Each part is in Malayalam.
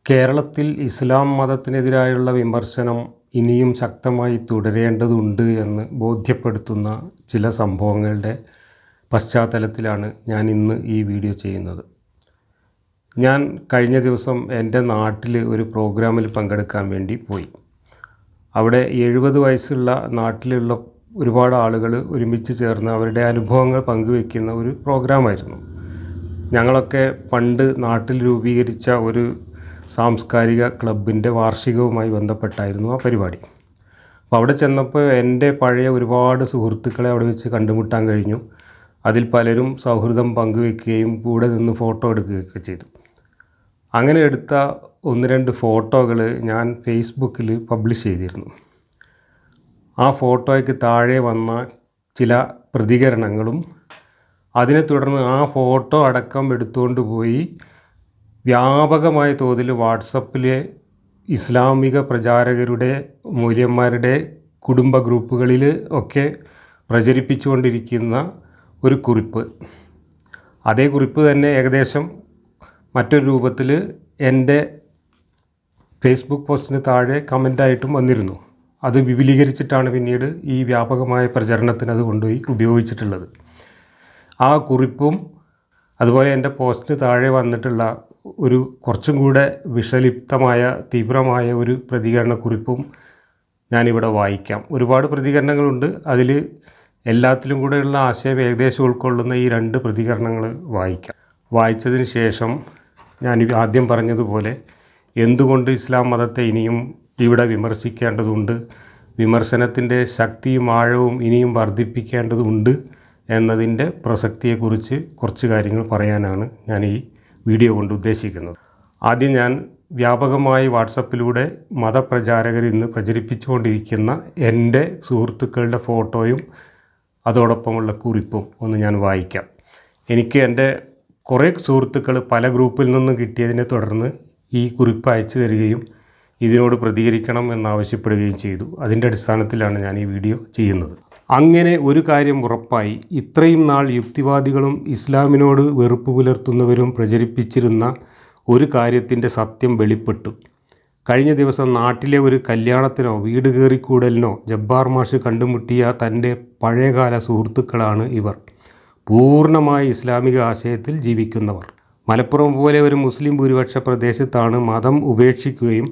കേരളത്തിൽ ഇസ്ലാം മതത്തിനെതിരായുള്ള വിമർശനം ഇനിയും ശക്തമായി തുടരേണ്ടതുണ്ട് എന്ന് ബോധ്യപ്പെടുത്തുന്ന ചില സംഭവങ്ങളുടെ പശ്ചാത്തലത്തിലാണ് ഞാൻ ഇന്ന് ഈ വീഡിയോ ചെയ്യുന്നത്. ഞാൻ കഴിഞ്ഞ ദിവസം എൻ്റെ നാട്ടിൽ ഒരു പ്രോഗ്രാമിൽ പങ്കെടുക്കാൻ വേണ്ടി പോയി. അവിടെ 70 വയസ്സുള്ള നാട്ടിലുള്ള ഒരുപാട് ആളുകൾ ഒരുമിച്ച് ചേർന്ന് അവരുടെ അനുഭവങ്ങൾ പങ്കുവെക്കുന്ന ഒരു പ്രോഗ്രാമായിരുന്നു. ഞങ്ങളൊക്കെ പണ്ട് നാട്ടിൽ രൂപീകരിച്ച ഒരു സാംസ്കാരിക ക്ലബിൻ്റെ വാർഷികവുമായി ബന്ധപ്പെട്ടായിരുന്നു ആ പരിപാടി. അപ്പോൾ അവിടെ ചെന്നപ്പോൾ എൻ്റെ പഴയ ഒരുപാട് സുഹൃത്തുക്കളെ അവിടെ വെച്ച് കണ്ടുമുട്ടാൻ കഴിഞ്ഞു. അതിൽ പലരും സൗഹൃദം പങ്കുവെക്കുകയും കൂടെ നിന്ന് ഫോട്ടോ എടുക്കുകയൊക്കെ ചെയ്തു. അങ്ങനെ എടുത്ത 1-2 ഫോട്ടോകൾ ഞാൻ ഫേസ്ബുക്കിൽ പബ്ലിഷ് ചെയ്തിരുന്നു. ആ ഫോട്ടോയ്ക്ക് താഴെ വന്ന ചില പ്രതികരണങ്ങളും അതിനെ തുടർന്ന് ആ ഫോട്ടോ അടക്കം എടുത്തുകൊണ്ട് പോയി വ്യാപകമായ തോതിൽ വാട്സപ്പിലെ ഇസ്ലാമിക പ്രചാരകരുടെ മൂല്യന്മാരുടെ കുടുംബ ഗ്രൂപ്പുകളിൽ ഒക്കെ പ്രചരിപ്പിച്ചുകൊണ്ടിരിക്കുന്ന ഒരു കുറിപ്പ്. അതേ കുറിപ്പ് തന്നെ ഏകദേശം മറ്റൊരു രൂപത്തിൽ എൻ്റെ ഫേസ്ബുക്ക് പോസ്റ്റിന് താഴെ കമൻ്റായിട്ടും വന്നിരുന്നു. അത് വിപുലീകരിച്ചിട്ടാണ് പിന്നീട് ഈ വ്യാപകമായ പ്രചരണത്തിന് അത് കൊണ്ടുപോയി ഉപയോഗിച്ചിട്ടുള്ളത്. ആ കുറിപ്പും അതുപോലെ എൻ്റെ പോസ്റ്റിന് താഴെ വന്നിട്ടുള്ള ഒരു കുറച്ചും കൂടെ വിഷലിപ്തമായ തീവ്രമായ ഒരു പ്രതികരണക്കുറിപ്പും ഞാനിവിടെ വായിക്കാം. ഒരുപാട് പ്രതികരണങ്ങളുണ്ട്. അതിൽ എല്ലാത്തിലും കൂടെയുള്ള ആശയം ഏകദേശം ഉൾക്കൊള്ളുന്ന ഈ 2 പ്രതികരണങ്ങൾ വായിക്കാം. വായിച്ചതിന് ശേഷം ഞാൻ ആദ്യം പറഞ്ഞതുപോലെ എന്തുകൊണ്ട് ഇസ്ലാം മതത്തെ ഇനിയും ഇവിടെ വിമർശിക്കേണ്ടതുണ്ട്, വിമർശനത്തിൻ്റെ ശക്തിയും ആഴവും ഇനിയും വർദ്ധിപ്പിക്കേണ്ടതുണ്ട് എന്നതിൻ്റെ പ്രസക്തിയെക്കുറിച്ച് കുറച്ച് കാര്യങ്ങൾ പറയാനാണ് ഞാൻ ഈ വീഡിയോ കൊണ്ട് ഉദ്ദേശിക്കുന്നത്. ആദ്യം ഞാൻ വ്യാപകമായി വാട്സപ്പിലൂടെ മതപ്രചാരകർ ഇന്ന് പ്രചരിപ്പിച്ചുകൊണ്ടിരിക്കുന്ന എൻ്റെ സുഹൃത്തുക്കളുടെ ഫോട്ടോയും അതോടൊപ്പമുള്ള കുറിപ്പും ഒന്ന് ഞാൻ വായിക്കാം. എനിക്ക് എൻ്റെ കുറേ സുഹൃത്തുക്കൾ പല ഗ്രൂപ്പിൽ നിന്നും കിട്ടിയതിനെ തുടർന്ന് ഈ കുറിപ്പ് അയച്ചു തരികയും ഇതിനോട് പ്രതികരിക്കണം എന്നാവശ്യപ്പെടുകയും ചെയ്തു. അതിൻ്റെ അടിസ്ഥാനത്തിലാണ് ഞാൻ ഈ വീഡിയോ ചെയ്യുന്നത്. അങ്ങനെ ഒരു കാര്യം ഉറപ്പായി, ഇത്രയും നാൾ യുക്തിവാദികളും ഇസ്ലാമിനോട് വെറുപ്പ് പുലർത്തുന്നവരും പ്രചരിപ്പിച്ചിരുന്ന ഒരു കാര്യത്തിൻ്റെ സത്യം വെളിപ്പെട്ടു. കഴിഞ്ഞ ദിവസം നാട്ടിലെ ഒരു കല്യാണത്തിനോ വീട് കയറിക്കൂടലിനോ ജബ്ബാർ മാഷ് കണ്ടുമുട്ടിയ തൻ്റെ പഴയകാല സുഹൃത്തുക്കളാണ് ഇവർ. പൂർണ്ണമായി ഇസ്ലാമിക ആശയത്തിൽ ജീവിക്കുന്നവർ. മലപ്പുറം പോലെ ഒരു മുസ്ലിം ഭൂരിപക്ഷ പ്രദേശത്താണ് മതം ഉപേക്ഷിക്കുകയും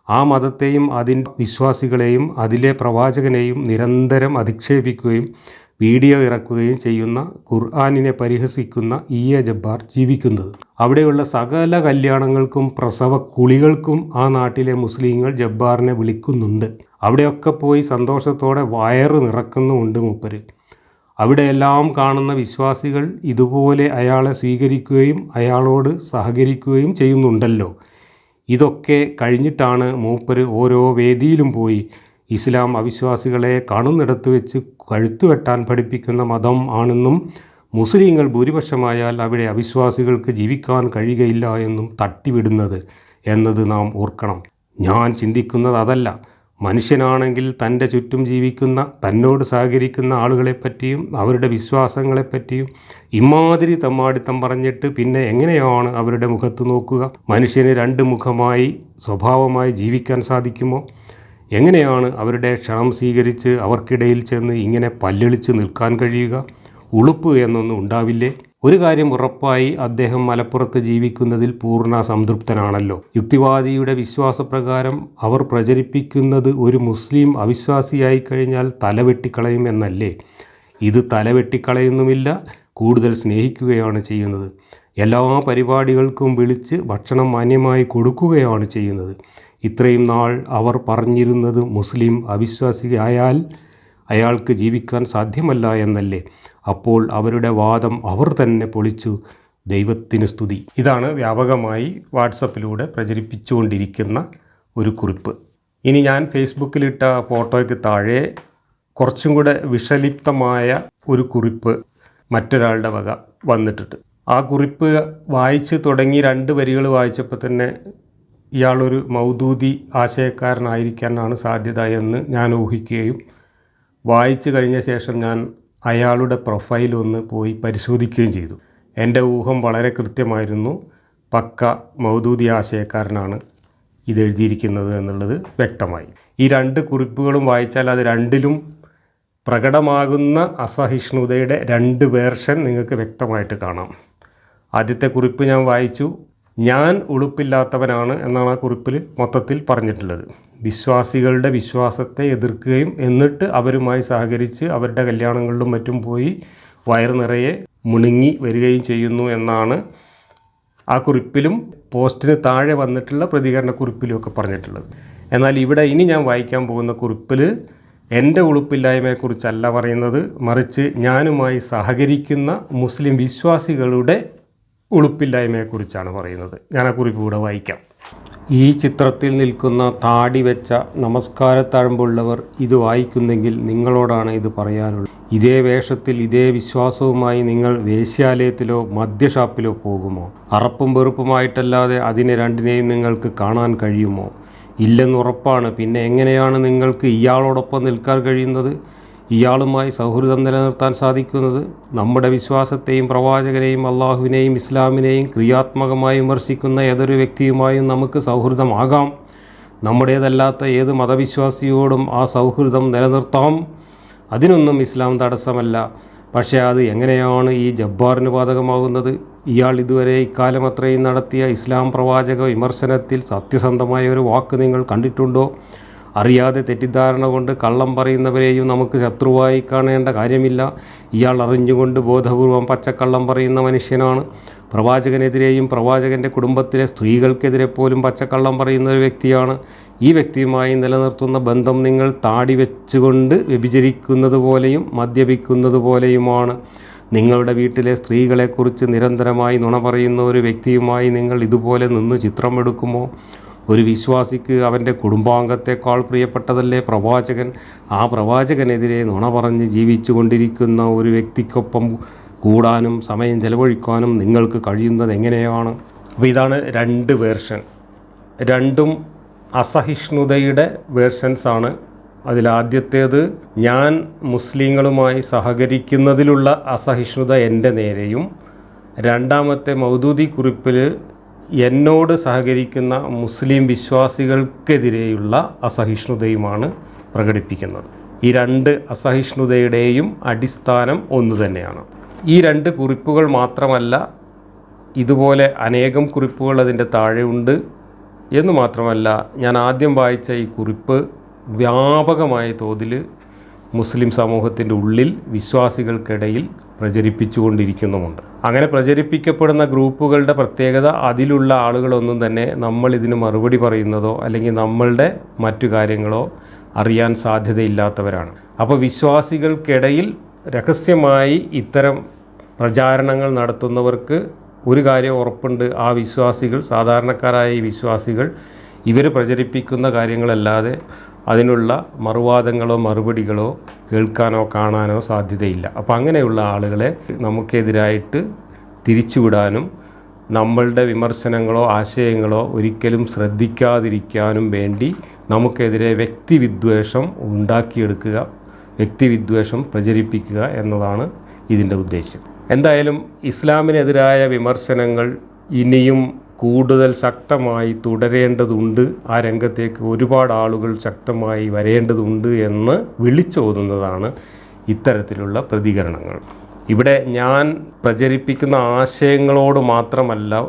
ആ മതത്തെയും അതിൻ്റെ വിശ്വാസികളെയും അതിലെ പ്രവാചകനെയും നിരന്തരം അധിക്ഷേപിക്കുകയും വീഡിയോ ഇറക്കുകയും ചെയ്യുന്ന ഖുർആനിനെ പരിഹസിക്കുന്ന EA ജബ്ബാർ ജീവിക്കുന്നത്. അവിടെയുള്ള സകല കല്യാണങ്ങൾക്കും പ്രസവ കുളികൾക്കും ആ നാട്ടിലെ മുസ്ലിങ്ങൾ ജബ്ബാറിനെ വിളിക്കുന്നുണ്ട്. അവിടെയൊക്കെ പോയി സന്തോഷത്തോടെ വയറ് നിറക്കുന്നുമുണ്ട് മൂപ്പര്. അവിടെയെല്ലാം കാണുന്ന വിശ്വാസികൾ ഇതുപോലെ അയാളെ സ്വീകരിക്കുകയും അയാളോട് സഹകരിക്കുകയും ചെയ്യുന്നുണ്ടല്ലോ. ഇതൊക്കെ കഴിഞ്ഞിട്ടാണ് മൂപ്പര് ഓരോ വേദിയിലും പോയി ഇസ്ലാം അവിശ്വാസികളെ കാണുന്നിടത്ത് വെച്ച് കഴുത്തുവെട്ടാൻ പഠിപ്പിക്കുന്ന മതം ആണെന്നും മുസ്ലിങ്ങൾ ഭൂരിപക്ഷമായാൽ അവിടെ അവിശ്വാസികൾക്ക് ജീവിക്കാൻ കഴിയുകയില്ല എന്നും തട്ടിവിടുന്നത് എന്നത് നാം ഓർക്കണം. ഞാൻ ചിന്തിക്കുന്നത് അതല്ല. മനുഷ്യനാണെങ്കിൽ തൻ്റെ ചുറ്റും ജീവിക്കുന്ന തന്നോട് സഹകരിക്കുന്ന ആളുകളെപ്പറ്റിയും അവരുടെ വിശ്വാസങ്ങളെപ്പറ്റിയും ഇമാതിരി തമ്മാടിത്തം പറഞ്ഞിട്ട് പിന്നെ എങ്ങനെയാണ് അവരുടെ മുഖത്ത് നോക്കുക? മനുഷ്യന് 2 മുഖമായി സ്വഭാവമായി ജീവിക്കാൻ സാധിക്കുമോ? എങ്ങനെയാണ് അവരുടെ ക്ഷണം സ്വീകരിച്ച് അവർക്കിടയിൽ ചെന്ന് ഇങ്ങനെ പല്ലിളിച്ച് നിൽക്കാൻ കഴിയുക? ഉളുപ്പ് എന്നൊന്നും ഉണ്ടാവില്ലേ? ഒരു കാര്യം ഉറപ്പായി, അദ്ദേഹം മലപ്പുറത്ത് ജീവിക്കുന്നതിൽ പൂർണ്ണ സംതൃപ്തനാണല്ലോ. യുക്തിവാദിയുടെ വിശ്വാസപ്രകാരം അവർ പ്രചരിപ്പിക്കുന്നത് ഒരു മുസ്ലിം അവിശ്വാസിയായി കഴിഞ്ഞാൽ തലവെട്ടിക്കളയും എന്നല്ലേ? ഇത് തലവെട്ടിക്കളയുന്നുമില്ല, കൂടുതൽ സ്നേഹിക്കുകയാണ് ചെയ്യുന്നത്. എല്ലാ പരിപാടികൾക്കും വിളിച്ച് ഭക്ഷണം മാന്യമായി കൊടുക്കുകയാണ് ചെയ്യുന്നത്. ഇത്രയും നാൾ അവർ പറഞ്ഞിരുന്നത് മുസ്ലിം അവിശ്വാസിയായാൽ അയാൾക്ക് ജീവിക്കാൻ സാധ്യമല്ല എന്നല്ലേ? അപ്പോൾ അവരുടെ വാദം അവർ തന്നെ പൊളിച്ചു. ദൈവത്തിന് സ്തുതി. ഇതാണ് വ്യാപകമായി വാട്സപ്പിലൂടെ പ്രചരിപ്പിച്ചുകൊണ്ടിരിക്കുന്ന ഒരു കുറിപ്പ്. ഇനി ഞാൻ ഫേസ്ബുക്കിലിട്ട ഫോട്ടോയ്ക്ക് താഴെ കുറച്ചും കൂടെ വിഷലിപ്തമായ ഒരു കുറിപ്പ് മറ്റൊരാളുടെ വക വന്നിട്ടുണ്ട്. ആ കുറിപ്പ് വായിച്ച് തുടങ്ങി 2 വരികൾ വായിച്ചപ്പോൾ തന്നെ ഇയാളൊരു മൗദൂദി ആശയക്കാരനായിരിക്കാനാണ് സാധ്യത എന്ന് ഞാൻ ഊഹിക്കുകയും വായിച്ചു കഴിഞ്ഞ ശേഷം ഞാൻ അയാളുടെ പ്രൊഫൈൽ ഒന്ന് പോയി പരിശോധിക്കുകയും ചെയ്തു. എൻ്റെ ഊഹം വളരെ കൃത്യമായിരുന്നു. പക്ക മൗദൂദി ആശയക്കാരനാണ് ഇതെഴുതിയിരിക്കുന്നത് എന്നുള്ളത് വ്യക്തമായി. ഈ 2 കുറിപ്പുകളും വായിച്ചാൽ അത് രണ്ടിലും പ്രകടമാകുന്ന അസഹിഷ്ണുതയുടെ 2 വേർഷൻ നിങ്ങൾക്ക് വ്യക്തമായിട്ട് കാണാം. ആദ്യത്തെ കുറിപ്പ് ഞാൻ വായിച്ചു. ഞാൻ ഉളുപ്പില്ലാത്തവനാണ് എന്നാണ് ആ കുറിപ്പിൽ മൊത്തത്തിൽ പറഞ്ഞിട്ടുള്ളത്. വിശ്വാസികളുടെ വിശ്വാസത്തെ എതിർക്കുകയും എന്നിട്ട് അവരുമായി സഹകരിച്ച് അവരുടെ കല്യാണങ്ങളിലും മറ്റും പോയി വയറ് നിറയെ മുണുങ്ങി വരികയും ചെയ്യുന്നു എന്നാണ് ആ കുറിപ്പിലും പോസ്റ്റിന് താഴെ വന്നിട്ടുള്ള പ്രതികരണ കുറിപ്പിലുമൊക്കെ പറഞ്ഞിട്ടുള്ളത്. എന്നാൽ ഇവിടെ ഇനി ഞാൻ വായിക്കാൻ പോകുന്ന കുറിപ്പിൽ എൻ്റെ ഉളുപ്പില്ലായ്മയെക്കുറിച്ചല്ല പറയുന്നത്, മറിച്ച് ഞാനുമായി സഹകരിക്കുന്ന മുസ്ലിം വിശ്വാസികളുടെ ഉളുപ്പില്ലായ്മയെക്കുറിച്ചാണ് പറയുന്നത്. ഞാൻ ആ കുറിപ്പ് കൂടെ വായിക്കാം. ഈ ചിത്രത്തിൽ നിൽക്കുന്ന താടി വെച്ച നമസ്കാരത്തഴമ്പുള്ളവർ ഇത് വായിക്കുന്നെങ്കിൽ നിങ്ങളോടാണ് ഇത് പറയാനുള്ളത്. ഇതേ വേഷത്തിൽ ഇതേ വിശ്വാസവുമായി നിങ്ങൾ വേശ്യാലയത്തിലോ മദ്യഷാപ്പിലോ പോകുമോ? അറപ്പും വെറുപ്പുമായിട്ടല്ലാതെ അതിനെ രണ്ടിനെയും നിങ്ങൾക്ക് കാണാൻ കഴിയുമോ? ഇല്ലെന്നുറപ്പാണ്. പിന്നെ എങ്ങനെയാണ് നിങ്ങൾക്ക് ഇയാളോടൊപ്പം നിൽക്കാൻ കഴിയുന്നത്, ഇയാളുമായി സൗഹൃദം നിലനിർത്താൻ സാധിക്കുന്നത്? നമ്മുടെ വിശ്വാസത്തെയും പ്രവാചകനെയും അള്ളാഹുവിനെയും ഇസ്ലാമിനെയും ക്രിയാത്മകമായി വിമർശിക്കുന്ന ഏതൊരു വ്യക്തിയുമായും നമുക്ക് സൗഹൃദമാകാം. നമ്മുടേതല്ലാത്ത ഏത് മതവിശ്വാസിയോടും ആ സൗഹൃദം നിലനിർത്താം. അതിനൊന്നും ഇസ്ലാം തടസ്സമല്ല. പക്ഷേ അത് എങ്ങനെയാണ് ഈ ജബ്ബാറിന് ബാധകമാകുന്നത്? ഇയാൾ ഇതുവരെ ഇക്കാലം അത്രയും നടത്തിയ ഇസ്ലാം പ്രവാചക വിമർശനത്തിൽ സത്യസന്ധമായ ഒരു വാക്ക് നിങ്ങൾ കണ്ടിട്ടുണ്ടോ? അറിയാതെ തെറ്റിദ്ധാരണ കൊണ്ട് കള്ളം പറയുന്നവരെയും നമുക്ക് ശത്രുവായി കാണേണ്ട കാര്യമില്ല. ഇയാൾ അറിഞ്ഞുകൊണ്ട് ബോധപൂർവം പച്ചക്കള്ളം പറയുന്ന മനുഷ്യനാണ്. പ്രവാചകനെതിരെയും പ്രവാചകൻ്റെ കുടുംബത്തിലെ സ്ത്രീകൾക്കെതിരെ പോലും പച്ചക്കള്ളം പറയുന്ന ഒരു വ്യക്തിയാണ്. ഈ വ്യക്തിയുമായി നിലനിർത്തുന്ന ബന്ധം നിങ്ങൾ താടി വെച്ചുകൊണ്ട് വ്യഭിചരിക്കുന്നത് പോലെയും മദ്യപിക്കുന്നത് പോലെയുമാണ്. നിങ്ങളുടെ വീട്ടിലെ സ്ത്രീകളെക്കുറിച്ച് നിരന്തരമായി നുണ പറയുന്ന ഒരു വ്യക്തിയുമായി നിങ്ങൾ ഇതുപോലെ നിന്ന് ചിത്രമെടുക്കുമോ? ഒരു വിശ്വാസിക്ക് അവൻ്റെ കുടുംബാംഗത്തെക്കാൾ പ്രിയപ്പെട്ടതല്ലേ പ്രവാചകൻ? ആ പ്രവാചകനെതിരെ നുണ പറഞ്ഞ് ജീവിച്ചു കൊണ്ടിരിക്കുന്ന ഒരു വ്യക്തിക്കൊപ്പം കൂടാനും സമയം ചെലവഴിക്കാനും നിങ്ങൾക്ക് കഴിയുന്നത് എങ്ങനെയാണ്? അപ്പോൾ ഇതാണ് 2 വേർഷൻ. രണ്ടും അസഹിഷ്ണുതയുടെ വേർഷൻസാണ്. അതിലാദ്യത്തേത് ഞാൻ മുസ്ലിങ്ങളുമായി സഹകരിക്കുന്നതിലുള്ള അസഹിഷ്ണുത എൻ്റെ നേരെയും, രണ്ടാമത്തെ മൗദൂദി കുറിപ്പിൽ എന്നോട് സഹകരിക്കുന്ന മുസ്ലിം വിശ്വാസികൾക്കെതിരെയുള്ള അസഹിഷ്ണുതയുമാണ് പ്രകടിപ്പിക്കുന്നത്. ഈ 2 അസഹിഷ്ണുതയുടെയും അടിസ്ഥാനം ഒന്നു തന്നെയാണ്. ഈ 2 കുറിപ്പുകൾ മാത്രമല്ല, ഇതുപോലെ അനേകം കുറിപ്പുകൾ അതിൻ്റെ താഴെയുണ്ട് എന്ന് മാത്രമല്ല, ഞാൻ ആദ്യം വായിച്ച ഈ കുറിപ്പ് വ്യാപകമായ തോതിൽ മുസ്ലിം സമൂഹത്തിൻ്റെ ഉള്ളിൽ വിശ്വാസികൾക്കിടയിൽ പ്രചരിപ്പിച്ചുകൊണ്ടിരിക്കുന്നുമുണ്ട്. അങ്ങനെ പ്രചരിപ്പിക്കപ്പെടുന്ന ഗ്രൂപ്പുകളുടെ പ്രത്യേകത, അതിലുള്ള ആളുകളൊന്നും തന്നെ നമ്മൾ ഇതിന് മറുപടി പറയുന്നതോ അല്ലെങ്കിൽ നമ്മളുടെ മറ്റു കാര്യങ്ങളോ അറിയാൻ സാധ്യതയില്ലാത്തവരാണ്. അപ്പോൾ വിശ്വാസികൾക്കിടയിൽ രഹസ്യമായി ഇത്തരം പ്രചാരണങ്ങൾ നടത്തുന്നവർക്ക് ഒരു കാര്യം ഉറപ്പുണ്ട്, ആ വിശ്വാസികൾ, സാധാരണക്കാരായ ഈ വിശ്വാസികൾ ഇവർ പ്രചരിപ്പിക്കുന്ന കാര്യങ്ങളല്ലാതെ അതിനുള്ള മറുവാദങ്ങളോ മറുപടികളോ കേൾക്കാനോ കാണാനോ സാധ്യതയില്ല. അപ്പോൾ അങ്ങനെയുള്ള ആളുകളെ നമുക്കെതിരായിട്ട് തിരിച്ചുവിടാനും നമ്മളുടെ വിമർശനങ്ങളോ ആശയങ്ങളോ ഒരിക്കലും ശ്രദ്ധിക്കാതിരിക്കാനും വേണ്ടി നമുക്കെതിരെ വ്യക്തിവിദ്വേഷം ഉണ്ടാക്കിയെടുക്കുക, വ്യക്തിവിദ്വേഷം പ്രചരിപ്പിക്കുക എന്നതാണ് ഇതിൻ്റെ ഉദ്ദേശ്യം. എന്തായാലും ഇസ്ലാമിനെതിരായ വിമർശനങ്ങൾ ഇനിയും കൂടുതൽ ശക്തമായി തുടരേണ്ടതുണ്ട്. ആ രംഗത്തേക്ക് ഒരുപാട് ആളുകൾ ശക്തമായി വരേണ്ടതുണ്ട് എന്ന് വിളിച്ചോതുന്നതാണ് ഇത്തരത്തിലുള്ള പ്രതികരണങ്ങൾ. ഇവിടെ ഞാൻ പ്രചരിപ്പിക്കുന്ന ആശയങ്ങളോട് മാത്രമല്ല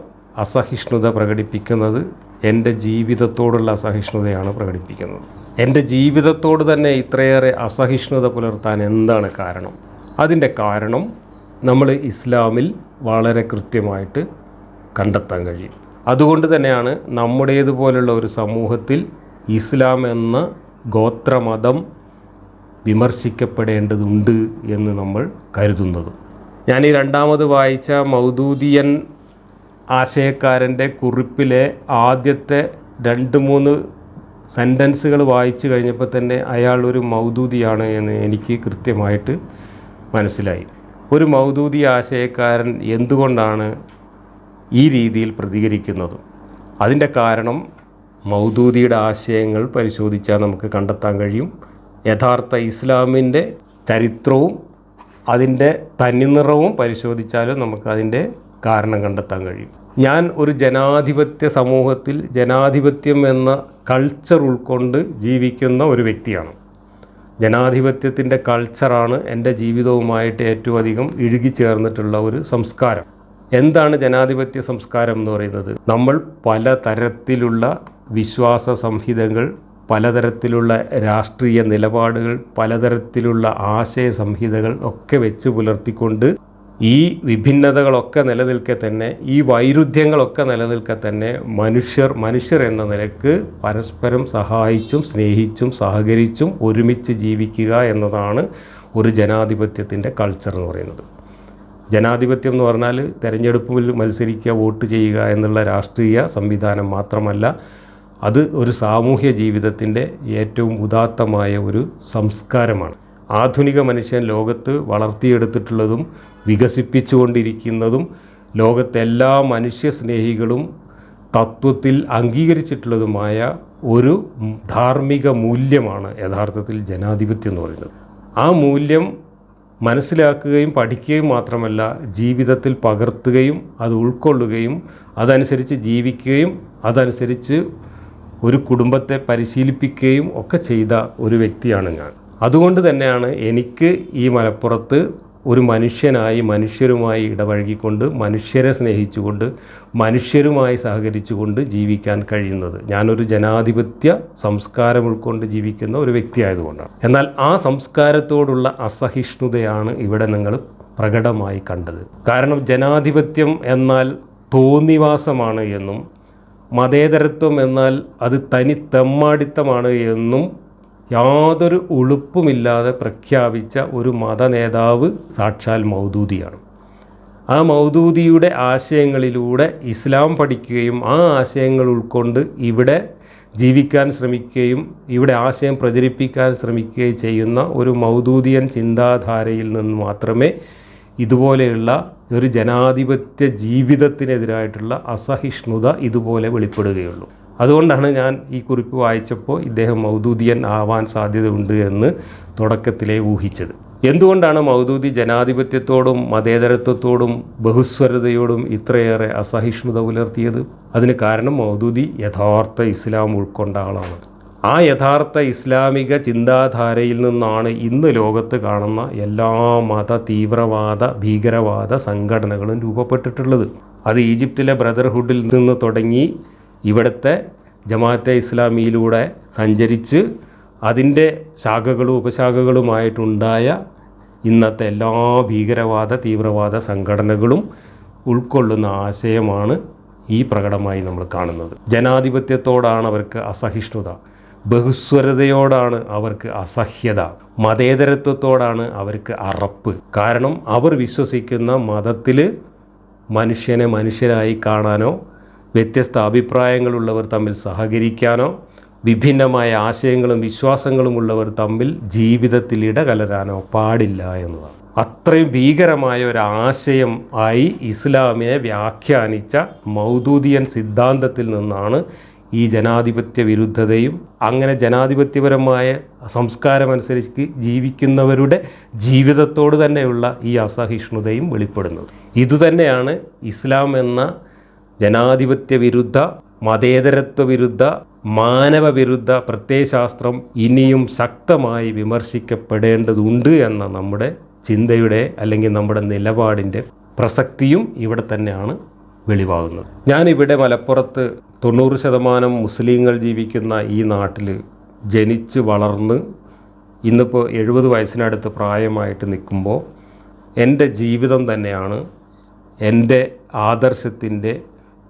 അസഹിഷ്ണുത പ്രകടിപ്പിക്കുന്നത്, എൻ്റെ ജീവിതത്തോടുള്ള അസഹിഷ്ണുതയാണ് പ്രകടിപ്പിക്കുന്നത്. എൻ്റെ ജീവിതത്തോട് തന്നെ ഇത്രയേറെ അസഹിഷ്ണുത പുലർത്താൻ എന്താണ് കാരണം? അതിൻ്റെ കാരണം നമ്മൾ ഇസ്ലാമിൽ വളരെ കൃത്യമായിട്ട് കണ്ടെത്താൻ കഴിയും. അതുകൊണ്ട് തന്നെയാണ് നമ്മുടേതുപോലുള്ള ഒരു സമൂഹത്തിൽ ഇസ്ലാം എന്ന ഗോത്രമതം വിമർശിക്കപ്പെടേണ്ടതുണ്ട് എന്ന് നമ്മൾ കരുതുന്നതും. ഞാൻ ഈ രണ്ടാമത് വായിച്ച മൗദൂദിയൻ ആശയക്കാരൻ്റെ കുറിപ്പിലെ ആദ്യത്തെ 2-3 സെൻറ്റൻസുകൾ വായിച്ചു കഴിഞ്ഞപ്പോൾ തന്നെ അയാൾ ഒരു മൗദൂദിയാണ് എന്ന് എനിക്ക് കൃത്യമായിട്ട് മനസ്സിലായി. ഒരു മൗദൂദി ആശയക്കാരൻ എന്തുകൊണ്ടാണ് ഈ രീതിയിൽ പ്രതികരിക്കുന്നത്? അതിൻ്റെ കാരണം മൗദൂദിയുടെ ആശയങ്ങൾ പരിശോധിച്ചാൽ നമുക്ക് കണ്ടെത്താൻ കഴിയും. യഥാർത്ഥ ഇസ്ലാമിൻ്റെ ചരിത്രവും അതിൻ്റെ തനിനിറവും പരിശോധിച്ചാലും നമുക്കതിൻ്റെ കാരണം കണ്ടെത്താൻ കഴിയും. ഞാൻ ഒരു ജനാധിപത്യ സമൂഹത്തിൽ ജനാധിപത്യം എന്ന കൾച്ചർ ഉൾക്കൊണ്ട് ജീവിക്കുന്ന ഒരു വ്യക്തിയാണ്. ജനാധിപത്യത്തിൻ്റെ കൾച്ചറാണ് എൻ്റെ ജീവിതവുമായിട്ട് ഏറ്റവും അധികം ഇഴുകിച്ചേർന്നിട്ടുള്ള ഒരു സംസ്കാരം. എന്താണ് ജനാധിപത്യ സംസ്കാരം എന്ന് പറയുന്നത്? നമ്മൾ പലതരത്തിലുള്ള വിശ്വാസ സംഹിതകൾ, പലതരത്തിലുള്ള രാഷ്ട്രീയ നിലപാടുകൾ, പലതരത്തിലുള്ള ആശയ സംഹിതകൾ ഒക്കെ വെച്ച് പുലർത്തിക്കൊണ്ട് ഈ വിഭിന്നതകളൊക്കെ നിലനിൽക്കെ തന്നെ, ഈ വൈരുദ്ധ്യങ്ങളൊക്കെ നിലനിൽക്കെ തന്നെ മനുഷ്യർ എന്ന നിലക്ക് പരസ്പരം സഹായിച്ചും സ്നേഹിച്ചും സഹകരിച്ചും ഒരുമിച്ച് ജീവിക്കുക എന്നതാണ് ഒരു ജനാധിപത്യത്തിൻ്റെ കൾച്ചർ എന്ന് പറയുന്നത്. ജനാധിപത്യം എന്ന് പറഞ്ഞാൽ തെരഞ്ഞെടുപ്പിൽ മത്സരിക്കുക, വോട്ട് ചെയ്യുക എന്നുള്ള രാഷ്ട്രീയ സംവിധാനം മാത്രമല്ല, അത് ഒരു സാമൂഹ്യ ജീവിതത്തിൻ്റെ ഏറ്റവും ഉദാത്തമായ ഒരു സംസ്കാരമാണ്. ആധുനിക മനുഷ്യൻ ലോകത്ത് വളർത്തിയെടുത്തിട്ടുള്ളതും വികസിപ്പിച്ചുകൊണ്ടിരിക്കുന്നതും ലോകത്തെല്ലാ മനുഷ്യസ്നേഹികളും തത്വത്തിൽ അംഗീകരിച്ചിട്ടുള്ളതുമായ ഒരു ധാർമ്മിക മൂല്യമാണ് യഥാർത്ഥത്തിൽ ജനാധിപത്യം എന്ന് പറയുന്നത്. ആ മൂല്യം മനസ്സിലാക്കുകയും പഠിക്കുകയും മാത്രമല്ല, ജീവിതത്തിൽ പകർത്തുകയും അത് ഉൾക്കൊള്ളുകയും അതനുസരിച്ച് ജീവിക്കുകയും അതനുസരിച്ച് ഒരു കുടുംബത്തെ പരിശീലിപ്പിക്കുകയും ഒക്കെ ചെയ്ത ഒരു വ്യക്തിയാണ് ഞാൻ. അതുകൊണ്ട് തന്നെയാണ് എനിക്ക് ഈ മലപ്പുറത്ത് ഒരു മനുഷ്യനായി മനുഷ്യരുമായി ഇടപഴകിക്കൊണ്ട്, മനുഷ്യരെ സ്നേഹിച്ചുകൊണ്ട്, മനുഷ്യരുമായി സഹകരിച്ചുകൊണ്ട് ജീവിക്കാൻ കഴിയുന്നത്. ഞാനൊരു ജനാധിപത്യ സംസ്കാരം ഉൾക്കൊണ്ട് ജീവിക്കുന്ന ഒരു വ്യക്തിയായതുകൊണ്ടാണ്. എന്നാൽ ആ സംസ്കാരത്തോടുള്ള അസഹിഷ്ണുതയാണ് ഇവിടെ നിങ്ങൾ പ്രകടമായി കണ്ടത്. കാരണം ജനാധിപത്യം എന്നാൽ തോന്നിവാസമാണ് എന്നും മതേതരത്വം എന്നാൽ അത് തനി തെമ്മാടിത്തമാണ് എന്നും യാതൊരു ഉളുപ്പുമില്ലാതെ പ്രഖ്യാപിച്ച ഒരു മതനേതാവ് സാക്ഷാൽ മൗദൂദിയാണ്. ആ മൗദൂദിയുടെ ആശയങ്ങളിലൂടെ ഇസ്ലാം പഠിക്കുകയും ആ ആശയങ്ങൾ ഉൾക്കൊണ്ട് ഇവിടെ ജീവിക്കാൻ ശ്രമിക്കുകയും ഇവിടെ ആശയം പ്രചരിപ്പിക്കാൻ ശ്രമിക്കുകയും ചെയ്യുന്ന ഒരു മൗദൂദിയൻ ചിന്താധാരയിൽ നിന്ന് മാത്രമേ ഇതുപോലെയുള്ള ഒരു ജനാധിപത്യ ജീവിതത്തിനെതിരായിട്ടുള്ള അസഹിഷ്ണുത ഇതുപോലെ വെളിപ്പെടുകയുള്ളൂ. അതുകൊണ്ടാണ് ഞാൻ ഈ കുറിപ്പ് വായിച്ചപ്പോൾ ഇദ്ദേഹം മൗദൂദിയൻ ആവാൻ സാധ്യതയുണ്ട് എന്ന് തുടക്കത്തിലേ ഊഹിച്ചത്. എന്തുകൊണ്ടാണ് മൗദൂദി ജനാധിപത്യത്തോടും മതേതരത്വത്തോടും ബഹുസ്വരതയോടും ഇത്രയേറെ അസഹിഷ്ണുത പുലർത്തിയത്? അതിന് കാരണം മൗദൂദി യഥാർത്ഥ ഇസ്ലാം ഉൾക്കൊണ്ട ആളാണ്. ആ യഥാർത്ഥ ഇസ്ലാമിക ചിന്താധാരയിൽ നിന്നാണ് ഇന്ന് ലോകത്ത് കാണുന്ന എല്ലാ മത തീവ്രവാദ ഭീകരവാദ സംഘടനകളും രൂപപ്പെട്ടിട്ടുള്ളത്. അത് ഈജിപ്തിലെ ബ്രദർഹുഡിൽ നിന്ന് തുടങ്ങി ഇവിടുത്തെ ജമാഅത്തെ ഇസ്ലാമിയിലൂടെ സഞ്ചരിച്ച് അതിൻ്റെ ശാഖകളും ഉപശാഖകളുമായിട്ടുണ്ടായ ഇന്നത്തെ എല്ലാ ഭീകരവാദ തീവ്രവാദ സംഘടനകളും ഉൾക്കൊള്ളുന്ന ആശയമാണ് ഈ പ്രകടമായി നമ്മൾ കാണുന്നത്. ജനാധിപത്യത്തോടാണ് അവർക്ക് അസഹിഷ്ണുത, ബഹുസ്വരതയോടാണ് അവർക്ക് അസഹ്യത, മതേതരത്വത്തോടാണ് അവർക്ക് അറപ്പ്. കാരണം അവർ വിശ്വസിക്കുന്ന മതത്തിൽ മനുഷ്യനെ മനുഷ്യരായി കാണാനോ വ്യത്യസ്ത അഭിപ്രായങ്ങളുള്ളവർ തമ്മിൽ സഹകരിക്കാനോ വിഭിന്നമായ ആശയങ്ങളും വിശ്വാസങ്ങളും ഉള്ളവർ തമ്മിൽ ജീവിതത്തിൽ ഇടകലരാനോ പാടില്ല എന്നതാണ്. അത്രയും ഭീകരമായ ഒരു ആശയം ആയി ഇസ്ലാമിനെ വ്യാഖ്യാനിച്ച മൗദൂദിയൻ സിദ്ധാന്തത്തിൽ നിന്നാണ് ഈ ജനാധിപത്യ വിരുദ്ധതയും അങ്ങനെ ജനാധിപത്യപരമായ സംസ്കാരമനുസരിച്ച് ജീവിക്കുന്നവരുടെ ജീവിതത്തോട് തന്നെയുള്ള ഈ അസഹിഷ്ണുതയും വെളിപ്പെടുന്നത്. ഇതുതന്നെയാണ് ഇസ്ലാം എന്ന ജനാധിപത്യ വിരുദ്ധ, മതേതരത്വ വിരുദ്ധ, മാനവ വിരുദ്ധ പ്രത്യയശാസ്ത്രം ഇനിയും ശക്തമായി വിമർശിക്കപ്പെടേണ്ടതുണ്ട് എന്ന നമ്മുടെ ചിന്തയുടെ അല്ലെങ്കിൽ നമ്മുടെ നിലപാടിൻ്റെ പ്രസക്തിയും ഇവിടെ തന്നെയാണ് വെളിവാകുന്നത്. ഞാനിവിടെ മലപ്പുറത്ത് 90% മുസ്ലിങ്ങൾ ജീവിക്കുന്ന ഈ നാട്ടിൽ ജനിച്ച് വളർന്ന് ഇന്നിപ്പോൾ 70 വയസ്സിനടുത്ത് പ്രായമായിട്ട് നിൽക്കുമ്പോൾ എൻ്റെ ജീവിതം തന്നെയാണ് എൻ്റെ ആദർശത്തിൻ്റെ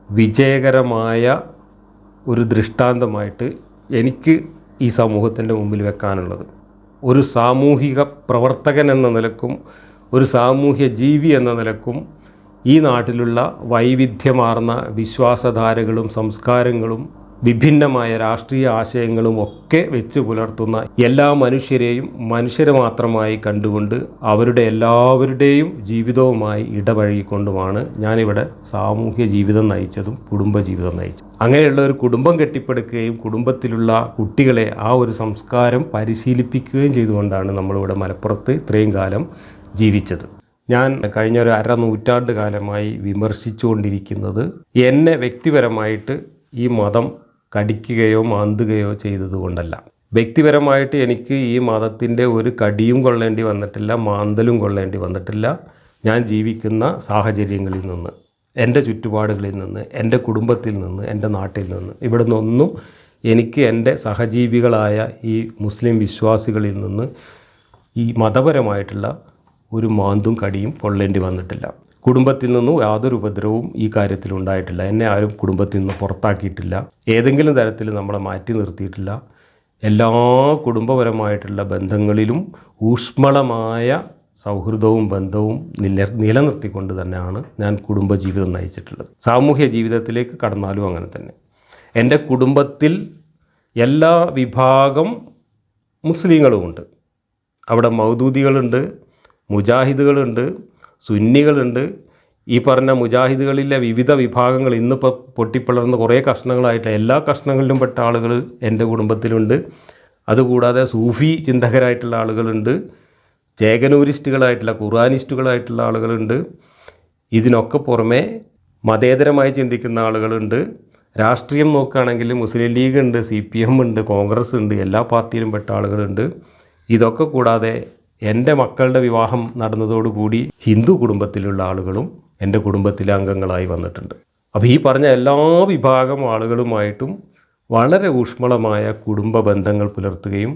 വിജയകരമായ ഒരു ദൃഷ്ടാന്തമായിട്ട് എനിക്ക് ഈ സമൂഹത്തിൻ്റെ മുമ്പിൽ വെക്കാനുള്ളത്. ഒരു സാമൂഹിക പ്രവർത്തകൻ എന്ന നിലക്കും ഒരു സാമൂഹ്യ ജീവി എന്ന നിലക്കും ഈ നാട്ടിലുള്ള വൈവിധ്യമാർന്ന വിശ്വാസധാരകളും സംസ്കാരങ്ങളും വിഭിന്നമായ രാഷ്ട്രീയ ആശയങ്ങളും ഒക്കെ വെച്ച് പുലർത്തുന്ന എല്ലാ മനുഷ്യരെയും മനുഷ്യരെ മാത്രമായി കണ്ടുകൊണ്ട് അവരുടെ എല്ലാവരുടെയും ജീവിതവുമായി ഇടപഴകിക്കൊണ്ടുമാണ് ഞാനിവിടെ സാമൂഹ്യ ജീവിതം നയിച്ചതും കുടുംബജീവിതം നയിച്ചതും. അങ്ങനെയുള്ള ഒരു കുടുംബം കെട്ടിപ്പടുക്കുകയും കുടുംബത്തിലുള്ള കുട്ടികളെ ആ ഒരു സംസ്കാരം പരിശീലിപ്പിക്കുകയും ചെയ്തുകൊണ്ടാണ് നമ്മളിവിടെ മലപ്പുറത്ത് ഇത്രയും കാലം ജീവിച്ചത്. ഞാൻ കഴിഞ്ഞ ഒരു അരനൂറ്റാണ്ട് കാലമായി വിമർശിച്ചുകൊണ്ടിരിക്കുന്നത് എന്നെ വ്യക്തിപരമായിട്ട് ഈ മതം കടിക്കുകയോ മാന്തുകയോ ചെയ്തതുകൊണ്ടല്ല. വ്യക്തിപരമായിട്ട് എനിക്ക് ഈ മതത്തിൻ്റെ ഒരു കടിയും കൊള്ളേണ്ടി വന്നിട്ടില്ല, മാന്തലും കൊള്ളേണ്ടി വന്നിട്ടില്ല. ഞാൻ ജീവിക്കുന്ന സാഹചര്യങ്ങളിൽ നിന്ന്, എൻ്റെ ചുറ്റുപാടുകളിൽ നിന്ന്, എൻ്റെ കുടുംബത്തിൽ നിന്ന്, എൻ്റെ നാട്ടിൽ നിന്ന്, ഇവിടെ നിന്നൊന്നും എനിക്ക് എൻ്റെ സഹജീവികളായ ഈ മുസ്ലിം വിശ്വാസികളിൽ നിന്ന് ഈ മതപരമായിട്ടുള്ള ഒരു മാന്തും കടിയും കൊള്ളേണ്ടി വന്നിട്ടില്ല. കുടുംബത്തിൽ നിന്നും യാതൊരു ഉപദ്രവവും ഈ കാര്യത്തിൽ ഉണ്ടായിട്ടില്ല. എന്നെ ആരും കുടുംബത്തിൽ നിന്ന് പുറത്താക്കിയിട്ടില്ല, ഏതെങ്കിലും തരത്തിൽ നമ്മളെ മാറ്റി നിർത്തിയിട്ടില്ല. എല്ലാ കുടുംബപരമായിട്ടുള്ള ബന്ധങ്ങളിലും ഊഷ്മളമായ സൗഹൃദവും ബന്ധവും നിലനിർത്തിക്കൊണ്ട് തന്നെയാണ് ഞാൻ കുടുംബജീവിതം നയിച്ചിട്ടുള്ളത്. സാമൂഹ്യ ജീവിതത്തിലേക്ക് കടന്നാലും അങ്ങനെ തന്നെ. എൻ്റെ കുടുംബത്തിൽ എല്ലാ വിഭാഗം മുസ്ലിങ്ങളുമുണ്ട്. അവിടെ മൗദൂദികളുണ്ട്, മുജാഹിദുകളുണ്ട്, സുന്നികളുണ്ട്. ഈ പറഞ്ഞ മുജാഹിദുകളിലെ വിവിധ വിഭാഗങ്ങൾ ഇന്നിപ്പോൾ പൊട്ടിപ്പിളർന്ന് കുറേ കഷ്ണങ്ങളായിട്ടുള്ള എല്ലാ കഷ്ണങ്ങളിലും പെട്ട ആളുകൾ എൻ്റെ കുടുംബത്തിലുണ്ട്. അതുകൂടാതെ സൂഫി ചിന്തകരായിട്ടുള്ള ആളുകളുണ്ട്, ചേകനൂരിസ്റ്റുകളായിട്ടുള്ള ഖുർആനിസ്റ്റുകളായിട്ടുള്ള ആളുകളുണ്ട്. ഇതിനൊക്കെ പുറമെ മതേതരമായി ചിന്തിക്കുന്ന ആളുകളുണ്ട്. രാഷ്ട്രീയം നോക്കുകയാണെങ്കിൽ മുസ്ലിം ലീഗ് ഉണ്ട്, CPM ഉണ്ട്, കോൺഗ്രസ് ഉണ്ട്, എല്ലാ പാർട്ടിയിലും പെട്ട ആളുകളുണ്ട്. ഇതൊക്കെ കൂടാതെ എൻ്റെ മക്കളുടെ വിവാഹം നടന്നതോടുകൂടി ഹിന്ദു കുടുംബത്തിലുള്ള ആളുകളും എൻ്റെ കുടുംബത്തിലെ അംഗങ്ങളായി വന്നിട്ടുണ്ട്. അപ്പോൾ ഈ പറഞ്ഞ എല്ലാ വിഭാഗം ആളുകളുമായിട്ടും വളരെ ഊഷ്മളമായ കുടുംബ ബന്ധങ്ങൾ പുലർത്തുകയും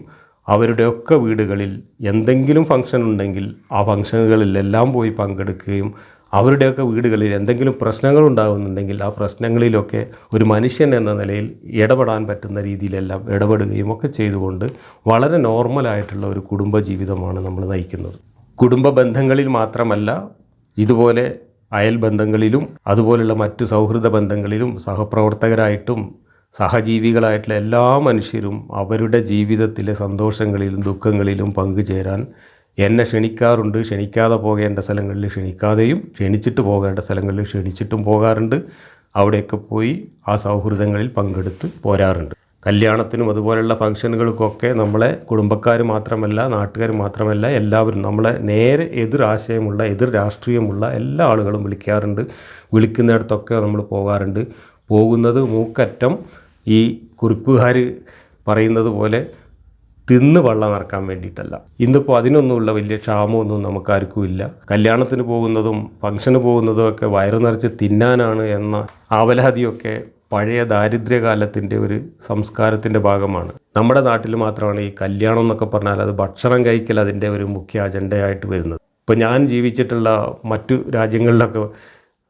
അവരുടെയൊക്കെ വീടുകളിൽ എന്തെങ്കിലും ഫംഗ്ഷൻ ഉണ്ടെങ്കിൽ ആ ഫംഗ്ഷനുകളിലെല്ലാം പോയി പങ്കെടുക്കുകയും അവരുടെയൊക്കെ വീടുകളിൽ എന്തെങ്കിലും പ്രശ്നങ്ങൾ ഉണ്ടാകുന്നുണ്ടെങ്കിൽ ആ പ്രശ്നങ്ങളിലൊക്കെ ഒരു മനുഷ്യൻ എന്ന നിലയിൽ ഇടപെടാൻ പറ്റുന്ന രീതിയിലെല്ലാം ഇടപെടുകയും ഒക്കെ ചെയ്തുകൊണ്ട് വളരെ നോർമലായിട്ടുള്ള ഒരു കുടുംബ ജീവിതമാണ് നമ്മൾ നയിക്കുന്നത്. കുടുംബ ബന്ധങ്ങളിൽ മാത്രമല്ല, ഇതുപോലെ അയൽ ബന്ധങ്ങളിലും അതുപോലുള്ള മറ്റു സൗഹൃദ ബന്ധങ്ങളിലും സഹപ്രവർത്തകരായിട്ടും സഹജീവികളായിട്ടുള്ള എല്ലാ മനുഷ്യരും അവരുടെ ജീവിതത്തിലെ സന്തോഷങ്ങളിലും ദുഃഖങ്ങളിലും പങ്കുചേരാൻ എന്നെ ക്ഷണിക്കാറുണ്ട്. ക്ഷണിക്കാതെ പോകേണ്ട സ്ഥലങ്ങളിൽ ക്ഷണിക്കാതെയും ക്ഷണിച്ചിട്ട് പോകേണ്ട സ്ഥലങ്ങളിൽ ക്ഷണിച്ചിട്ടും പോകാറുണ്ട്. അവിടെയൊക്കെ പോയി ആ സൗഹൃദങ്ങളിൽ പങ്കെടുത്ത് പോരാറുണ്ട്. കല്യാണത്തിനും അതുപോലെയുള്ള ഫംഗ്ഷനുകൾക്കൊക്കെ നമ്മളെ കുടുംബക്കാർ മാത്രമല്ല, നാട്ടുകാർ മാത്രമല്ല, എല്ലാവരും നമ്മളെ നേരെ എതിർ ആശയമുള്ള, എതിർ രാഷ്ട്രീയമുള്ള എല്ലാ ആളുകളും വിളിക്കാറുണ്ട്. വിളിക്കുന്നിടത്തൊക്കെ നമ്മൾ പോകാറുണ്ട്. പോകുന്നത് മൂക്കറ്റം ഈ കുറിപ്പുകാർ പറയുന്നത് പോലെ തിന്ന് വെള്ളം നിറക്കാൻ വേണ്ടിയിട്ടല്ല. ഇന്നിപ്പോൾ അതിനൊന്നുമുള്ള വലിയ ക്ഷാമമൊന്നും നമുക്കാർക്കും ഇല്ല. കല്യാണത്തിന് പോകുന്നതും ഫംഗ്ഷന് പോകുന്നതും ഒക്കെ വയറു നിറച്ച് തിന്നാനാണ് എന്ന ആവലാതിയൊക്കെ പഴയ ദാരിദ്ര്യകാലത്തിൻ്റെ ഒരു സംസ്കാരത്തിൻ്റെ ഭാഗമാണ്. നമ്മുടെ നാട്ടിൽ മാത്രമാണ് ഈ കല്യാണം എന്നൊക്കെ പറഞ്ഞാൽ അത് ഭക്ഷണം കഴിക്കൽ അതിൻ്റെ ഒരു മുഖ്യ അജണ്ടയായിട്ട് വരുന്നത്. ഇപ്പോൾ ഞാൻ ജീവിച്ചിട്ടുള്ള മറ്റു രാജ്യങ്ങളിലൊക്കെ,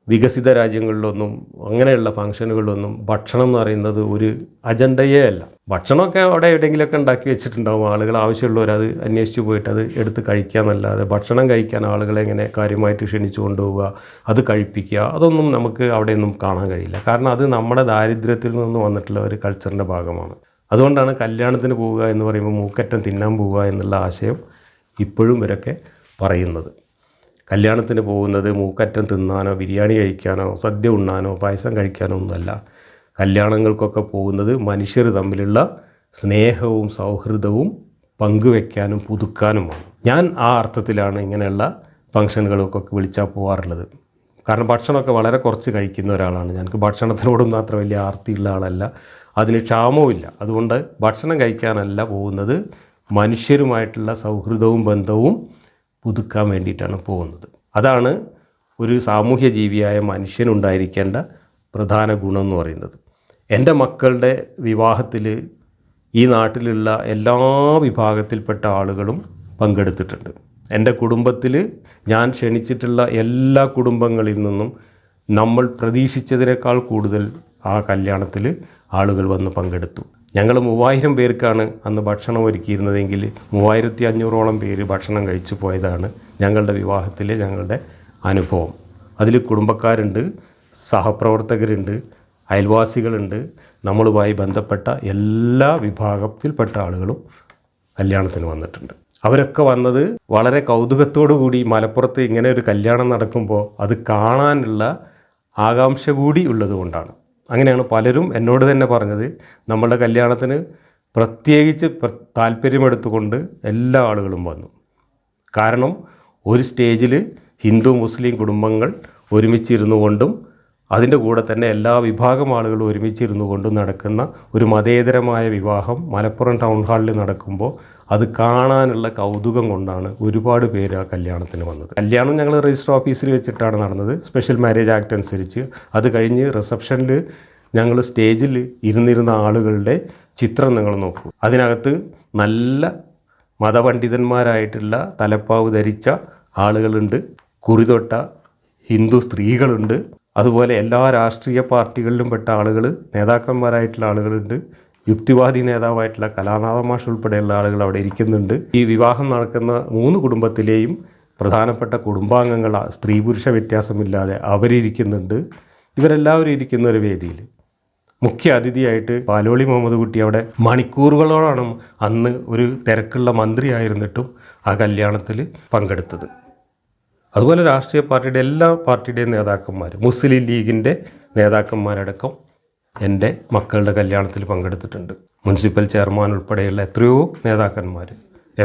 വികസിത രാജ്യങ്ങളിലൊന്നും അങ്ങനെയുള്ള ഫംഗ്ഷനുകളിലൊന്നും ഭക്ഷണം എന്ന് പറയുന്നത് ഒരു അജണ്ടയേ അല്ല. ഭക്ഷണമൊക്കെ അവിടെ എവിടെയെങ്കിലുമൊക്കെ ഉണ്ടാക്കി വെച്ചിട്ടുണ്ടാവും. ആളുകൾ ആവശ്യമുള്ളവർ അത് അന്വേഷിച്ച് പോയിട്ട് അത് എടുത്ത് കഴിക്കാമെന്നല്ലാതെ ഭക്ഷണം കഴിക്കാൻ ആളുകളെ എങ്ങനെ കാര്യമായിട്ട് ക്ഷണിച്ചു കൊണ്ടുപോവുക, അത് കഴിപ്പിക്കുക, അതൊന്നും നമുക്ക് അവിടെയൊന്നും കാണാൻ കഴിയില്ല. കാരണം അത് നമ്മുടെ ദാരിദ്ര്യത്തിൽ നിന്ന് വന്നിട്ടുള്ള ഒരു കൾച്ചറിൻ്റെ ഭാഗമാണ്. അതുകൊണ്ടാണ് കല്യാണത്തിന് പോവുക എന്ന് പറയുമ്പോൾ മൂക്കറ്റം തിന്നാൻ പോവുക എന്നുള്ള ആശയം ഇപ്പോഴും ഇവരൊക്കെ പറയുന്നത്. കല്യാണത്തിന് പോകുന്നത് മൂക്കറ്റം തിന്നാനോ ബിരിയാണി കഴിക്കാനോ സദ്യ ഉണ്ണാനോ പായസം കഴിക്കാനോ ഒന്നുമല്ല. കല്യാണങ്ങൾക്കൊക്കെ പോകുന്നത് മനുഷ്യർ തമ്മിലുള്ള സ്നേഹവും സൗഹൃദവും പങ്കുവെക്കാനും പുതുക്കാനുമാണ്. ഞാൻ ആ അർത്ഥത്തിലാണ് ഇങ്ങനെയുള്ള ഫംഗ്ഷനുകൾക്കൊക്കെ വിളിച്ചാൽ പോകാറുള്ളത്. കാരണം ഭക്ഷണമൊക്കെ വളരെ കുറച്ച് കഴിക്കുന്ന ഒരാളാണ്. ഞങ്ങൾക്ക് ഭക്ഷണത്തിനോടൊന്നും അത്ര വലിയ ആർത്തിയുള്ള ആളല്ല, അതിന് ക്ഷാമവുമില്ല. അതുകൊണ്ട് ഭക്ഷണം കഴിക്കാനല്ല പോകുന്നത്, മനുഷ്യരുമായിട്ടുള്ള സൗഹൃദവും ബന്ധവും പുതുക്കാൻ വേണ്ടിയിട്ടാണ് പോകുന്നത്. അതാണ് ഒരു സാമൂഹ്യ ജീവിയായ മനുഷ്യനുണ്ടായിരിക്കേണ്ട പ്രധാന ഗുണം എന്ന് പറയുന്നത്. എൻ്റെ മക്കളുടെ വിവാഹത്തിൽ ഈ നാട്ടിലുള്ള എല്ലാ വിഭാഗത്തിൽപ്പെട്ട ആളുകളും പങ്കെടുത്തിട്ടുണ്ട്. എൻ്റെ കുടുംബത്തിൽ ഞാൻ ക്ഷണിച്ചിട്ടുള്ള എല്ലാ കുടുംബങ്ങളിൽ നിന്നും നമ്മൾ പ്രതീക്ഷിച്ചതിനേക്കാൾ കൂടുതൽ ആ കല്യാണത്തിൽ ആളുകൾ വന്ന് പങ്കെടുത്തു. ഞങ്ങൾ 3000 പേർക്കാണ് അന്ന് ഭക്ഷണം ഒരുക്കിയിരുന്നതെങ്കിൽ 3500ഓളം പേര് ഭക്ഷണം കഴിച്ചു പോയതാണ് ഞങ്ങളുടെ വിവാഹത്തിലെ ഞങ്ങളുടെ അനുഭവം. അതിൽ കുടുംബക്കാരുണ്ട്, സഹപ്രവർത്തകരുണ്ട്, അയൽവാസികളുണ്ട്, നമ്മളുമായി ബന്ധപ്പെട്ട എല്ലാ വിഭാഗത്തിൽപ്പെട്ട ആളുകളും കല്യാണത്തിന് വന്നിട്ടുണ്ട്. അവരൊക്കെ വന്നത് വളരെ കൗതുകത്തോടു കൂടി മലപ്പുറത്ത് ഇങ്ങനെ ഒരു കല്യാണം നടക്കുമ്പോൾ അത് കാണാനുള്ള ആകാംക്ഷ കൂടി ഉള്ളതുകൊണ്ടാണ്. അങ്ങനെയാണ് പലരും എന്നോട് തന്നെ പറഞ്ഞത്, നമ്മളുടെ കല്യാണത്തിന് പ്രത്യേകിച്ച് താല്പര്യമെടുത്തുകൊണ്ട് എല്ലാ ആളുകളും വന്നു. കാരണം ഒരു സ്റ്റേജിൽ ഹിന്ദു മുസ്ലിം കുടുംബങ്ങൾ ഒരുമിച്ചിരുന്നു കൊണ്ടും അതിൻ്റെ കൂടെ തന്നെ എല്ലാ വിഭാഗം ആളുകളും ഒരുമിച്ചിരുന്നു കൊണ്ടും നടക്കുന്ന ഒരു മതേതരമായ വിവാഹം മലപ്പുറം ടൗൺ ഹാളിൽ നടക്കുമ്പോൾ അത് കാണാനുള്ള കൗതുകം കൊണ്ടാണ് ഒരുപാട് പേര് ആ കല്യാണത്തിന് വന്നത്. കല്യാണം ഞങ്ങൾ രജിസ്റ്റർ ഓഫീസിൽ വെച്ചിട്ടാണ് നടന്നത്, സ്പെഷ്യൽ മാരേജ് ആക്ട് അനുസരിച്ച്. അത് കഴിഞ്ഞ് റിസപ്ഷനിൽ ഞങ്ങൾ സ്റ്റേജിൽ ഇരുന്നിരുന്ന ആളുകളുടെ ചിത്രം നിങ്ങൾ നോക്കൂ. അതിനകത്ത് നല്ല മതപണ്ഡിതന്മാരായിട്ടുള്ള തലപ്പാവ് ധരിച്ച ആളുകളുണ്ട്, കുറിതൊട്ട ഹിന്ദു സ്ത്രീകളുണ്ട്, അതുപോലെ എല്ലാ രാഷ്ട്രീയ പാർട്ടികളിലും പെട്ട ആളുകൾ, നേതാക്കന്മാരായിട്ടുള്ള ആളുകളുണ്ട്, യുക്തിവാദി നേതാവായിട്ടുള്ള കലാനാഥൻ മാഷ് ഉൾപ്പെടെയുള്ള ആളുകൾ അവിടെ ഇരിക്കുന്നുണ്ട്. ഈ വിവാഹം നടക്കുന്ന 3 കുടുംബത്തിലെയും പ്രധാനപ്പെട്ട കുടുംബാംഗങ്ങൾ സ്ത്രീ പുരുഷ വ്യത്യാസമില്ലാതെ അവരിയ്ക്കുന്നുണ്ട്. ഇവരെല്ലാവരും ഇരിക്കുന്ന ഒരു വേദിയിൽ മുഖ്യ അതിഥിയായിട്ട് പാലോളി മുഹമ്മദ് കുട്ടി അവിടെ മണിക്കൂറുകളോടാണ് അന്ന് ഒരു തിരക്കുള്ള മന്ത്രിയായിരുന്നിട്ടും ആ കല്യാണത്തിൽ പങ്കെടുത്തത്. അതുപോലെ രാഷ്ട്രീയ പാർട്ടിയുടെ എല്ലാ പാർട്ടിയുടെയും നേതാക്കന്മാർ, മുസ്ലിം ലീഗിൻ്റെ നേതാക്കന്മാരടക്കം എൻ്റെ മക്കളുടെ കല്യാണത്തിൽ പങ്കെടുത്തിട്ടുണ്ട്. മുനിസിപ്പൽ ചെയർമാൻ ഉൾപ്പെടെയുള്ള എത്രയോ നേതാക്കന്മാർ,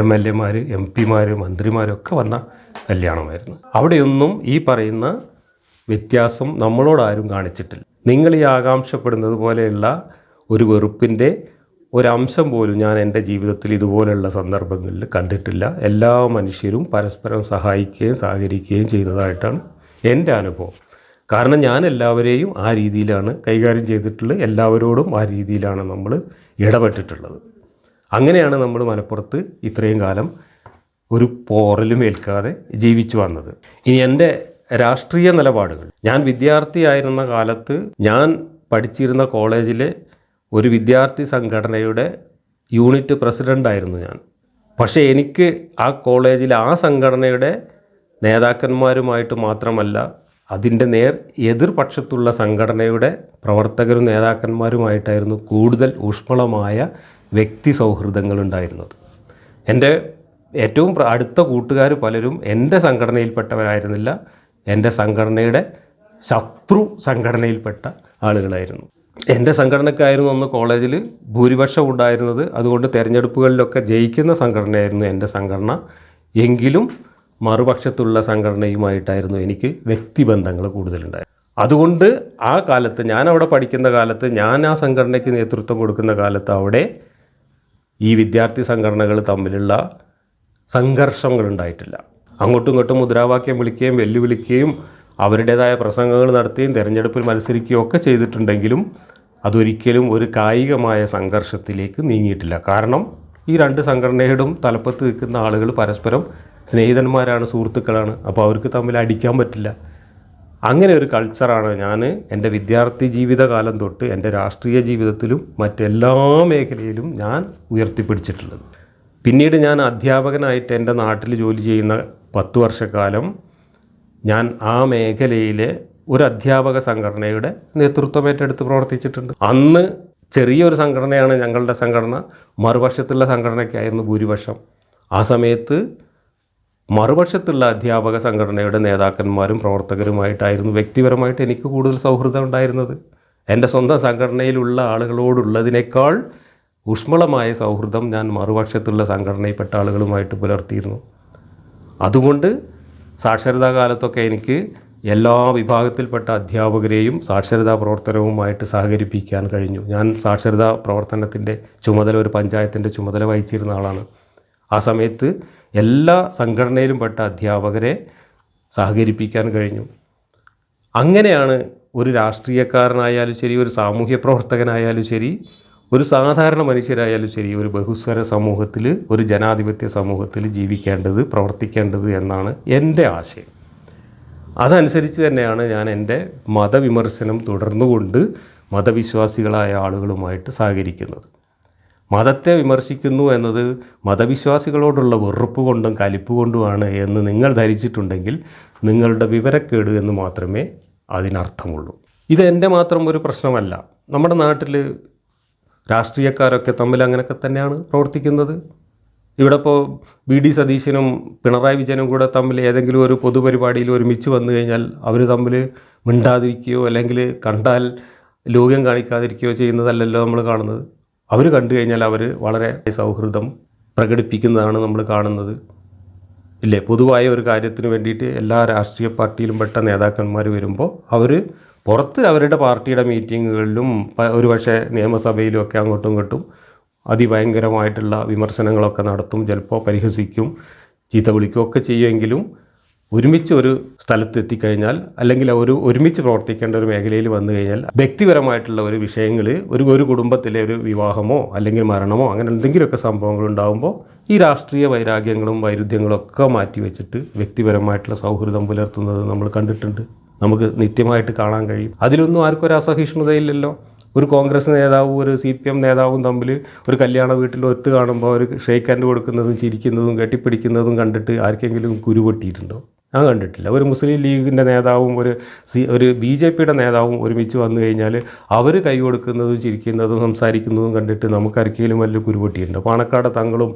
MLA മാർ, MP മാർ, മന്ത്രിമാരൊക്കെ വന്ന കല്യാണമായിരുന്നു. അവിടെയൊന്നും ഈ പറയുന്ന വ്യത്യാസം നമ്മളോടാരും കാണിച്ചിട്ടില്ല. നിങ്ങൾ ഈ ആകാംക്ഷപ്പെടുന്നത് പോലെയുള്ള ഒരു വെറുപ്പിൻ്റെ ഒരംശം പോലും ഞാൻ എൻ്റെ ജീവിതത്തിൽ ഇതുപോലെയുള്ള സന്ദർഭങ്ങളിൽ കണ്ടിട്ടില്ല. എല്ലാ മനുഷ്യരും പരസ്പരം സഹായിക്കുകയും സഹകരിക്കുകയും ചെയ്യുന്നതായിട്ടാണ് എൻ്റെ അനുഭവം. കാരണം ഞാൻ എല്ലാവരെയും ആ രീതിയിലാണ് കൈകാര്യം ചെയ്തിട്ടുള്ളത്, എല്ലാവരോടും ആ രീതിയിലാണ് നമ്മൾ ഇടപെട്ടിട്ടുള്ളത്. അങ്ങനെയാണ് നമ്മൾ മലപ്പുറത്ത് ഇത്രയും കാലം ഒരു പോറലും ഏൽക്കാതെ ജീവിച്ചു വന്നത്. ഇനി എൻ്റെ രാഷ്ട്രീയ നിലപാടുകൾ, ഞാൻ വിദ്യാർത്ഥിയായിരുന്ന കാലത്ത് ഞാൻ പഠിച്ചിരുന്ന കോളേജിലെ ഒരു വിദ്യാർത്ഥി സംഘടനയുടെ യൂണിറ്റ് പ്രസിഡൻ്റായിരുന്നു ഞാൻ. പക്ഷേ എനിക്ക് ആ കോളേജിലെ ആ സംഘടനയുടെ നേതാക്കന്മാരുമായിട്ട് മാത്രമല്ല, അതിൻ്റെ എതിർപക്ഷത്തുള്ള സംഘടനയുടെ പ്രവർത്തകരും നേതാക്കന്മാരുമായിട്ടായിരുന്നു കൂടുതൽ ഊഷ്മളമായ വ്യക്തി സൗഹൃദങ്ങളുണ്ടായിരുന്നത്. എൻ്റെ ഏറ്റവും അടുത്ത കൂട്ടുകാർ പലരും എൻ്റെ സംഘടനയിൽപ്പെട്ടവരായിരുന്നില്ല, എൻ്റെ സംഘടനയുടെ ശത്രു സംഘടനയിൽപ്പെട്ട ആളുകളായിരുന്നു. എൻ്റെ സംഘടനക്കായിരുന്നു അന്ന് കോളേജിൽ ഭൂരിപക്ഷം ഉണ്ടായിരുന്നത്. അതുകൊണ്ട് തിരഞ്ഞെടുപ്പുകളിലൊക്കെ ജയിക്കുന്ന സംഘടനയായിരുന്നു എൻ്റെ സംഘടന. എങ്കിലും മറുപക്ഷത്തുള്ള സംഘടനയുമായിട്ടായിരുന്നു എനിക്ക് വ്യക്തിബന്ധങ്ങൾ കൂടുതലുണ്ടായിരുന്നു. അതുകൊണ്ട് ആ കാലത്ത്, ഞാൻ അവിടെ പഠിക്കുന്ന കാലത്ത്, ഞാൻ ആ സംഘടനയ്ക്ക് നേതൃത്വം കൊടുക്കുന്ന കാലത്ത് അവിടെ ഈ വിദ്യാർത്ഥി സംഘടനകൾ തമ്മിലുള്ള സംഘർഷങ്ങളുണ്ടായിട്ടില്ല. അങ്ങോട്ടും ഇങ്ങോട്ടും മുദ്രാവാക്യം വിളിക്കുകയും വെല്ലുവിളിക്കുകയും അവരുടേതായ പ്രസംഗങ്ങൾ നടത്തുകയും തിരഞ്ഞെടുപ്പിൽ മത്സരിക്കുകയും ഒക്കെ ചെയ്തിട്ടുണ്ടെങ്കിലും അതൊരിക്കലും ഒരു കായികമായ സംഘർഷത്തിലേക്ക് നീങ്ങിയിട്ടില്ല. കാരണം ഈ 2 സംഘടനയോടും തലപ്പത്ത് നിൽക്കുന്ന ആളുകൾ പരസ്പരം സ്നേഹിതന്മാരാണ്, സുഹൃത്തുക്കളാണ്. അപ്പോൾ അവർക്ക് തമ്മിൽ അടിക്കാൻ പറ്റില്ല. അങ്ങനെ ഒരു കൾച്ചറാണ് ഞാൻ എൻ്റെ വിദ്യാർത്ഥി ജീവിതകാലം തൊട്ട് എൻ്റെ രാഷ്ട്രീയ ജീവിതത്തിലും മറ്റെല്ലാ മേഖലയിലും ഞാൻ ഉയർത്തിപ്പിടിച്ചിട്ടുള്ളത്. പിന്നീട് ഞാൻ അധ്യാപകനായിട്ട് എൻ്റെ നാട്ടിൽ ജോലി ചെയ്യുന്ന 10 വർഷക്കാലം ഞാൻ ആ മേഖലയിലെ ഒരു അധ്യാപക സംഘടനയുടെ നേതൃത്വം ഏറ്റെടുത്ത് പ്രവർത്തിച്ചിട്ടുണ്ട്. അന്ന് ചെറിയൊരു സംഘടനയാണ് ഞങ്ങളുടെ സംഘടന, മറുപക്ഷത്തുള്ള സംഘടനയ്ക്കായിരുന്നു ഭൂരിപക്ഷം. ആ സമയത്ത് മറുപക്ഷത്തുള്ള അധ്യാപക സംഘടനയുടെ നേതാക്കന്മാരും പ്രവർത്തകരുമായിട്ടായിരുന്നു വ്യക്തിപരമായിട്ട് എനിക്ക് കൂടുതൽ സൗഹൃദം ഉണ്ടായിരുന്നത്. എൻ്റെ സ്വന്തം സംഘടനയിലുള്ള ആളുകളോടുള്ളതിനേക്കാൾ ഊഷ്മളമായ സൗഹൃദം ഞാൻ മറുപക്ഷത്തുള്ള സംഘടനയിൽപ്പെട്ട ആളുകളുമായിട്ട് പുലർത്തിയിരുന്നു. അതുകൊണ്ട് സാക്ഷരതാ കാലത്തൊക്കെ എനിക്ക് എല്ലാ വിഭാഗത്തിൽപ്പെട്ട അധ്യാപകരെയും സാക്ഷരതാ പ്രവർത്തനവുമായിട്ട് സഹകരിപ്പിക്കാൻ കഴിഞ്ഞു. ഞാൻ സാക്ഷരതാ പ്രവർത്തനത്തിൻ്റെ ചുമതല, ഒരു പഞ്ചായത്തിൻ്റെ ചുമതല വഹിച്ചിരുന്ന ആളാണ്. ആ സമയത്ത് എല്ലാ സംഘടനയിലും പെട്ട അധ്യാപകരെ സഹകരിപ്പിക്കാൻ കഴിഞ്ഞു. അങ്ങനെയാണ് ഒരു രാഷ്ട്രീയക്കാരനായാലും ശരി, ഒരു സാമൂഹ്യ പ്രവർത്തകനായാലും ശരി, ഒരു സാധാരണ മനുഷ്യരായാലും ശരി, ഒരു ബഹുസ്വര സമൂഹത്തിൽ, ഒരു ജനാധിപത്യ സമൂഹത്തിൽ ജീവിക്കേണ്ടത്, പ്രവർത്തിക്കേണ്ടത് എന്നാണ് എൻ്റെ ആശയം. അതനുസരിച്ച് തന്നെയാണ് ഞാൻ എൻ്റെ മതവിമർശനം തുടർന്നുകൊണ്ട് മതവിശ്വാസികളായ ആളുകളുമായിട്ട് സഹകരിക്കുന്നത്. മതത്തെ വിമർശിക്കുന്നു എന്നത് മതവിശ്വാസികളോടുള്ള വെറുപ്പ് കൊണ്ടും കലിപ്പ് കൊണ്ടുമാണ് എന്ന് നിങ്ങൾ ധരിച്ചിട്ടുണ്ടെങ്കിൽ നിങ്ങളുടെ വിവരക്കേട് എന്ന് മാത്രമേ അതിനർത്ഥമുള്ളൂ. ഇത് എൻ്റെ മാത്രം ഒരു പ്രശ്നമല്ല. നമ്മുടെ നാട്ടിൽ രാഷ്ട്രീയക്കാരൊക്കെ തമ്മിൽ അങ്ങനെയൊക്കെ തന്നെയാണ് പ്രവർത്തിക്കുന്നത്. ഇവിടെ ഇപ്പോൾ BD സതീശനും പിണറായി വിജയനും കൂടെ തമ്മിൽ ഏതെങ്കിലും ഒരു പൊതുപരിപാടിയിൽ ഒരുമിച്ച് വന്നു കഴിഞ്ഞാൽ അവർ തമ്മിൽ മിണ്ടാതിരിക്കുകയോ അല്ലെങ്കിൽ കണ്ടാൽ ലോക്യം കാണിക്കാതിരിക്കുകയോ ചെയ്യുന്നതല്ലല്ലോ നമ്മൾ കാണുന്നത്. അവർ കണ്ടു കഴിഞ്ഞാൽ അവർ വളരെ സൗഹൃദം പ്രകടിപ്പിക്കുന്നതാണ് നമ്മൾ കാണുന്നത്. ഇല്ലേ? പൊതുവായ ഒരു കാര്യത്തിന് വേണ്ടിയിട്ട് എല്ലാ രാഷ്ട്രീയ പാർട്ടിയിലും പെട്ട നേതാക്കന്മാർ വരുമ്പോൾ അവർ പുറത്ത് അവരുടെ പാർട്ടിയുടെ മീറ്റിങ്ങുകളിലും ഒരുപക്ഷെ നിയമസഭയിലും ഒക്കെ അങ്ങോട്ടും ഇങ്ങോട്ടും അതിഭയങ്കരമായിട്ടുള്ള വിമർശനങ്ങളൊക്കെ നടത്തും, ചിലപ്പോൾ പരിഹസിക്കും, ചീത്ത വിളിക്കുകയൊക്കെ ചെയ്യുമെങ്കിലും ഒരുമിച്ച് ഒരു സ്ഥലത്ത് എത്തിക്കഴിഞ്ഞാൽ അല്ലെങ്കിൽ ഒരുമിച്ച് പ്രവർത്തിക്കേണ്ട ഒരു മേഖലയിൽ വന്നു കഴിഞ്ഞാൽ വ്യക്തിപരമായിട്ടുള്ള ഒരു വിഷയങ്ങൾ ഒരു കുടുംബത്തിലെ ഒരു വിവാഹമോ അല്ലെങ്കിൽ മരണമോ അങ്ങനെ എന്തെങ്കിലുമൊക്കെ സംഭവങ്ങൾ ഉണ്ടാകുമ്പോൾ ഈ രാഷ്ട്രീയ വൈരാഗ്യങ്ങളും വൈരുദ്ധ്യങ്ങളും ഒക്കെ മാറ്റി വെച്ചിട്ട് വ്യക്തിപരമായിട്ടുള്ള സൗഹൃദം പുലർത്തുന്നത് നമ്മൾ കണ്ടിട്ടുണ്ട്, നമുക്ക് നിത്യമായിട്ട് കാണാൻ കഴിയും. അതിലൊന്നും ആർക്കും ഒരു അസഹിഷ്ണുതയില്ലല്ലോ. ഒരു കോൺഗ്രസ് നേതാവും ഒരു CPM നേതാവും തമ്മിൽ ഒരു കല്യാണ വീട്ടിൽ ഒത്തു കാണുമ്പോൾ ഒരു ഷെയ്ക്ക് ഹാൻഡ് കൊടുക്കുന്നതും ചിരിക്കുന്നതും കെട്ടിപ്പിടിക്കുന്നതും കണ്ടിട്ട് ആർക്കെങ്കിലും കുരു പൊട്ടിയിട്ടുണ്ടോ? ഞാൻ കണ്ടിട്ടില്ല. ഒരു മുസ്ലിം ലീഗിൻ്റെ നേതാവും ഒരു BJPയുടെ നേതാവും ഒരുമിച്ച് വന്നു കഴിഞ്ഞാൽ അവർ കൈ കൊടുക്കുന്നതും ചിരിക്കുന്നതും സംസാരിക്കുന്നതും കണ്ടിട്ട് നമുക്കാർക്കെങ്കിലും വലിയ കുരു പൊട്ടിയിട്ടുണ്ടോ? പാണക്കാട് തങ്ങളും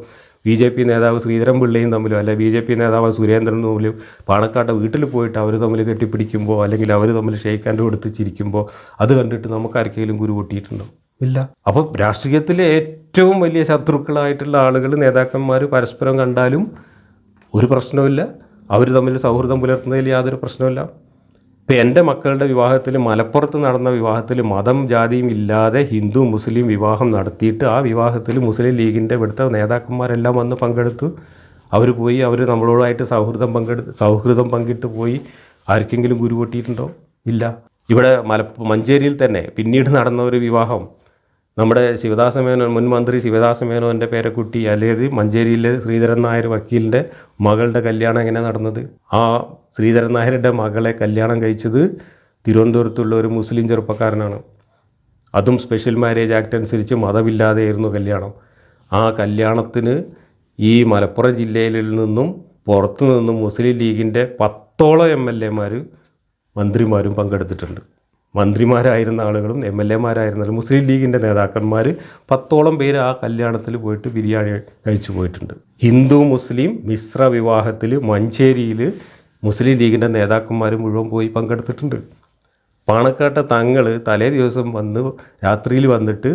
BJP നേതാവ് ശ്രീധരൻ പിള്ളയും തമ്മിലോ അല്ലെ BJP നേതാവ് സുരേന്ദ്രൻ തമ്മിലും പാണക്കാട്ടെ വീട്ടിൽ പോയിട്ട് അവർ തമ്മിൽ കെട്ടിപ്പിടിക്കുമ്പോൾ അല്ലെങ്കിൽ അവർ തമ്മിൽ ഷെയ്ക്ക് ഹാൻഡ് കൊടുത്ത് ചിരിക്കുമ്പോൾ അത് കണ്ടിട്ട് നമുക്കാർക്കെങ്കിലും കുരു പൊട്ടിയിട്ടുണ്ടോ? ഇല്ല. അപ്പോൾ രാഷ്ട്രീയത്തിലെ ഏറ്റവും വലിയ ശത്രുക്കളായിട്ടുള്ള ആളുകൾ നേതാക്കന്മാർ പരസ്പരം കണ്ടാലും ഒരു പ്രശ്നവുമില്ല, അവർ തമ്മിൽ സൗഹൃദം പുലർത്തുന്നതിൽ യാതൊരു പ്രശ്നമില്ല. ഇപ്പോൾ എൻ്റെ മക്കളുടെ വിവാഹത്തിൽ, മലപ്പുറത്ത് നടന്ന വിവാഹത്തിൽ മതം ജാതിയും ഇല്ലാതെ ഹിന്ദു മുസ്ലിം വിവാഹം നടത്തിയിട്ട് ആ വിവാഹത്തിൽ മുസ്ലിം ലീഗിൻ്റെ ഇവിടുത്തെ നേതാക്കന്മാരെല്ലാം വന്ന് പങ്കെടുത്തു. അവർ പോയി നമ്മളോടായിട്ട് സൗഹൃദം പങ്കിട്ട് പോയി. ആർക്കെങ്കിലും കുരു പൊട്ടിയിട്ടുണ്ടോ? ഇല്ല. ഇവിടെ മഞ്ചേരിയിൽ തന്നെ പിന്നീട് നടന്ന ഒരു വിവാഹം, നമ്മുടെ ശിവദാസ മേനോൻ, മുൻ മന്ത്രി ശിവദാസ മേനോൻ്റെ പേരക്കുട്ടി അല്ലെങ്കിൽ മഞ്ചേരിയിലെ ശ്രീധരൻ നായർ വക്കീലിൻ്റെ മകളുടെ കല്യാണം എങ്ങനെ നടന്നത്? ആ ശ്രീധരൻ നായരുടെ മകളെ കല്യാണം കഴിച്ചത് തിരുവനന്തപുരത്തുള്ള ഒരു മുസ്ലിം ചെറുപ്പക്കാരനാണ്. അതും സ്പെഷ്യൽ മാരേജ് ആക്ട് അനുസരിച്ച് മതമില്ലാതെയായിരുന്നു കല്യാണം. ആ കല്യാണത്തിന് ഈ മലപ്പുറം ജില്ലയിൽ നിന്നും പുറത്തു നിന്നും മുസ്ലിം ലീഗിൻ്റെ 10ഓളം MLA മന്ത്രിമാരും പങ്കെടുത്തിട്ടുണ്ട്. മന്ത്രിമാരായിരുന്ന ആളുകളും MLA മുസ്ലിം ലീഗിൻ്റെ നേതാക്കന്മാർ 10ഓളം പേര് ആ കല്യാണത്തിൽ പോയിട്ട് ബിരിയാണി കഴിച്ചു പോയിട്ടുണ്ട്. ഹിന്ദു മുസ്ലിം മിശ്ര വിവാഹത്തിൽ മഞ്ചേരിയിൽ മുസ്ലിം ലീഗിൻ്റെ നേതാക്കന്മാർ മുഴുവൻ പോയി പങ്കെടുത്തിട്ടുണ്ട്. പാണക്കാട്ടെ തങ്ങൾ തലേ ദിവസം രാത്രിയിൽ വന്നിട്ട്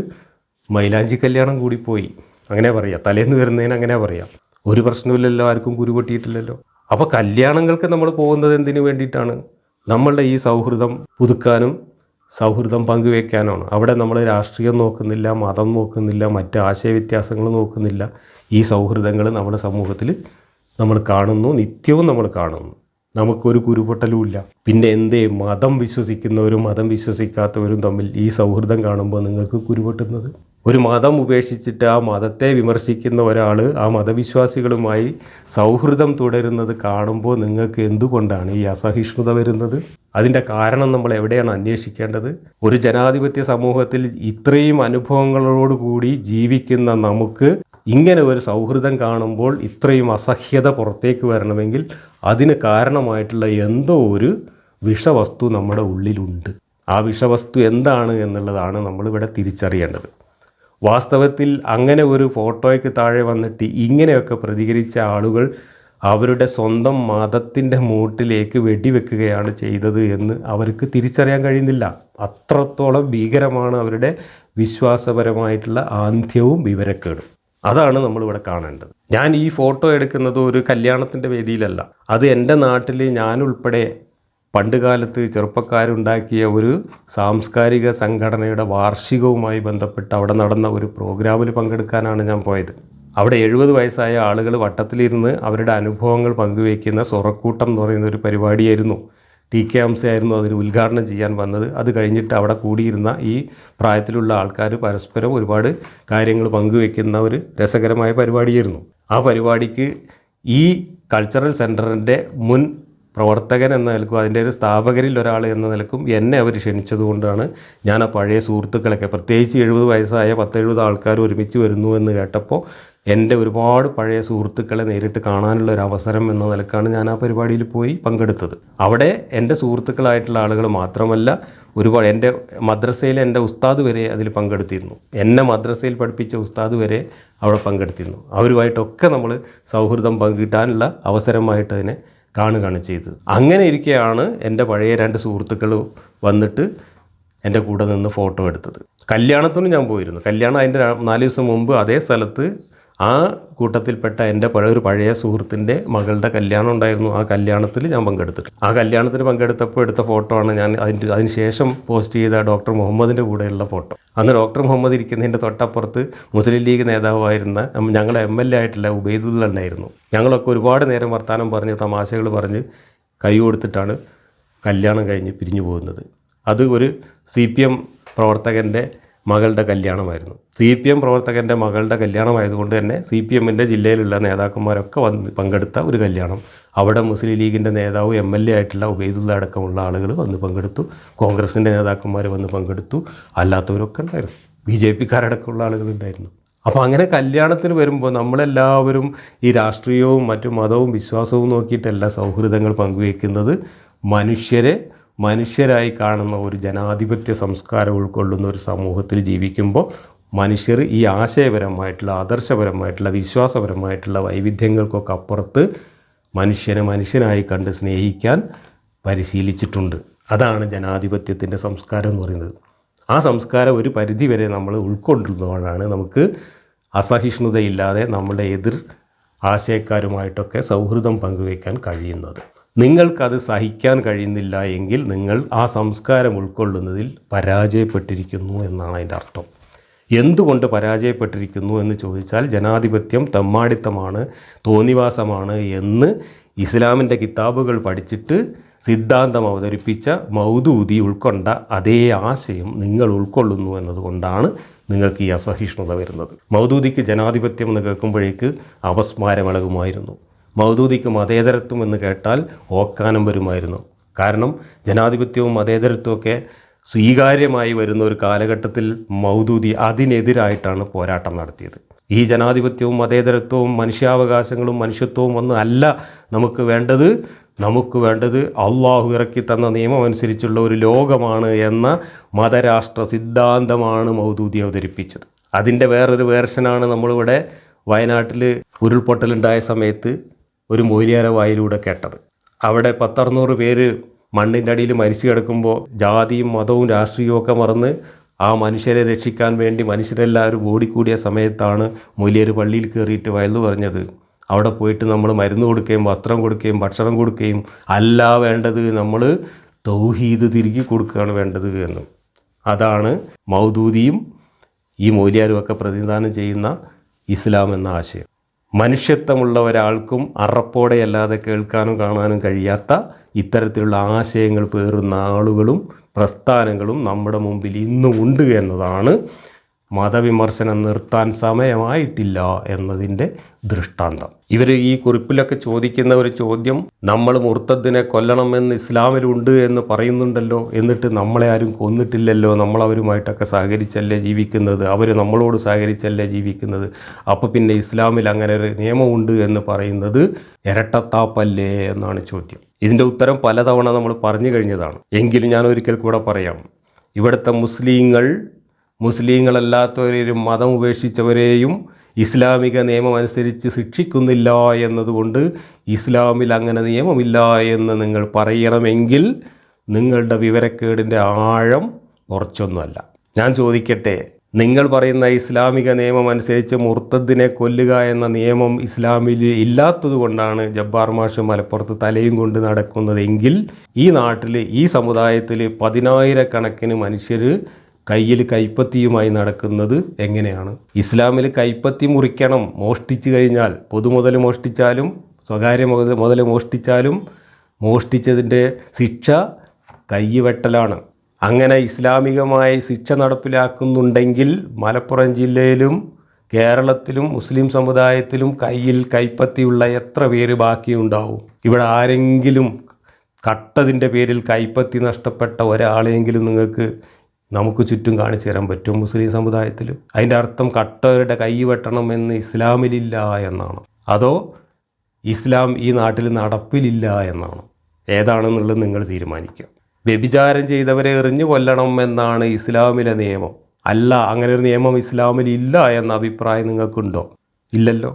മൈലാഞ്ചി കല്യാണം കൂടി പോയി, അങ്ങനെ പറയാം. തലേന്ന് വരുന്നതിന് അങ്ങനെ പറയാം. ഒരു പ്രശ്നമില്ലല്ലോ, ആർക്കും കുരു പൊട്ടിയിട്ടില്ലല്ലോ. അപ്പോൾ കല്യാണങ്ങൾക്ക് നമ്മൾ പോകുന്നത് എന്തിനു വേണ്ടിയിട്ടാണ്? നമ്മളുടെ ഈ സൗഹൃദം പുതുക്കാനും സൗഹൃദം പങ്കുവയ്ക്കാനാണ്. അവിടെ നമ്മൾ രാഷ്ട്രീയം നോക്കുന്നില്ല, മതം നോക്കുന്നില്ല, മറ്റ് ആശയവ്യത്യാസങ്ങൾ നോക്കുന്നില്ല. ഈ സൗഹൃദങ്ങൾ നമ്മുടെ സമൂഹത്തിൽ നമ്മൾ കാണുന്നു, നിത്യവും നമ്മൾ കാണുന്നു. നമുക്കൊരു കുരുപൊട്ടലുമില്ല. പിന്നെ എന്തേ മതം വിശ്വസിക്കുന്നവരും മതം വിശ്വസിക്കാത്തവരും തമ്മിൽ ഈ സൗഹൃദം കാണുമ്പോൾ നിങ്ങൾക്ക് കുരുപൊട്ടുന്നത്? ഒരു മതം ഉപേക്ഷിച്ചിട്ട് ആ മതത്തെ വിമർശിക്കുന്ന ഒരാൾ ആ മതവിശ്വാസികളുമായി സൗഹൃദം തുടരുന്നത് കാണുമ്പോൾ നിങ്ങൾക്ക് എന്തുകൊണ്ടാണ് ഈ അസഹിഷ്ണുത വരുന്നത്? അതിൻ്റെ കാരണം നമ്മൾ എവിടെയാണ് അന്വേഷിക്കേണ്ടത്? ഒരു ജനാധിപത്യ സമൂഹത്തിൽ ഇത്രയും അനുഭവങ്ങളോടുകൂടി ജീവിക്കുന്ന നമുക്ക് ഇങ്ങനെ ഒരു സൗഹൃദം കാണുമ്പോൾ ഇത്രയും അസഹ്യത പുറത്തേക്ക് വരണമെങ്കിൽ അതിന് കാരണമായിട്ടുള്ള എന്തോ ഒരു വിഷവസ്തു നമ്മുടെ ഉള്ളിലുണ്ട്. ആ വിഷവസ്തു എന്താണ് എന്നുള്ളതാണ് നമ്മളിവിടെ തിരിച്ചറിയേണ്ടത്. വാസ്തവത്തിൽ അങ്ങനെ ഒരു ഫോട്ടോയ്ക്ക് താഴെ വന്നിട്ട് ഇങ്ങനെയൊക്കെ പ്രതികരിച്ച ആളുകൾ അവരുടെ സ്വന്തം മതത്തിൻ്റെ മൂട്ടിലേക്ക് വെടിവെക്കുകയാണ് ചെയ്തത് എന്ന് അവർക്ക് തിരിച്ചറിയാൻ കഴിയുന്നില്ല. അത്രത്തോളം ഭീകരമാണ് അവരുടെ വിശ്വാസപരമായിട്ടുള്ള ആന്ധ്യവും വിവരക്കേടും. അതാണ് നമ്മളിവിടെ കാണേണ്ടത്. ഞാൻ ഈ ഫോട്ടോ എടുക്കുന്നത് ഒരു കല്യാണത്തിൻ്റെ വേദിയിലല്ല. അത് എൻ്റെ നാട്ടിൽ ഞാനുൾപ്പെടെ പണ്ട് കാലത്ത് ചെറുപ്പക്കാരുണ്ടാക്കിയ ഒരു സാംസ്കാരിക സംഘടനയുടെ വാർഷികവുമായി ബന്ധപ്പെട്ട് അവിടെ നടന്ന ഒരു പ്രോഗ്രാമിൽ പങ്കെടുക്കാനാണ് ഞാൻ പോയത്. അവിടെ 70 വയസ്സായ ആളുകൾ വട്ടത്തിലിരുന്ന് അവരുടെ അനുഭവങ്ങൾ പങ്കുവയ്ക്കുന്ന സൊറക്കൂട്ടം എന്ന് പറയുന്ന ഒരു പരിപാടിയായിരുന്നു. TK ഹംസയായിരുന്നു അതിന് ഉദ്ഘാടനം ചെയ്യാൻ വന്നത്. അത് കഴിഞ്ഞിട്ട് അവിടെ കൂടിയിരുന്ന ഈ പ്രായത്തിലുള്ള ആൾക്കാർ പരസ്പരം ഒരുപാട് കാര്യങ്ങൾ പങ്കുവയ്ക്കുന്ന ഒരു രസകരമായ പരിപാടിയായിരുന്നു. ആ പരിപാടിക്ക് ഈ കൾച്ചറൽ സെൻറ്ററിൻ്റെ മുൻ പ്രവർത്തകൻ എന്ന നിലക്കും അതിൻ്റെ ഒരു സ്ഥാപകരിൽ ഒരാൾ എന്ന നിലക്കും എന്നെ അവർ ക്ഷണിച്ചതുകൊണ്ടാണ് ഞാൻ ആ പഴയ സുഹൃത്തുക്കളൊക്കെ, പ്രത്യേകിച്ച് 70 വയസ്സായ 10-70 ആൾക്കാർ ഒരുമിച്ച് വരുന്നു എന്ന് കേട്ടപ്പോൾ എൻ്റെ ഒരുപാട് പഴയ സുഹൃത്തുക്കളെ നേരിട്ട് കാണാനുള്ള ഒരു അവസരം എന്ന നിലക്കാണ് ഞാൻ ആ പരിപാടിയിൽ പോയി പങ്കെടുത്തത്. അവിടെ എൻ്റെ സുഹൃത്തുക്കളായിട്ടുള്ള ആളുകൾ മാത്രമല്ല, ഒരുപാട് എൻ്റെ മദ്രസയിലെ എൻ്റെ ഉസ്താദ് വരെ അതിൽ പങ്കെടുത്തിരുന്നു. എന്നെ മദ്രസയിൽ പഠിപ്പിച്ച ഉസ്താദ് വരെ അവിടെ പങ്കെടുത്തിരുന്നു. അവരുമായിട്ടൊക്കെ നമ്മൾ സൗഹൃദം പങ്കിട്ടാനുള്ള അവസരമായിട്ട് അതിനെ കാണുകയാണ് ചെയ്തത്. അങ്ങനെ ഇരിക്കെയാണ് എൻ്റെ പഴയ 2 സുഹൃത്തുക്കൾ വന്നിട്ട് എൻ്റെ കൂടെ നിന്ന് ഫോട്ടോ എടുത്തത്. കല്യാണത്തിനും ഞാൻ പോയിരുന്നു. കല്യാണം അതിൻ്റെ 4 ദിവസം മുമ്പ് അതേ സ്ഥലത്ത് ആ കൂട്ടത്തിൽപ്പെട്ട എൻ്റെ ഒരു പഴയ സുഹൃത്തിൻ്റെ മകളുടെ കല്യാണം ഉണ്ടായിരുന്നു. ആ കല്യാണത്തിൽ ഞാൻ പങ്കെടുത്തിട്ടുണ്ട്. ആ കല്യാണത്തിന് പങ്കെടുത്തപ്പോൾ എടുത്ത ഫോട്ടോ ആണ് ഞാൻ അതിന് ശേഷം പോസ്റ്റ് ചെയ്ത ഡോക്ടർ മുഹമ്മദിൻ്റെ കൂടെയുള്ള ഫോട്ടോ. അന്ന് ഡോക്ടർ മുഹമ്മദ് ഇരിക്കുന്നതിൻ്റെ തൊട്ടപ്പുറത്ത് മുസ്ലിം ലീഗ് നേതാവായിരുന്ന ഞങ്ങളുടെ MLA ആയിട്ടുള്ള ഉബൈദുള്ള ഉണ്ടായിരുന്നു. ഞങ്ങളൊക്കെ ഒരുപാട് നേരം വർത്തമാനം പറഞ്ഞ് തമാശകൾ പറഞ്ഞ് കൈ കൊടുത്തിട്ടാണ് കല്യാണം കഴിഞ്ഞ് പിരിഞ്ഞു പോകുന്നത്. അത് ഒരു CPM പ്രവർത്തകൻ്റെ മകളുടെ കല്യാണമായിരുന്നു. CPM പ്രവർത്തകൻ്റെ മകളുടെ കല്യാണമായതുകൊണ്ട് തന്നെ CPMൻ്റെ ജില്ലയിലുള്ള നേതാക്കന്മാരൊക്കെ വന്ന് പങ്കെടുത്ത ഒരു കല്യാണം. അവിടെ മുസ്ലിം ലീഗിൻ്റെ നേതാവ് MLA ആയിട്ടുള്ള ഉബൈദുള്ള അടക്കമുള്ള ആളുകൾ വന്ന് പങ്കെടുത്തു. കോൺഗ്രസിൻ്റെ നേതാക്കന്മാർ വന്ന് പങ്കെടുത്തു. അല്ലാത്തവരൊക്കെ ഉണ്ടായിരുന്നു. BJPക്കാരടക്കമുള്ള ആളുകളുണ്ടായിരുന്നു. അപ്പോൾ അങ്ങനെ കല്യാണത്തിന് വരുമ്പോൾ നമ്മളെല്ലാവരും ഈ രാഷ്ട്രീയവും മറ്റു മതവും വിശ്വാസവും നോക്കിയിട്ടല്ല സൗഹൃദങ്ങൾ പങ്കുവയ്ക്കുന്നത്. മനുഷ്യരായി കാണുന്ന ഒരു ജനാധിപത്യ സംസ്കാരം ഉൾക്കൊള്ളുന്ന ഒരു സമൂഹത്തിൽ ജീവിക്കുമ്പോൾ മനുഷ്യർ ഈ ആശയപരമായിട്ടുള്ള ആദർശപരമായിട്ടുള്ള വിശ്വാസപരമായിട്ടുള്ള വൈവിധ്യങ്ങൾക്കൊക്കെ അപ്പുറത്ത് മനുഷ്യനായി കണ്ട് സ്നേഹിക്കാൻ പരിശീലിച്ചിട്ടുണ്ട്. അതാണ് ജനാധിപത്യത്തിൻ്റെ സംസ്കാരം എന്ന് പറയുന്നത്. ആ സംസ്കാരം ഒരു പരിധിവരെ നമ്മൾ ഉൾക്കൊള്ളുന്നതുകൊണ്ടാണ് നമുക്ക് അസഹിഷ്ണുതയില്ലാതെ നമ്മുടെ എതിർ ആശയക്കാരുമായിട്ടൊക്കെ സൗഹൃദം പങ്കുവയ്ക്കാൻ കഴിയുന്നത്. നിങ്ങൾക്കത് സഹിക്കാൻ കഴിയുന്നില്ല എങ്കിൽ നിങ്ങൾ ആ സംസ്കാരം ഉൾക്കൊള്ളുന്നതിൽ പരാജയപ്പെട്ടിരിക്കുന്നു എന്നാണ് അതിൻ്റെ അർത്ഥം. എന്തുകൊണ്ട് പരാജയപ്പെട്ടിരിക്കുന്നു എന്ന് ചോദിച്ചാൽ ജനാധിപത്യം തെമ്മാടിത്തമാണ്, തോന്നിവാസമാണ് എന്ന് ഇസ്ലാമിൻ്റെ കിതാബുകൾ പഠിച്ചിട്ട് സിദ്ധാന്തം അവതരിപ്പിച്ച മൗദൂദി ഉൾക്കൊണ്ട അതേ ആശയം നിങ്ങൾ ഉൾക്കൊള്ളുന്നു എന്നതുകൊണ്ടാണ് നിങ്ങൾക്ക് ഈ അസഹിഷ്ണുത വരുന്നത്. മൗദൂദിക്ക് ജനാധിപത്യം എന്ന് കേൾക്കുമ്പോഴേക്ക് അപസ്മാരമിളകുമായിരുന്നു. മൗദൂദിക്ക് മതേതരത്വം എന്ന് കേട്ടാൽ ഓക്കാനം വരുമായിരുന്നു. കാരണം ജനാധിപത്യവും മതേതരത്വമൊക്കെ സ്വീകാര്യമായി വരുന്ന ഒരു കാലഘട്ടത്തിൽ മൗദൂദി അതിനെതിരായിട്ടാണ് പോരാട്ടം നടത്തിയത്. ഈ ജനാധിപത്യവും മതേതരത്വവും മനുഷ്യാവകാശങ്ങളും മനുഷ്യത്വവും ഒന്നും അല്ല നമുക്ക് വേണ്ടത് അള്ളാഹു ഇറക്കി തന്ന നിയമം അനുസരിച്ചുള്ള ഒരു ലോകമാണ് എന്ന മതരാഷ്ട്ര സിദ്ധാന്തമാണ് മൗദൂദി അവതരിപ്പിച്ചത്. അതിൻ്റെ വേറൊരു വേർഷനാണ് നമ്മളിവിടെ വയനാട്ടിൽ ഉരുൾപൊട്ടലുണ്ടായ സമയത്ത് ഒരു മൊയ്ലിയാരെ വായിലൂടെ കേട്ടത്. അവിടെ 10-600 പേര് മണ്ണിൻ്റെ അടിയിൽ മരിച്ചു കിടക്കുമ്പോൾ ജാതിയും മതവും രാഷ്ട്രീയവും ഒക്കെ മറന്ന് ആ മനുഷ്യരെ രക്ഷിക്കാൻ വേണ്ടി മനുഷ്യരെല്ലാവരും ഓടിക്കൂടിയ സമയത്താണ് മൊയ്ലിയർ പള്ളിയിൽ കയറിയിട്ട് വയലു പറഞ്ഞത്, അവിടെ പോയിട്ട് നമ്മൾ മരുന്ന് കൊടുക്കുകയും വസ്ത്രം കൊടുക്കുകയും ഭക്ഷണം കൊടുക്കുകയും അല്ല വേണ്ടത്, നമ്മൾ തൗഹീദ് തിരികെ കൊടുക്കുകയാണ് വേണ്ടത് എന്ന്. അതാണ് മൗദൂദിയും ഈ മൊയ്ലിയാരുമൊക്കെ പ്രതിനിധാനം ചെയ്യുന്ന ഇസ്ലാം എന്ന ആശയം. മനുഷ്യത്വമുള്ള ഒരാൾക്കും അറപ്പോടെയല്ലാതെ കേൾക്കാനും കാണാനും കഴിയാത്ത ഇത്തരത്തിലുള്ള ആശയങ്ങൾ പേറുന്ന ആളുകളും പ്രസ്ഥാനങ്ങളും നമ്മുടെ മുമ്പിൽ ഇന്നും ഉണ്ട് എന്നതാണ് മതവിമർശനം നിർത്താൻ സമയമായിട്ടില്ല എന്നതിൻ്റെ ദൃഷ്ടാന്തം. ഇവർ ഈ കുറിപ്പിലൊക്കെ ചോദിക്കുന്ന ഒരു ചോദ്യം, നമ്മൾ മുർത്തദ്ദിനെ കൊല്ലണമെന്ന് ഇസ്ലാമിലുണ്ട് എന്ന് പറയുന്നുണ്ടല്ലോ, എന്നിട്ട് നമ്മളെ ആരും കൊന്നിട്ടില്ലല്ലോ, നമ്മളവരുമായിട്ടൊക്കെ സഹകരിച്ചല്ലേ ജീവിക്കുന്നത്, അവർ നമ്മളോട് സഹകരിച്ചല്ലേ ജീവിക്കുന്നത്, അപ്പോൾ പിന്നെ ഇസ്ലാമിൽ അങ്ങനെ ഒരു നിയമമുണ്ട് എന്ന് പറയുന്നത് ഇരട്ടത്താപ്പല്ലേ എന്നാണ് ചോദ്യം. ഇതിൻ്റെ ഉത്തരം പലതവണ നമ്മൾ പറഞ്ഞു കഴിഞ്ഞതാണ്. എങ്കിലും ഞാൻ ഒരിക്കൽ കൂടെ പറയാം. ഇവിടുത്തെ മുസ്ലിങ്ങളല്ലാത്തവരെയും മതം ഉപേക്ഷിച്ചവരെയും ഇസ്ലാമിക നിയമം അനുസരിച്ച് ശിക്ഷിക്കുന്നില്ല എന്നതുകൊണ്ട് ഇസ്ലാമിൽ അങ്ങനെ നിയമമില്ല എന്ന് നിങ്ങൾ പറയണമെങ്കിൽ നിങ്ങളുടെ വിവരക്കേടിൻ്റെ ആഴം കുറച്ചൊന്നുമല്ല. ഞാൻ ചോദിക്കട്ടെ, നിങ്ങൾ പറയുന്ന ഇസ്ലാമിക നിയമം അനുസരിച്ച് മുർത്തദ്ദിനെ കൊല്ലുക എന്ന നിയമം ഇസ്ലാമിൽ ഇല്ലാത്തത് കൊണ്ടാണ് ജബ്ബാർ മാഷ് മലപ്പുറത്ത് തലയും കൊണ്ട് നടക്കുന്നതെങ്കിൽ ഈ നാട്ടിൽ ഈ സമുദായത്തിൽ 10,000-കണക്കിന് മനുഷ്യർ കയ്യിൽ കൈപ്പത്തിയുമായി നടക്കുന്നത് എങ്ങനെയാണ്? ഇസ്ലാമിൽ കൈപ്പത്തി മുറിക്കണം. മോഷ്ടിച്ചു കഴിഞ്ഞാൽ, പൊതുമുതൽ മോഷ്ടിച്ചാലും സ്വകാര്യ മുതൽ മോഷ്ടിച്ചാലും മോഷ്ടിച്ചതിൻ്റെ ശിക്ഷ കൈവെട്ടലാണ്. അങ്ങനെ ഇസ്ലാമികമായി ശിക്ഷ നടപ്പിലാക്കുന്നുണ്ടെങ്കിൽ മലപ്പുറം ജില്ലയിലും കേരളത്തിലും മുസ്ലിം സമുദായത്തിലും കയ്യിൽ കൈപ്പത്തിയുള്ള എത്ര പേര് ബാക്കിയുണ്ടാവും? ഇവിടെ ആരെങ്കിലും കട്ടതിൻ്റെ പേരിൽ കൈപ്പത്തി നഷ്ടപ്പെട്ട ഒരാളെങ്കിലും നമുക്ക് ചുറ്റും കാണിച്ചു തരാൻ പറ്റും മുസ്ലിം സമുദായത്തിൽ? അതിൻ്റെ അർത്ഥം കട്ടവരുടെ കൈ വെട്ടണമെന്ന് ഇസ്ലാമിലില്ല എന്നാണ്, അതോ ഇസ്ലാം ഈ നാട്ടിൽ നടപ്പിലില്ല എന്നാണ്? ഏതാണെന്നുള്ളത് നിങ്ങൾ തീരുമാനിക്കുക. വ്യഭിചാരം ചെയ്തവരെ എറിഞ്ഞു കൊല്ലണം എന്നാണ് ഇസ്ലാമിലെ നിയമം. അല്ല, അങ്ങനെ ഒരു നിയമം ഇസ്ലാമിൽ ഇല്ല എന്ന അഭിപ്രായം നിങ്ങൾക്കുണ്ടോ? ഇല്ലല്ലോ.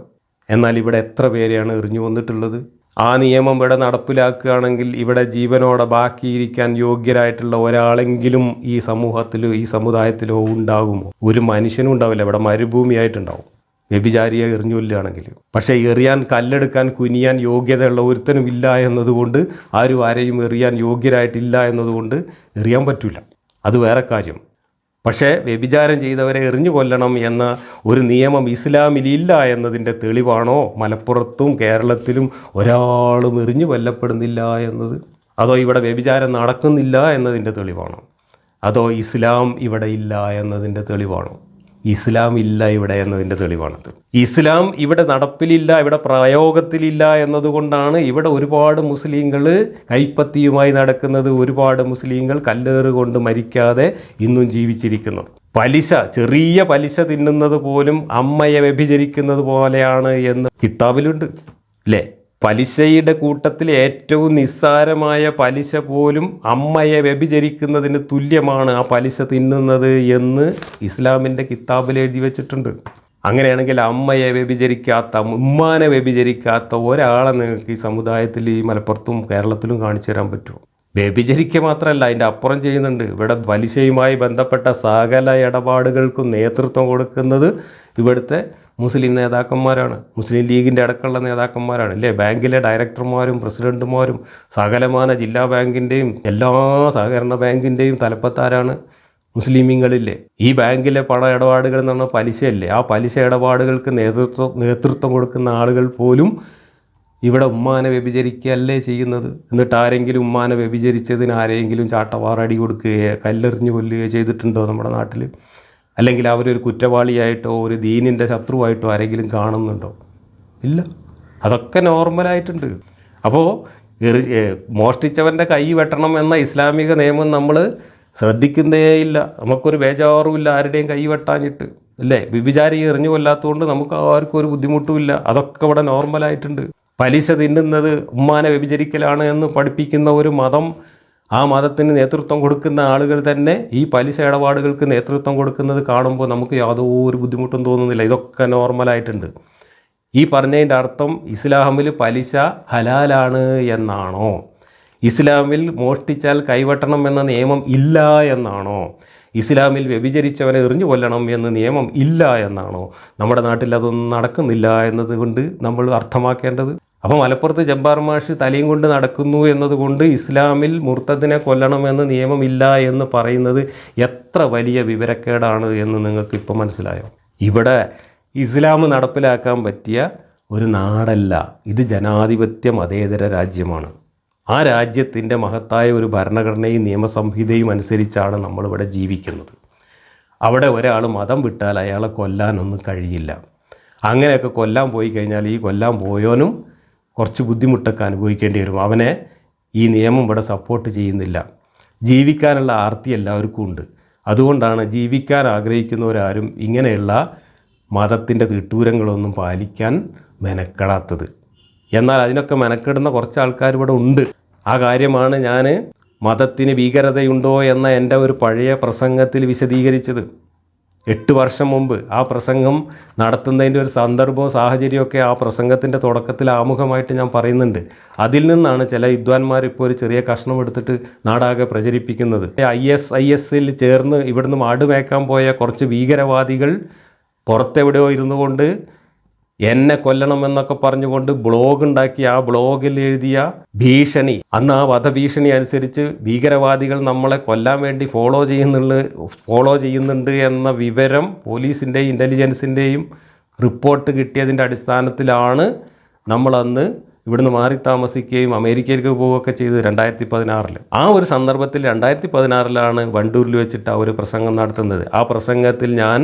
എന്നാൽ ഇവിടെ എത്ര പേരെയാണ് എറിഞ്ഞു കൊന്നിട്ടുള്ളത്? ആ നിയമം ഇവിടെ നടപ്പിലാക്കുകയാണെങ്കിൽ ഇവിടെ ജീവനോടെ ബാക്കിയിരിക്കാൻ യോഗ്യരായിട്ടുള്ള ഒരാളെങ്കിലും ഈ സമൂഹത്തിലോ ഈ സമുദായത്തിലോ ഉണ്ടാകുമോ? ഒരു മനുഷ്യനും ഉണ്ടാവില്ല. ഇവിടെ മരുഭൂമിയായിട്ടുണ്ടാവും. വ്യഭിചാരിയെ എറിഞ്ഞു കൊല്ലുകയാണെങ്കിൽ. പക്ഷേ എറിയാൻ, കല്ലെടുക്കാൻ, കുനിയാൻ യോഗ്യതയുള്ള ഒരുത്തനും ഇല്ല എന്നതുകൊണ്ട്, ആരെയും എറിയാൻ യോഗ്യരായിട്ടില്ല എന്നതുകൊണ്ട് എറിയാൻ പറ്റില്ല. അത് വേറെ കാര്യം. പക്ഷേ വ്യഭിചാരം ചെയ്തവരെ എറിഞ്ഞു കൊല്ലണം എന്ന ഒരു നിയമം ഇസ്ലാമിലില്ല എന്നതിൻ്റെ തെളിവാണോ മലപ്പുറത്തും കേരളത്തിലും ഒരാളും എറിഞ്ഞു കൊല്ലപ്പെടുന്നില്ല എന്നത്? അതോ ഇവിടെ വ്യഭിചാരം നടക്കുന്നില്ല എന്നതിൻ്റെ തെളിവാണോ? അതോ ഇസ്ലാം ഇവിടെ ഇല്ല എന്നതിൻ്റെ തെളിവാണോ? ഇസ്ലാം ഇല്ല ഇവിടെ എന്നതിൻ്റെ തെളിവാണത്. ഇസ്ലാം ഇവിടെ നടപ്പിലില്ല, ഇവിടെ പ്രയോഗത്തിലില്ല എന്നതുകൊണ്ടാണ് ഇവിടെ ഒരുപാട് മുസ്ലിങ്ങൾ കൈപ്പത്തിയുമായി നടക്കുന്നത്, ഒരുപാട് മുസ്ലിങ്ങൾ കല്ലേറ് കൊണ്ട് മരിക്കാതെ ഇന്നും ജീവിച്ചിരിക്കുന്നത്. പലിശ, ചെറിയ പലിശ തിന്നുന്നത് പോലും അമ്മയെ വ്യഭിചരിക്കുന്നത് പോലെയാണ് എന്ന് കിതാബിലുണ്ട് അല്ലേ? പലിശയുടെ കൂട്ടത്തിൽ ഏറ്റവും നിസ്സാരമായ പലിശ പോലും അമ്മയെ വ്യഭിചരിക്കുന്നതിന് തുല്യമാണ് ആ പലിശ തിന്നുന്നത് എന്ന് ഇസ്ലാമിൻ്റെ കിതാബിൽ എഴുതി വെച്ചിട്ടുണ്ട്. അങ്ങനെയാണെങ്കിൽ അമ്മയെ വ്യഭിചരിക്കാത്ത, ഉമ്മാനെ വ്യഭിചരിക്കാത്ത ഒരാളെ നിങ്ങൾക്ക് ഈ സമുദായത്തിൽ, ഈ മലപ്പുറത്തും കേരളത്തിലും കാണിച്ചു തരാൻ പറ്റുമോ? വ്യഭിചരിക്കുക മാത്രമല്ല, അതിൻ്റെ അപ്പുറം ചെയ്യുന്നുണ്ട്. ഇവിടെ പലിശയുമായി ബന്ധപ്പെട്ട സകല ഇടപാടുകൾക്കും നേതൃത്വം കൊടുക്കുന്നത് ഇവിടുത്തെ മുസ്ലിം നേതാക്കന്മാരാണ്, മുസ്ലിം ലീഗിൻ്റെ അടക്കമുള്ള നേതാക്കന്മാരാണ് അല്ലേ? ബാങ്കിലെ ഡയറക്ടർമാരും പ്രസിഡന്റുമാരും സകലമാന ജില്ലാ ബാങ്കിൻ്റെയും എല്ലാ സഹകരണ ബാങ്കിൻ്റെയും തലപ്പത്താരാണ്? മുസ്ലിമീങ്ങളില്ലേ? ഈ ബാങ്കിലെ പണ ഇടപാടുകൾ എന്ന് പറഞ്ഞാൽ പലിശയല്ലേ? ആ പലിശ ഇടപാടുകൾക്ക് നേതൃത്വം കൊടുക്കുന്ന ആളുകൾ പോലും ഇവിടെ ഉമ്മാനെ വ്യഭിചരിക്കുകയല്ലേ ചെയ്യുന്നത്. എന്നിട്ട് ആരെങ്കിലും ഉമ്മാനെ വ്യഭിചരിച്ചതിന് ആരെങ്കിലും ചാട്ടവാറടി കൊടുക്കുകയോ കല്ലെറിഞ്ഞു കൊല്ലുകയോ ചെയ്തിട്ടുണ്ടോ നമ്മുടെ നാട്ടിൽ? അല്ലെങ്കിൽ അവരൊരു കുറ്റവാളിയായിട്ടോ ഒരു ദീനിൻ്റെ ശത്രുവായിട്ടോ ആരെങ്കിലും കാണുന്നുണ്ടോ? ഇല്ല. അതൊക്കെ നോർമലായിട്ടുണ്ട്. അപ്പോൾ മോഷ്ടിച്ചവൻ്റെ കൈ വെട്ടണം എന്ന ഇസ്ലാമിക നിയമം നമ്മൾ ശ്രദ്ധിക്കുന്നേയില്ല. നമുക്കൊരു ബേജാറുമില്ല ആരുടെയും കൈ വെട്ടാഞ്ഞിട്ട് അല്ലേ? വ്യഭിചാരി എറിഞ്ഞു കൊല്ലാത്തതുകൊണ്ട് നമുക്ക് ആർക്കും ഒരു ബുദ്ധിമുട്ടുമില്ല. അതൊക്കെ ഇവിടെ നോർമലായിട്ടുണ്ട്. പലിശ തിന്നുന്നത് ഉമ്മാനെ വ്യഭിചരിക്കലാണ് എന്ന് പഠിപ്പിക്കുന്ന ഒരു മതം, ആ മതത്തിന് നേതൃത്വം കൊടുക്കുന്ന ആളുകൾ തന്നെ ഈ പലിശ ഇടപാടുകൾക്ക് നേതൃത്വം കൊടുക്കുന്നത് കാണുമ്പോൾ നമുക്ക് യാതൊരു ബുദ്ധിമുട്ടും തോന്നുന്നില്ല. ഇതൊക്കെ നോർമലായിട്ടുണ്ട്. ഈ പറഞ്ഞതിൻ്റെ അർത്ഥം ഇസ്ലാമിൽ പലിശ ഹലാലാണ് എന്നാണോ? ഇസ്ലാമിൽ മോഷ്ടിച്ചാൽ കൈവെട്ടണം എന്ന നിയമം ഇല്ല എന്നാണോ? ഇസ്ലാമിൽ വ്യഭിചരിച്ചവനെ എറിഞ്ഞു കൊല്ലണം എന്ന നിയമം ഇല്ല എന്നാണോ? നമ്മുടെ നാട്ടിൽ അതൊന്നും നടക്കുന്നില്ല എന്നതുകൊണ്ട് നമ്മൾ അർത്ഥമാക്കേണ്ടത്. അപ്പോൾ മലപ്പുറത്ത് ജബ്ബാർ മാഷ് തലയും കൊണ്ട് നടക്കുന്നു എന്നതുകൊണ്ട് ഇസ്ലാമിൽ മുർത്തദിനെ കൊല്ലണമെന്ന് നിയമമില്ല എന്ന് പറയുന്നത് എത്ര വലിയ വിവരക്കേടാണ് എന്ന് നിങ്ങൾക്ക് ഇപ്പോൾ മനസ്സിലായോ? ഇവിടെ ഇസ്ലാം നടപ്പിലാക്കാൻ പറ്റിയ ഒരു നാടല്ല ഇത്. ജനാധിപത്യ മതേതര രാജ്യമാണ്. ആ രാജ്യത്തിൻ്റെ മഹത്തായ ഒരു ഭരണഘടനയും നിയമസംഹിതയും അനുസരിച്ചാണ് നമ്മളിവിടെ ജീവിക്കുന്നത്. അവിടെ ഒരാൾ മതം വിട്ടാൽ അയാളെ കൊല്ലാനൊന്നും കഴിയില്ല. അങ്ങനെയൊക്കെ കൊല്ലാൻ പോയി കഴിഞ്ഞാൽ ഈ കൊല്ലാൻ പോയോനും കുറച്ച് ബുദ്ധിമുട്ടൊക്കെ അനുഭവിക്കേണ്ടി വരും. അവനെ ഈ നിയമം ഇവിടെ സപ്പോർട്ട് ചെയ്യുന്നില്ല. ജീവിക്കാനുള്ള ആർത്തി എല്ലാവർക്കും ഉണ്ട്. അതുകൊണ്ടാണ് ജീവിക്കാൻ ആഗ്രഹിക്കുന്നവരാരും ഇങ്ങനെയുള്ള മതത്തിൻ്റെ തിട്ടൂരങ്ങളൊന്നും പാലിക്കാൻ മെനക്കെടാത്തത്. എന്നാൽ അതിനൊക്കെ മെനക്കെടുന്ന കുറച്ച് ആൾക്കാർ ഇവിടെ ഉണ്ട്. ആ കാര്യമാണ് ഞാൻ മതത്തിന് ഭീകരതയുണ്ടോ എന്ന എൻ്റെ ഒരു പഴയ പ്രസംഗത്തിൽ വിശദീകരിച്ചത്. 8 വർഷം മുമ്പ് ആ പ്രസംഗം നടത്തുന്നതിൻ്റെ ഒരു സന്ദർഭവും സാഹചര്യമൊക്കെ ആ പ്രസംഗത്തിൻ്റെ തുടക്കത്തിൽ ആമുഖമായിട്ട് ഞാൻ പറയുന്നുണ്ട്. അതിൽ നിന്നാണ് ചില വിദ്വാൻമാർ ഇപ്പോൾ ഒരു ചെറിയ കഷ്ണം എടുത്തിട്ട് നാടാകെ പ്രചരിപ്പിക്കുന്നത്. ISISൽ ചേർന്ന് ഇവിടുന്ന് മാടുമേക്കാൻ പോയ കുറച്ച് ഭീകരവാദികൾ പുറത്തെവിടെയോ ഇരുന്നു കൊണ്ട് എന്നെ കൊല്ലണമെന്നൊക്കെ പറഞ്ഞുകൊണ്ട് ബ്ലോഗ് ഉണ്ടാക്കി ആ ബ്ലോഗിൽ എഴുതിയ ഭീഷണി, അന്ന് ആ വധഭീഷണി അനുസരിച്ച് ഭീകരവാദികൾ നമ്മളെ കൊല്ലാൻ വേണ്ടി ഫോളോ ചെയ്യുന്നുണ്ട് എന്ന വിവരം പോലീസിൻ്റെയും ഇൻ്റലിജൻസിൻ്റെയും റിപ്പോർട്ട് കിട്ടിയതിൻ്റെ അടിസ്ഥാനത്തിലാണ് നമ്മളന്ന് ഇവിടുന്ന് മാറി താമസിക്കുകയും അമേരിക്കയിലേക്ക് പോവുകയൊക്കെ ചെയ്തത് 2016. ആ ഒരു സന്ദർഭത്തിൽ 2016 വണ്ടൂരിൽ വെച്ചിട്ട് ആ ഒരു പ്രസംഗം നടത്തുന്നത്. ആ പ്രസംഗത്തിൽ ഞാൻ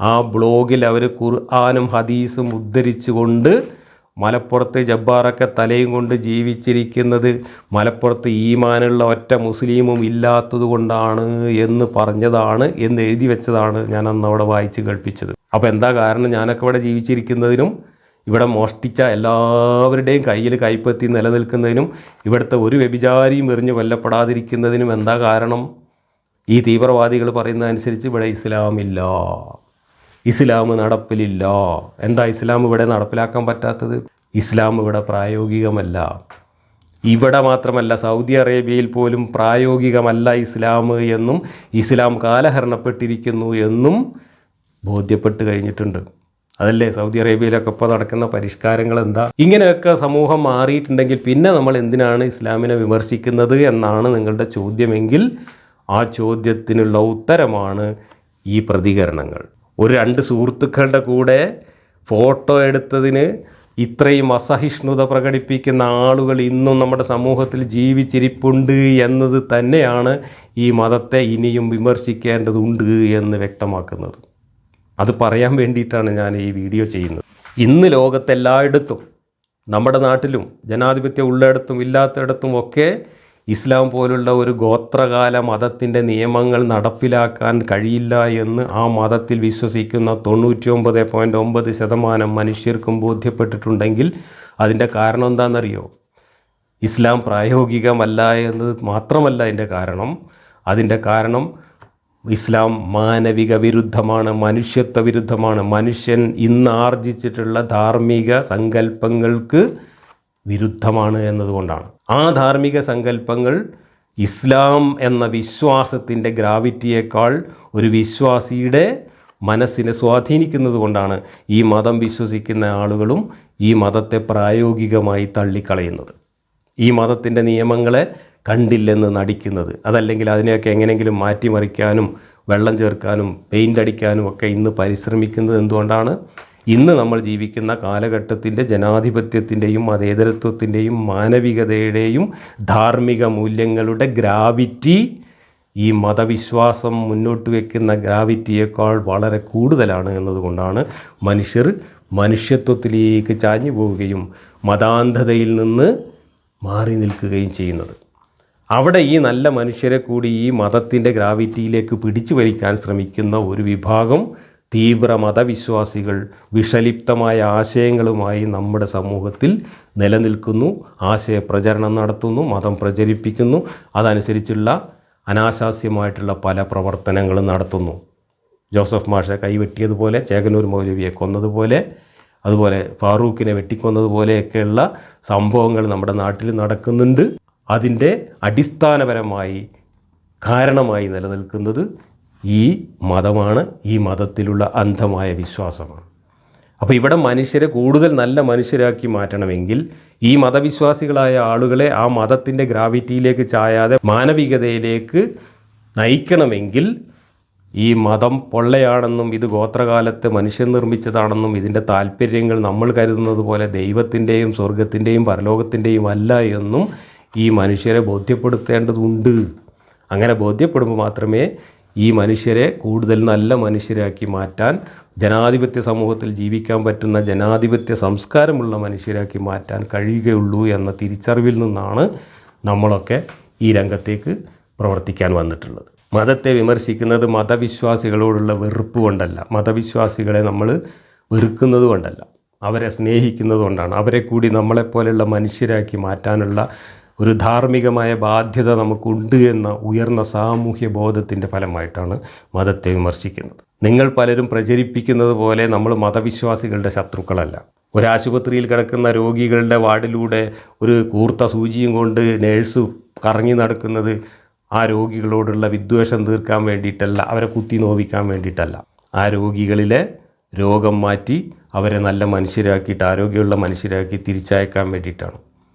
ആ ബ്ലോഗിൽ അവർ ഖുർആനും ഹദീസും ഉദ്ധരിച്ചുകൊണ്ട് മലപ്പുറത്ത് ജബ്ബാറൊക്കെ തലയും കൊണ്ട് ജീവിച്ചിരിക്കുന്നത് മലപ്പുറത്ത് ഈമാനുള്ള ഒറ്റ മുസ്ലിമും ഇല്ലാത്തത് കൊണ്ടാണ് എന്ന് പറഞ്ഞതാണ്, എന്ന് എഴുതി വെച്ചതാണ് ഞാൻ അന്ന് അവിടെ വായിച്ച് കേൾപ്പിച്ചത്. അപ്പോൾ എന്താ കാരണം? ഞാനൊക്കെ ഇവിടെ ജീവിച്ചിരിക്കുന്നതിനും ഇവിടെ മോഷ്ടിച്ച എല്ലാവരുടെയും കയ്യിൽ കൈപ്പത്തി നിലനിൽക്കുന്നതിനും ഇവിടുത്തെ ഒരു വ്യഭിചാരിയും എറിഞ്ഞു കൊല്ലപ്പെടാതിരിക്കുന്നതിനും എന്താ കാരണം? ഈ തീവ്രവാദികൾ പറയുന്നതനുസരിച്ച് ഇവിടെ ഇസ്ലാമില്ല, ഇസ്ലാം നടപ്പിലില്ല. എന്താ ഇസ്ലാം ഇവിടെ നടപ്പിലാക്കാൻ പറ്റാത്തത്? ഇസ്ലാം ഇവിടെ പ്രായോഗികമല്ല. ഇവിടെ മാത്രമല്ല, സൗദി അറേബ്യയിൽ പോലും പ്രായോഗികമല്ല ഇസ്ലാം എന്നും ഇസ്ലാം കാലഹരണപ്പെട്ടിരിക്കുന്നു എന്നും ബോധ്യപ്പെട്ട് കഴിഞ്ഞിട്ടുണ്ട്. അതല്ലേ സൗദി അറേബ്യയിലൊക്കെ ഇപ്പോൾ നടക്കുന്ന പരിഷ്കാരങ്ങൾ എന്താ? ഇങ്ങനെയൊക്കെ സമൂഹം മാറിയിട്ടുണ്ടെങ്കിൽ പിന്നെ നമ്മൾ എന്തിനാണ് ഇസ്ലാമിനെ വിമർശിക്കുന്നത് എന്നാണ് നിങ്ങളുടെ ചോദ്യമെങ്കിൽ ആ ചോദ്യത്തിനുള്ള ഉത്തരമാണ് ഈ പ്രതികരണങ്ങൾ. ഒരു 2 സുഹൃത്തുക്കളുടെ കൂടെ ഫോട്ടോ എടുത്തതിന് ഇത്രയും അസഹിഷ്ണുത പ്രകടിപ്പിക്കുന്ന ആളുകൾ ഇന്നും നമ്മുടെ സമൂഹത്തിൽ ജീവിച്ചിരിപ്പുണ്ട് എന്നത് തന്നെയാണ് ഈ മതത്തെ ഇനിയും വിമർശിക്കേണ്ടതുണ്ട് എന്ന് വ്യക്തമാക്കുന്നത്. അത് പറയാൻ വേണ്ടിയിട്ടാണ് ഞാൻ ഈ വീഡിയോ ചെയ്യുന്നത്. ഇന്ന് ലോകത്തെല്ലായിടത്തും, നമ്മുടെ നാട്ടിലും ജനാധിപത്യം ഉള്ളിടത്തും ഇല്ലാത്തയിടത്തും ഒക്കെ ഇസ്ലാം പോലുള്ള ഒരു ഗോത്രകാല മതത്തിൻ്റെ നിയമങ്ങൾ നടപ്പിലാക്കാൻ കഴിയില്ല എന്ന് ആ മതത്തിൽ വിശ്വസിക്കുന്ന 99.9% മനുഷ്യർക്കും ബോധ്യപ്പെട്ടിട്ടുണ്ടെങ്കിൽ അതിൻ്റെ കാരണം എന്താണെന്നറിയോ? ഇസ്ലാം പ്രായോഗികമല്ല എന്നത് മാത്രമല്ല അതിൻ്റെ കാരണം ഇസ്ലാം മാനവിക വിരുദ്ധമാണ്, മനുഷ്യത്വ വിരുദ്ധമാണ്. മനുഷ്യൻ ഇന്ന് ആർജിച്ചിട്ടുള്ള ധാർമ്മിക സങ്കല്പങ്ങൾക്ക് വിരുദ്ധമാണ് എന്നതുകൊണ്ടാണ്. ആ ധാർമ്മിക സങ്കല്പങ്ങൾ ഇസ്ലാം എന്ന വിശ്വാസത്തിൻ്റെ ഗ്രാവിറ്റിയേക്കാൾ ഒരു വിശ്വാസിയുടെ മനസ്സിനെ സ്വാധീനിക്കുന്നത് കൊണ്ടാണ് ഈ മതം വിശ്വസിക്കുന്ന ആളുകളും ഈ മതത്തെ പ്രായോഗികമായി തള്ളിക്കളയുന്നത്, ഈ മതത്തിൻ്റെ നിയമങ്ങളെ കണ്ടില്ലെന്ന് നടിക്കുന്നത്. അതല്ലെങ്കിൽ അതിനെയൊക്കെ എങ്ങനെയെങ്കിലും മാറ്റിമറിക്കാനും വെള്ളം ചേർക്കാനും പെയിൻ്റ് അടിക്കാനും ഒക്കെ ഇന്ന് പരിശ്രമിക്കുന്നത് എന്തുകൊണ്ടാണ്? ഇന്ന് നമ്മൾ ജീവിക്കുന്ന കാലഘട്ടത്തിൻ്റെ ജനാധിപത്യത്തിൻ്റെയും മതേതരത്വത്തിൻ്റെയും മാനവികതയുടെയും ധാർമ്മിക മൂല്യങ്ങളുടെ ഗ്രാവിറ്റി ഈ മതവിശ്വാസം മുന്നോട്ട് വയ്ക്കുന്ന ഗ്രാവിറ്റിയേക്കാൾ വളരെ കൂടുതലാണ് എന്നതുകൊണ്ടാണ് മനുഷ്യർ മനുഷ്യത്വത്തിലേക്ക് ചാഞ്ഞു പോവുകയും മതാന്ധതയിൽ നിന്ന് മാറി നിൽക്കുകയും ചെയ്യുന്നത്. അവിടെ ഈ നല്ല മനുഷ്യരെ കൂടി ഈ മതത്തിൻ്റെ ഗ്രാവിറ്റിയിലേക്ക് പിടിച്ചു വലിക്കാൻ ശ്രമിക്കുന്ന ഒരു വിഭാഗം തീവ്ര മതവിശ്വാസികൾ വിഷലിപ്തമായ ആശയങ്ങളുമായി നമ്മുടെ സമൂഹത്തിൽ നിലനിൽക്കുന്നു, ആശയപ്രചരണം നടത്തുന്നു, മതം പ്രചരിപ്പിക്കുന്നു, അതനുസരിച്ചുള്ള അനാശാസ്യമായിട്ടുള്ള പല പ്രവർത്തനങ്ങളും നടത്തുന്നു. ജോസഫ് മാഷെ കൈവെട്ടിയതുപോലെ, ചേകനൂർ മൗലവിയെ കൊന്നതുപോലെ, അതുപോലെ ഫാറൂഖിനെ വെട്ടിക്കൊന്നതുപോലെയൊക്കെയുള്ള സംഭവങ്ങൾ നമ്മുടെ നാട്ടിൽ നടക്കുന്നുണ്ട്. അതിൻ്റെ അടിസ്ഥാനപരമായി കാരണമായി നിലനിൽക്കുന്നത് ഈ മതമാണ്, ഈ മതത്തിലുള്ള അന്ധമായ വിശ്വാസമാണ്. അപ്പോൾ ഇവിടെ മനുഷ്യരെ കൂടുതൽ നല്ല മനുഷ്യരാക്കി മാറ്റണമെങ്കിൽ ഈ മതവിശ്വാസികളായ ആളുകളെ ആ മതത്തിൻ്റെ ഗ്രാവിറ്റിയിലേക്ക് ചായാതെ മാനവികതയിലേക്ക് നയിക്കണമെങ്കിൽ ഈ മതം പൊള്ളയാണെന്നും ഇത് ഗോത്രകാലത്ത് മനുഷ്യൻ നിർമ്മിച്ചതാണെന്നും ഇതിൻ്റെ താല്പര്യങ്ങൾ നമ്മൾ കരുതുന്നത് പോലെ ദൈവത്തിൻ്റെയും സ്വർഗത്തിൻ്റെയും പരലോകത്തിൻ്റെയും അല്ല എന്നും ഈ മനുഷ്യരെ ബോധ്യപ്പെടുത്തേണ്ടതുണ്ട്. അങ്ങനെ ബോധ്യപ്പെടുമ്പോൾ മാത്രമേ ഈ മനുഷ്യരെ കൂടുതൽ നല്ല മനുഷ്യരാക്കി മാറ്റാൻ, ജനാധിപത്യ സമൂഹത്തിൽ ജീവിക്കാൻ പറ്റുന്ന ജനാധിപത്യ സംസ്കാരമുള്ള മനുഷ്യരാക്കി മാറ്റാൻ കഴിയുകയുള്ളൂ എന്ന തിരിച്ചറിവിൽ നിന്നാണ് നമ്മളൊക്കെ ഈ രംഗത്തേക്ക് പ്രവർത്തിക്കാൻ വന്നിട്ടുള്ളത്. മതത്തെ വിമർശിക്കുന്നത് മതവിശ്വാസികളോടുള്ള വെറുപ്പ് കൊണ്ടല്ല, മതവിശ്വാസികളെ നമ്മൾ വെറുക്കുന്നത് കൊണ്ടല്ല, അവരെ സ്നേഹിക്കുന്നത് കൊണ്ടാണ്. അവരെ കൂടി നമ്മളെപ്പോലെയുള്ള മനുഷ്യരാക്കി മാറ്റാനുള്ള ഒരു ധാർമ്മികമായ ബാധ്യത നമുക്കുണ്ട് എന്ന ഉയർന്ന സാമൂഹ്യ ബോധത്തിൻ്റെ ഫലമായിട്ടാണ് മതത്തെ വിമർശിക്കുന്നത്. നിങ്ങൾ പലരും പ്രചരിപ്പിക്കുന്നത് പോലെ നമ്മൾ മതവിശ്വാസികളുടെ ശത്രുക്കളല്ല. ഒരാശുപത്രിയിൽ കിടക്കുന്ന രോഗികളുടെ വാർഡിലൂടെ ഒരു കൂർത്ത സൂചിയും കൊണ്ട് നേഴ്സ് കറങ്ങി നടക്കുന്നത് ആ രോഗികളോടുള്ള വിദ്വേഷം തീർക്കാൻ വേണ്ടിയിട്ടല്ല, അവരെ കുത്തി നോവിക്കാൻ വേണ്ടിയിട്ടല്ല. ആ രോഗികളിലെ രോഗം മാറ്റി അവരെ നല്ല മനുഷ്യരാക്കിയിട്ട് ആരോഗ്യമുള്ള മനുഷ്യരാക്കി തിരിച്ചയക്കാൻ വേണ്ടിയിട്ടാണ്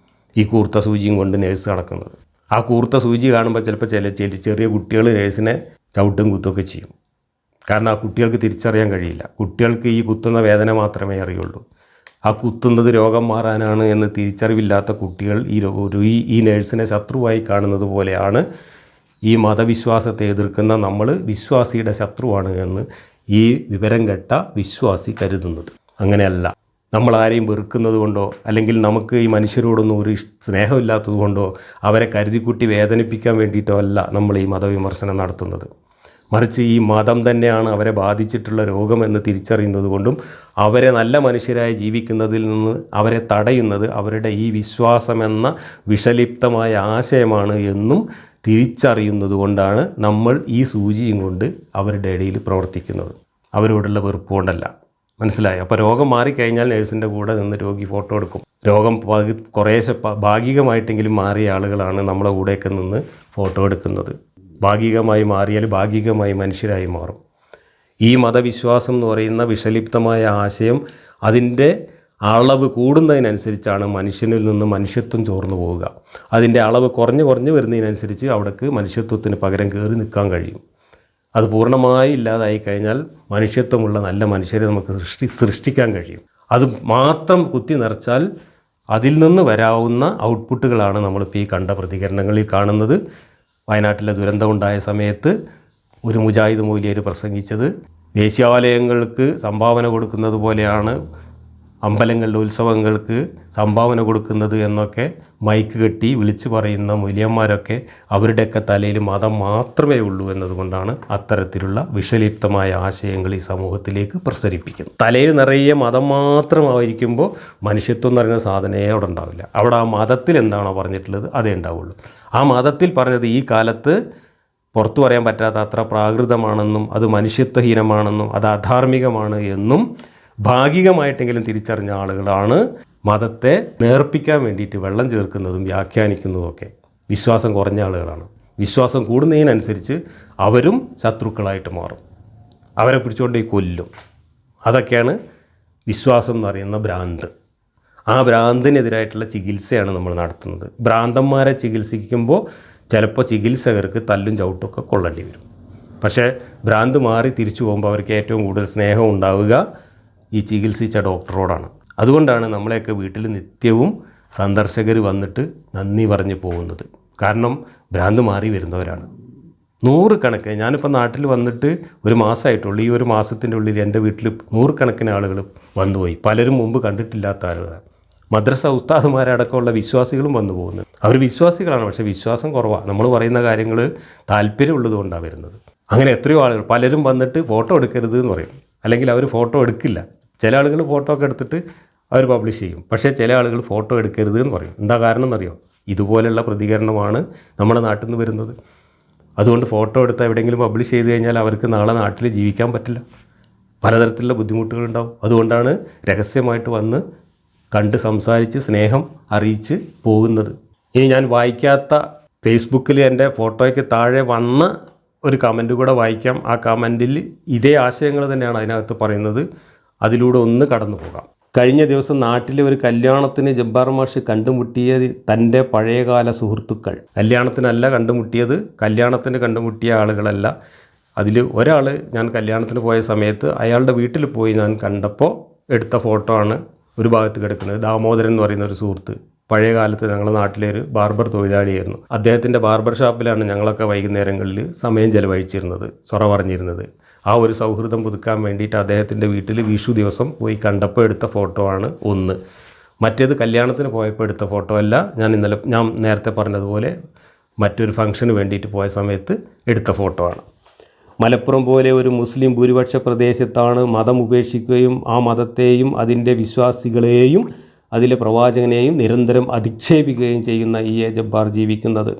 ഈ കൂർത്ത സൂചിയും കൊണ്ട് നേഴ്സ് നടക്കുന്നത്. ആ കൂർത്ത സൂചി കാണുമ്പോൾ ചിലപ്പോൾ ചെറിയ കുട്ടികൾ നേഴ്സിനെ ചവിട്ടും കുത്തൊക്കെ ചെയ്യും. കാരണം ആ കുട്ടികൾക്ക് തിരിച്ചറിയാൻ കഴിയില്ല. കുട്ടികൾക്ക് ഈ കുത്തുന്ന വേദന മാത്രമേ അറിയുള്ളൂ. ആ കുത്തുന്നത് രോഗം മാറാനാണ് എന്ന് തിരിച്ചറിവില്ലാത്ത കുട്ടികൾ ഈ നേഴ്സിനെ ശത്രുവായി കാണുന്നത് പോലെയാണ് ഈ മതവിശ്വാസത്തെ എതിർക്കുന്ന നമ്മൾ വിശ്വാസിയുടെ ശത്രുവാണ് എന്ന് ഈ വിവരം കെട്ട വിശ്വാസി കരുതുന്നത്. അങ്ങനെയല്ല. നമ്മൾ ആരെയും വെറുക്കുന്നത് കൊണ്ടോ അല്ലെങ്കിൽ നമുക്ക് ഈ മനുഷ്യരോടൊന്നും ഒരു സ്നേഹമില്ലാത്തത് കൊണ്ടോ അവരെ കരുതിക്കുട്ടി വേദനിപ്പിക്കാൻ വേണ്ടിയിട്ടോ അല്ല നമ്മൾ ഈ മതവിമർശനം നടത്തുന്നത്. മറിച്ച് ഈ മതം തന്നെയാണ് അവരെ ബാധിച്ചിട്ടുള്ള രോഗമെന്ന് തിരിച്ചറിയുന്നത് കൊണ്ടും അവരെ നല്ല മനുഷ്യരായി ജീവിക്കുന്നതിൽ നിന്ന് അവരെ തടയുന്നത് അവരുടെ ഈ വിശ്വാസമെന്ന വിഷലിപ്തമായ ആശയമാണ് എന്നും തിരിച്ചറിയുന്നത് കൊണ്ടാണ് നമ്മൾ ഈ സൂചിയും കൊണ്ട് അവരുടെ ഇടയിൽ പ്രവർത്തിക്കുന്നത്, അവരോടുള്ള വെറുപ്പ് കൊണ്ടല്ല. മനസ്സിലായി? അപ്പോൾ രോഗം മാറിക്കഴിഞ്ഞാൽ നേഴ്സിൻ്റെ കൂടെ നിന്ന് രോഗി ഫോട്ടോ എടുക്കും. രോഗം കുറേശ്ശെ ഭാഗികമായിട്ടെങ്കിലും മാറിയ ആളുകളാണ് നമ്മളെ കൂടെയൊക്കെ നിന്ന് ഫോട്ടോ എടുക്കുന്നത്. ഭാഗികമായി മാറിയാൽ ഭാഗികമായി മനുഷ്യരായി മാറും. ഈ മതവിശ്വാസം എന്ന് പറയുന്ന വിഷലിപ്തമായ ആശയം അതിൻ്റെ അളവ് കൂടുന്നതിനനുസരിച്ചാണ് മനുഷ്യനിൽ നിന്ന് മനുഷ്യത്വം ചോർന്നു പോവുക. അതിൻ്റെ അളവ് കുറഞ്ഞു വരുന്നതിനനുസരിച്ച് അവിടേക്ക് മനുഷ്യത്വത്തിന് പകരം കയറി നിൽക്കാൻ കഴിയും. അത് പൂർണ്ണമായി ഇല്ലാതായി കഴിഞ്ഞാൽ മനുഷ്യത്വമുള്ള നല്ല മനുഷ്യരെ നമുക്ക് സൃഷ്ടിക്കാൻ കഴിയും. അത് മാത്രം കുത്തി നിറച്ചാൽ അതിൽ നിന്ന് വരാവുന്ന ഔട്ട്പുട്ടുകളാണ് നമ്മളിപ്പോൾ ഈ കണ്ട പ്രതികരണങ്ങളിൽ കാണുന്നത്. വയനാട്ടിലെ ദുരന്തമുണ്ടായ സമയത്ത് ഒരു മുജാഹിദ് മൗലിയർ പ്രസംഗിച്ചത് വേശ്യാലയങ്ങൾക്ക് സംഭാവന കൊടുക്കുന്നത് പോലെയാണ് അമ്പലങ്ങളുടെ ഉത്സവങ്ങൾക്ക് സംഭാവന കൊടുക്കുന്നത് എന്നൊക്കെ മൈക്ക് കെട്ടി വിളിച്ചു പറയുന്ന മൂല്യന്മാരൊക്കെ അവരുടെയൊക്കെ തലയിൽ മതം മാത്രമേ ഉള്ളൂ എന്നതുകൊണ്ടാണ് അത്തരത്തിലുള്ള വിഷലിപ്തമായ ആശയങ്ങൾ ഈ സമൂഹത്തിലേക്ക് പ്രസരിപ്പിക്കുന്നത്. തലയിൽ നിറയെ മതം മാത്രമായിരിക്കുമ്പോൾ മനുഷ്യത്വം എന്ന് പറയുന്ന സാധനമേ അവിടെ ഉണ്ടാവില്ല. അവിടെ ആ മതത്തിൽ എന്താണോ പറഞ്ഞിട്ടുള്ളത് അതേ ഉണ്ടാവുള്ളൂ. ആ മതത്തിൽ പറഞ്ഞത് ഈ കാലത്ത് പുറത്തു പറയാൻ പറ്റാത്ത അത്ര പ്രാകൃതമാണെന്നും അത് മനുഷ്യത്വഹീനമാണെന്നും അത് അധാർമികമാണ് എന്നും ഭാഗികമായിട്ടെങ്കിലും തിരിച്ചറിഞ്ഞ ആളുകളാണ് മതത്തെ നേർപ്പിക്കാൻ വേണ്ടിയിട്ട് വെള്ളം ചേർക്കുന്നതും വ്യാഖ്യാനിക്കുന്നതുമൊക്കെ. വിശ്വാസം കുറഞ്ഞ ആളുകളാണ്. വിശ്വാസം കൂടുന്നതിനനുസരിച്ച് അവരും ശത്രുക്കളായിട്ട് മാറും. അവരെ പിടിച്ചുകൊണ്ട് കൊല്ലും. അതൊക്കെയാണ് വിശ്വാസം എന്ന് പറയുന്ന ഭ്രാന്ത്. ആ ഭ്രാന്തിനെതിരായിട്ടുള്ള ചികിത്സയാണ് നമ്മൾ നടത്തുന്നത്. ഭ്രാന്തന്മാരെ ചികിത്സിക്കുമ്പോൾ ചിലപ്പോൾ ചികിത്സകർക്ക് തല്ലും ചവിട്ടൊക്കെ കൊള്ളേണ്ടി വരും. പക്ഷേ ഭ്രാന്ത് മാറി തിരിച്ചു പോകുമ്പോൾ അവർക്ക് ഏറ്റവും കൂടുതൽ സ്നേഹം ഉണ്ടാവുക ഈ ചികിത്സിച്ച ഡോക്ടറോടാണ്. അതുകൊണ്ടാണ് നമ്മളെയൊക്കെ വീട്ടിൽ നിത്യവും സന്ദർശകർ വന്നിട്ട് നന്ദി പറഞ്ഞ് പോകുന്നത്. കാരണം ഭ്രാന്ത് മാറി വരുന്നവരാണ്. 100 കണക്കിന്. ഞാനിപ്പോൾ നാട്ടിൽ വന്നിട്ട് ഒരു മാസമായിട്ടുള്ളൂ. ഈ ഒരു മാസത്തിൻ്റെ ഉള്ളിൽ എൻ്റെ വീട്ടിൽ 100 കണക്കിന് ആളുകൾ വന്നുപോയി. പലരും മുമ്പ് കണ്ടിട്ടില്ലാത്ത ആളുകളാണ്. മദ്രസ ഉസ്താദുമാരടക്കമുള്ള വിശ്വാസികളും വന്നു പോകുന്നത്. അവർ വിശ്വാസികളാണ്, പക്ഷേ വിശ്വാസം കുറവാണ്. നമ്മൾ പറയുന്ന കാര്യങ്ങൾ താല്പര്യമുള്ളത് കൊണ്ടാണ് വരുന്നത്. അങ്ങനെ എത്രയോ ആളുകൾ പലരും വന്നിട്ട് ഫോട്ടോ എടുക്കരുത് എന്ന് പറയും. അല്ലെങ്കിൽ അവർ ഫോട്ടോ എടുക്കില്ല. ചില ആളുകൾ ഫോട്ടോ ഒക്കെ എടുത്തിട്ട് അവർ പബ്ലിഷ് ചെയ്യും. പക്ഷേ ചില ആളുകൾ ഫോട്ടോ എടുക്കരുത് എന്ന് പറയും. എന്താ കാരണം എന്നറിയോ? ഇതുപോലെയുള്ള പ്രതികരണമാണ് നമ്മുടെ നാട്ടിൽ നിന്ന് വരുന്നത്. അതുകൊണ്ട് ഫോട്ടോ എടുത്ത് എവിടെയെങ്കിലും പബ്ലിഷ് ചെയ്ത് കഴിഞ്ഞാൽ അവർക്ക് നാളെ നാട്ടിൽ ജീവിക്കാൻ പറ്റില്ല. പലതരത്തിലുള്ള ബുദ്ധിമുട്ടുകളുണ്ടാവും. അതുകൊണ്ടാണ് രഹസ്യമായിട്ട് വന്ന് കണ്ട് സംസാരിച്ച് സ്നേഹം അറിയിച്ച് പോകുന്നത്. ഇനി ഞാൻ വായിക്കാത്ത ഫേസ്ബുക്കിൽ എൻ്റെ ഫോട്ടോയ്ക്ക് താഴെ വന്ന ഒരു കമൻറ്റ് കൂടെ വായിക്കാം. ആ കമൻറ്റിൽ ഇതേ ആശയങ്ങൾ തന്നെയാണ് അതിനകത്ത് പറയുന്നത്. അതിലൂടെ ഒന്ന് കടന്നു പോകാം. കഴിഞ്ഞ ദിവസം നാട്ടിലെ ഒരു കല്യാണത്തിന് ജബ്ബാർ മാഷ് കണ്ടുമുട്ടിയത് തൻ്റെ പഴയകാല സുഹൃത്തുക്കൾ. കല്യാണത്തിനല്ല കണ്ടുമുട്ടിയത്, കല്യാണത്തിന് കണ്ടുമുട്ടിയ ആളുകളല്ല. അതിൽ ഒരാൾ ഞാൻ കല്യാണത്തിന് പോയ സമയത്ത് അയാളുടെ വീട്ടിൽ പോയി ഞാൻ കണ്ടപ്പോൾ എടുത്ത ഫോട്ടോ ആണ് ഒരു ഭാഗത്ത് കിടക്കുന്നത്. ദാമോദരൻ എന്ന് പറയുന്ന ഒരു സുഹൃത്ത്, പഴയ കാലത്ത് ഞങ്ങളുടെ നാട്ടിലെ ഒരു ബാർബർ തൊഴിലാളിയായിരുന്നു. അദ്ദേഹത്തിൻ്റെ ബാർബർ ഷാപ്പിലാണ് ഞങ്ങളൊക്കെ വൈകുന്നേരങ്ങളിൽ സമയം ചെലവഴിച്ചിരുന്നത്, സൊറ പറഞ്ഞിരുന്നത്. ആ ഒരു സൗഹൃദം പുതുക്കാൻ വേണ്ടിയിട്ട് അദ്ദേഹത്തിൻ്റെ വീട്ടിൽ വിഷു ദിവസം പോയി കണ്ടപ്പോൾ എടുത്ത ഫോട്ടോ ആണ് ഒന്ന്. മറ്റേത് കല്യാണത്തിന് പോയപ്പോൾ എടുത്ത ഫോട്ടോ അല്ല. ഞാൻ നേരത്തെ പറഞ്ഞതുപോലെ മറ്റൊരു ഫംഗ്ഷന് വേണ്ടിയിട്ട് പോയ സമയത്ത് എടുത്ത ഫോട്ടോ ആണ്. മലപ്പുറം പോലെ ഒരു മുസ്ലിം ഭൂരിപക്ഷ പ്രദേശത്താണ് മതം ഉപേക്ഷിക്കുകയും ആ മതത്തെയും അതിൻ്റെ വിശ്വാസികളെയും അതിലെ പ്രവാചകനെയും നിരന്തരം അധിക്ഷേപിക്കുകയും ചെയ്യുന്ന എ ജബ്ബാർ ജീവിക്കുന്നത്.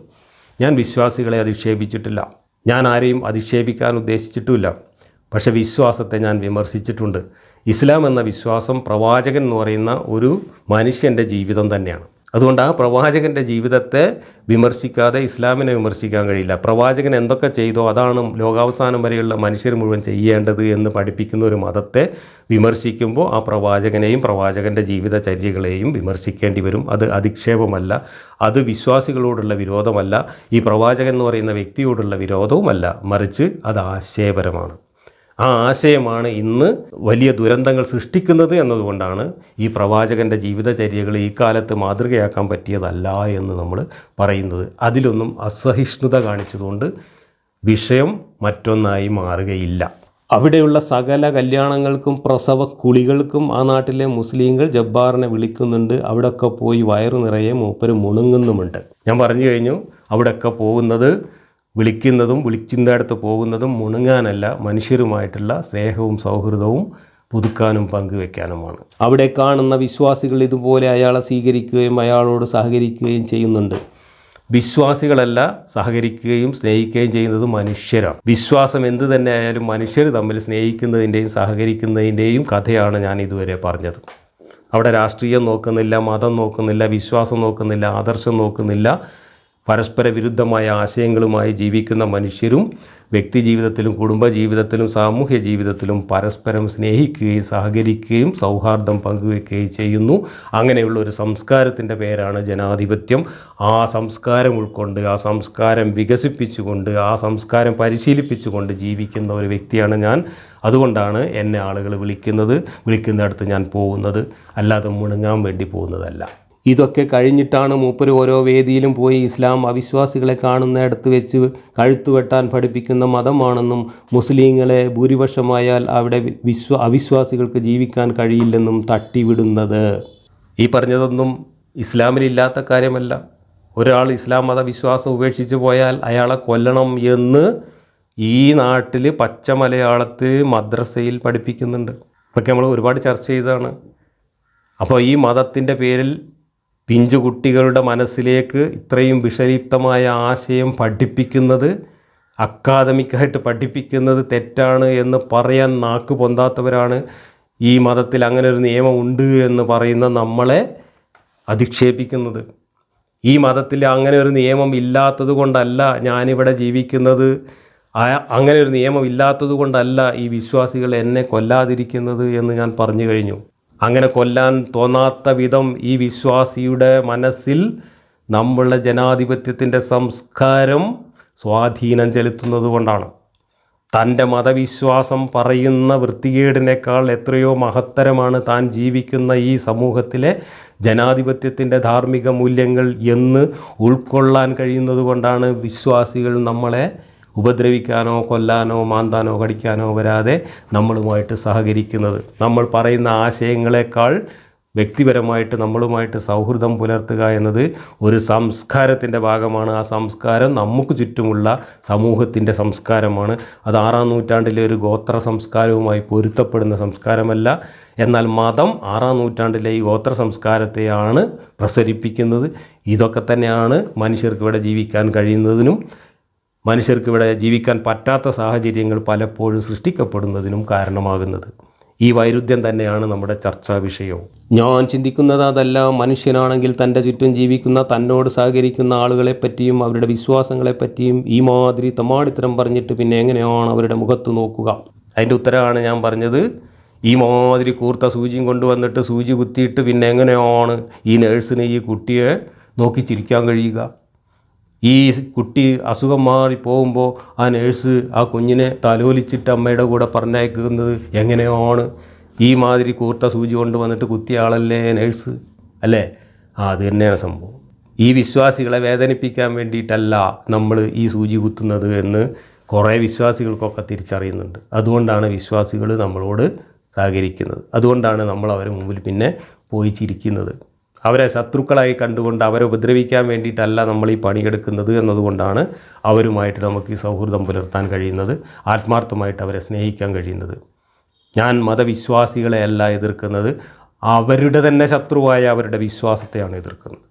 ഞാൻ വിശ്വാസികളെ അധിക്ഷേപിച്ചിട്ടില്ല, ഞാൻ ആരെയും അധിക്ഷേപിക്കാൻ ഉദ്ദേശിച്ചിട്ടുമില്ല. പക്ഷേ വിശ്വാസത്തെ ഞാൻ വിമർശിച്ചിട്ടുണ്ട്. ഇസ്ലാം എന്ന വിശ്വാസം പ്രവാചകൻ എന്ന് പറയുന്ന ഒരു മനുഷ്യൻ്റെ ജീവിതം തന്നെയാണ്. അതുകൊണ്ട് ആ പ്രവാചകൻ്റെ ജീവിതത്തെ വിമർശിക്കാതെ ഇസ്ലാമിനെ വിമർശിക്കാൻ കഴിയില്ല. പ്രവാചകൻ എന്തൊക്കെ ചെയ്തോ അതാണ് ലോകാവസാനം വരെയുള്ള മനുഷ്യർ മുഴുവൻ ചെയ്യേണ്ടത് എന്ന് പഠിപ്പിക്കുന്ന ഒരു മതത്തെ വിമർശിക്കുമ്പോൾ ആ പ്രവാചകനെയും പ്രവാചകൻ്റെ ജീവിതചര്യകളെയും വിമർശിക്കേണ്ടി വരും. അത് അധിക്ഷേപമല്ല, അത് വിശ്വാസികളോടുള്ള വിരോധമല്ല, ഈ പ്രവാചകൻ എന്ന് പറയുന്ന വ്യക്തിയോടുള്ള വിരോധവുമല്ല, മറിച്ച് അത് ആശയപരമാണ്. ആ ആശയമാണ് ഇന്ന് വലിയ ദുരന്തങ്ങൾ സൃഷ്ടിക്കുന്നത് എന്നതുകൊണ്ടാണ് ഈ പ്രവാചകൻ്റെ ജീവിതചര്യകൾ ഈ കാലത്ത് മാതൃകയാക്കാൻ പറ്റിയതല്ല എന്ന് നമ്മൾ പറയുന്നത്. അതിലൊന്നും അസഹിഷ്ണുത കാണിച്ചതുകൊണ്ട് വിഷയം മറ്റൊന്നായി മാറുകയില്ല. അവിടെയുള്ള സകല കല്യാണങ്ങൾക്കും പ്രസവ കുളികൾക്കും ആ നാട്ടിലെ മുസ്ലിങ്ങൾ ജബ്ബാറിനെ വിളിക്കുന്നുണ്ട്. അവിടെയൊക്കെ പോയി വയറു നിറയെ മൂപ്പര് മുണുങ്ങുന്നുമുണ്ട്. ഞാൻ പറഞ്ഞു കഴിഞ്ഞു, അവിടെയൊക്കെ പോകുന്നത് വിളിക്കുന്നതും വിളിക്കുന്നിടത്ത് പോകുന്നതും മുണുങ്ങാനല്ല, മനുഷ്യരുമായിട്ടുള്ള സ്നേഹവും സൗഹൃദവും പുതുക്കാനും പങ്കുവെക്കാനുമാണ്. അവിടെ കാണുന്ന വിശ്വാസികൾ ഇതുപോലെ അയാളെ സ്വീകരിക്കുകയും അയാളോട് സഹകരിക്കുകയും ചെയ്യുന്നുണ്ട്. വിശ്വാസികളല്ല സഹകരിക്കുകയും സ്നേഹിക്കുകയും ചെയ്യുന്നത് മനുഷ്യരാണ്. വിശ്വാസം എന്ത് തന്നെ ആയാലും മനുഷ്യർ തമ്മിൽ സ്നേഹിക്കുന്നതിൻ്റെയും സഹകരിക്കുന്നതിൻ്റെയും കഥയാണ് ഞാൻ ഇതുവരെ പറഞ്ഞത്. അവിടെ രാഷ്ട്രീയം നോക്കുന്നില്ല, മതം നോക്കുന്നില്ല, വിശ്വാസം നോക്കുന്നില്ല, ആദർശം നോക്കുന്നില്ല. പരസ്പര വിരുദ്ധമായ ആശയങ്ങളുമായി ജീവിക്കുന്ന മനുഷ്യരും വ്യക്തി ജീവിതത്തിലും കുടുംബജീവിതത്തിലും സാമൂഹ്യ ജീവിതത്തിലും പരസ്പരം സ്നേഹിക്കുകയും സഹകരിക്കുകയും സൗഹാർദ്ദം പങ്കുവെക്കുകയും ചെയ്യുന്നു. അങ്ങനെയുള്ള ഒരു സംസ്കാരത്തിൻ്റെ പേരാണ് ജനാധിപത്യം. ആ സംസ്കാരം ഉൾക്കൊണ്ട്, ആ സംസ്കാരം വികസിപ്പിച്ചുകൊണ്ട്, ആ സംസ്കാരം പരിശീലിപ്പിച്ചുകൊണ്ട് ജീവിക്കുന്ന ഒരു വ്യക്തിയാണ് ഞാൻ. അതുകൊണ്ടാണ് എന്നെ ആളുകൾ വിളിക്കുന്നിടത്ത് ഞാൻ പോകുന്നത്, അല്ലാതെ മുണങ്ങാൻ വേണ്ടി പോകുന്നതല്ല. ഇതൊക്കെ കഴിഞ്ഞിട്ടാണ് മൂപ്പര് ഓരോ വേദിയിലും പോയി ഇസ്ലാം അവിശ്വാസികളെ കാണുന്നിടത്ത് വെച്ച് കഴുത്തു വെട്ടാൻ പഠിപ്പിക്കുന്ന മതമാണെന്നും മുസ്ലിങ്ങളെ ഭൂരിപക്ഷമായാൽ അവിടെ അവിശ്വാസികൾക്ക് ജീവിക്കാൻ കഴിയില്ലെന്നും തട്ടിവിടുന്നത്. ഈ പറഞ്ഞതൊന്നും ഇസ്ലാമിലില്ലാത്ത കാര്യമല്ല. ഒരാൾ ഇസ്ലാം മതവിശ്വാസം ഉപേക്ഷിച്ച് പോയാൽ അയാളെ കൊല്ലണം എന്ന് ഈ നാട്ടിൽ പച്ച മലയാളത്തിൽ മദ്രസയിൽ പഠിപ്പിക്കുന്നുണ്ട്. ഇതൊക്കെ നമ്മൾ ഒരുപാട് ചർച്ച ചെയ്തതാണ്. അപ്പോൾ ഈ മതത്തിൻ്റെ പേരിൽ പിഞ്ചു കുട്ടികളുടെ മനസ്സിലേക്ക് ഇത്രയും വിഷലിപ്തമായ ആശയം പഠിപ്പിക്കുന്നത്, അക്കാദമിക്കായിട്ട് പഠിപ്പിക്കുന്നത് തെറ്റാണ് എന്ന് പറയാൻ നാക്ക് പൊന്താത്തവരാണ് ഈ മതത്തിൽ അങ്ങനെ ഒരു നിയമം ഉണ്ട് എന്ന് പറയുന്ന നമ്മളെ അധിക്ഷേപിക്കുന്നത്. ഈ മതത്തിൽ അങ്ങനെ ഒരു നിയമം ഇല്ലാത്തത് കൊണ്ടല്ല ഞാനിവിടെ ജീവിക്കുന്നത്, അങ്ങനെ ഒരു നിയമം ഇല്ലാത്തത് കൊണ്ടല്ല ഈ വിശ്വാസികൾ എന്നെ കൊല്ലാതിരിക്കുന്നത് എന്ന് ഞാൻ പറഞ്ഞു കഴിഞ്ഞു. അങ്ങനെ കൊല്ലാൻ തോന്നാത്ത വിധം ഈ വിശ്വാസിയുടെ മനസ്സിൽ നമ്മളുടെ ജനാധിപത്യത്തിൻ്റെ സംസ്കാരം സ്വാധീനം ചെലുത്തുന്നത് കൊണ്ടാണ്. തൻ്റെ മതവിശ്വാസം പറയുന്ന വൃത്തികേടിനേക്കാൾ എത്രയോ മഹത്തരമാണ് താൻ ജീവിക്കുന്ന ഈ സമൂഹത്തിലെ ജനാധിപത്യത്തിൻ്റെ ധാർമ്മിക മൂല്യങ്ങൾ എന്ന് ഉൾക്കൊള്ളാൻ കഴിയുന്നത് കൊണ്ടാണ് വിശ്വാസികൾ നമ്മളെ ഉപദ്രവിക്കാനോ കൊല്ലാനോ മാന്താനോ കടിക്കാനോ വരാതെ നമ്മളുമായിട്ട് സഹകരിക്കുന്നത്. നമ്മൾ പറയുന്ന ആശയങ്ങളെക്കാൾ വ്യക്തിപരമായിട്ട് നമ്മളുമായിട്ട് സൗഹൃദം പുലർത്തുക എന്നത് ഒരു സംസ്കാരത്തിൻ്റെ ഭാഗമാണ്. ആ സംസ്കാരം നമുക്ക് ചുറ്റുമുള്ള സമൂഹത്തിൻ്റെ സംസ്കാരമാണ്. അത് 6-ാം നൂറ്റാണ്ടിലെ ഒരു ഗോത്ര സംസ്കാരവുമായി പൊരുത്തപ്പെടുന്ന സംസ്കാരമല്ല. എന്നാൽ മതം 6-ാം നൂറ്റാണ്ടിലെ ഈ ഗോത്ര സംസ്കാരത്തെയാണ് പ്രസരിപ്പിക്കുന്നത്. ഇതൊക്കെ തന്നെയാണ് മനുഷ്യർക്ക് ഇവിടെ ജീവിക്കാൻ കഴിയുന്നതിനും മനുഷ്യർക്ക് ഇവിടെ ജീവിക്കാൻ പറ്റാത്ത സാഹചര്യങ്ങൾ പലപ്പോഴും സൃഷ്ടിക്കപ്പെടുന്നതിനും കാരണമാകുന്നത്. ഈ വൈരുദ്ധ്യം തന്നെയാണ് നമ്മുടെ ചർച്ചാ വിഷയവും. ഞാൻ ചിന്തിക്കുന്നത് അതല്ല. മനുഷ്യനാണെങ്കിൽ തൻ്റെ ചുറ്റും ജീവിക്കുന്ന തന്നോട് സഹകരിക്കുന്ന ആളുകളെപ്പറ്റിയും അവരുടെ വിശ്വാസങ്ങളെപ്പറ്റിയും ഈ മാതിരി തമാടിത്തരം പറഞ്ഞിട്ട് പിന്നെ എങ്ങനെയാണ് അവരുടെ മുഖത്ത് നോക്കുക? അതിൻ്റെ ഉത്തരമാണ് ഞാൻ പറഞ്ഞത്. ഈ മാതിരി കൂർത്ത സൂചിയും കൊണ്ടുവന്നിട്ട് സൂചി കുത്തിയിട്ട് പിന്നെ എങ്ങനെയാണ് ഈ നേഴ്സിന് ഈ കുട്ടിയെ നോക്കി ചിരിക്കാൻ കഴിയുക? ഈ കുട്ടി അസുഖം മാറി പോകുമ്പോൾ ആ നേഴ്സ് ആ കുഞ്ഞിനെ തലോലിച്ചിട്ട് അമ്മയുടെ കൂടെ പറഞ്ഞയക്കുന്നത് എങ്ങനെയാണ്? ഈ മാതിരി കൂർത്ത സൂചി കൊണ്ട് വന്നിട്ട് കുത്തിയ ആളല്ലേ നേഴ്സ്, അല്ലേ? അത് തന്നെയാണ് സംഭവം. ഈ വിശ്വാസികളെ വേദനിപ്പിക്കാൻ വേണ്ടിയിട്ടല്ല നമ്മൾ ഈ സൂചി കുത്തുന്നത് എന്ന് കുറേ വിശ്വാസികൾക്കൊക്കെ തിരിച്ചറിയുന്നുണ്ട്. അതുകൊണ്ടാണ് വിശ്വാസികൾ നമ്മളോട് സഹകരിക്കുന്നത്. അതുകൊണ്ടാണ് നമ്മൾ അവരെ മുമ്പിൽ പിന്നെ പോയി ചിരിക്കുന്നത്. അവരെ ശത്രുക്കളായി കണ്ടുകൊണ്ട് അവരെ ഉപദ്രവിക്കാൻ വേണ്ടിയിട്ടല്ല നമ്മൾ ഈ പണിയെടുക്കുന്നത് എന്നതുകൊണ്ടാണ് അവരുമായിട്ട് നമുക്ക് ഈ സൗഹൃദം പുലർത്താൻ കഴിയുന്നത്, ആത്മാർത്ഥമായിട്ട് അവരെ സ്നേഹിക്കാൻ കഴിയുന്നത്. ഞാൻ മതവിശ്വാസികളെയല്ല എതിർക്കുന്നത്, അവരുടെ തന്നെ ശത്രുവായ അവരുടെ വിശ്വാസത്തെയാണ് എതിർക്കുന്നത്.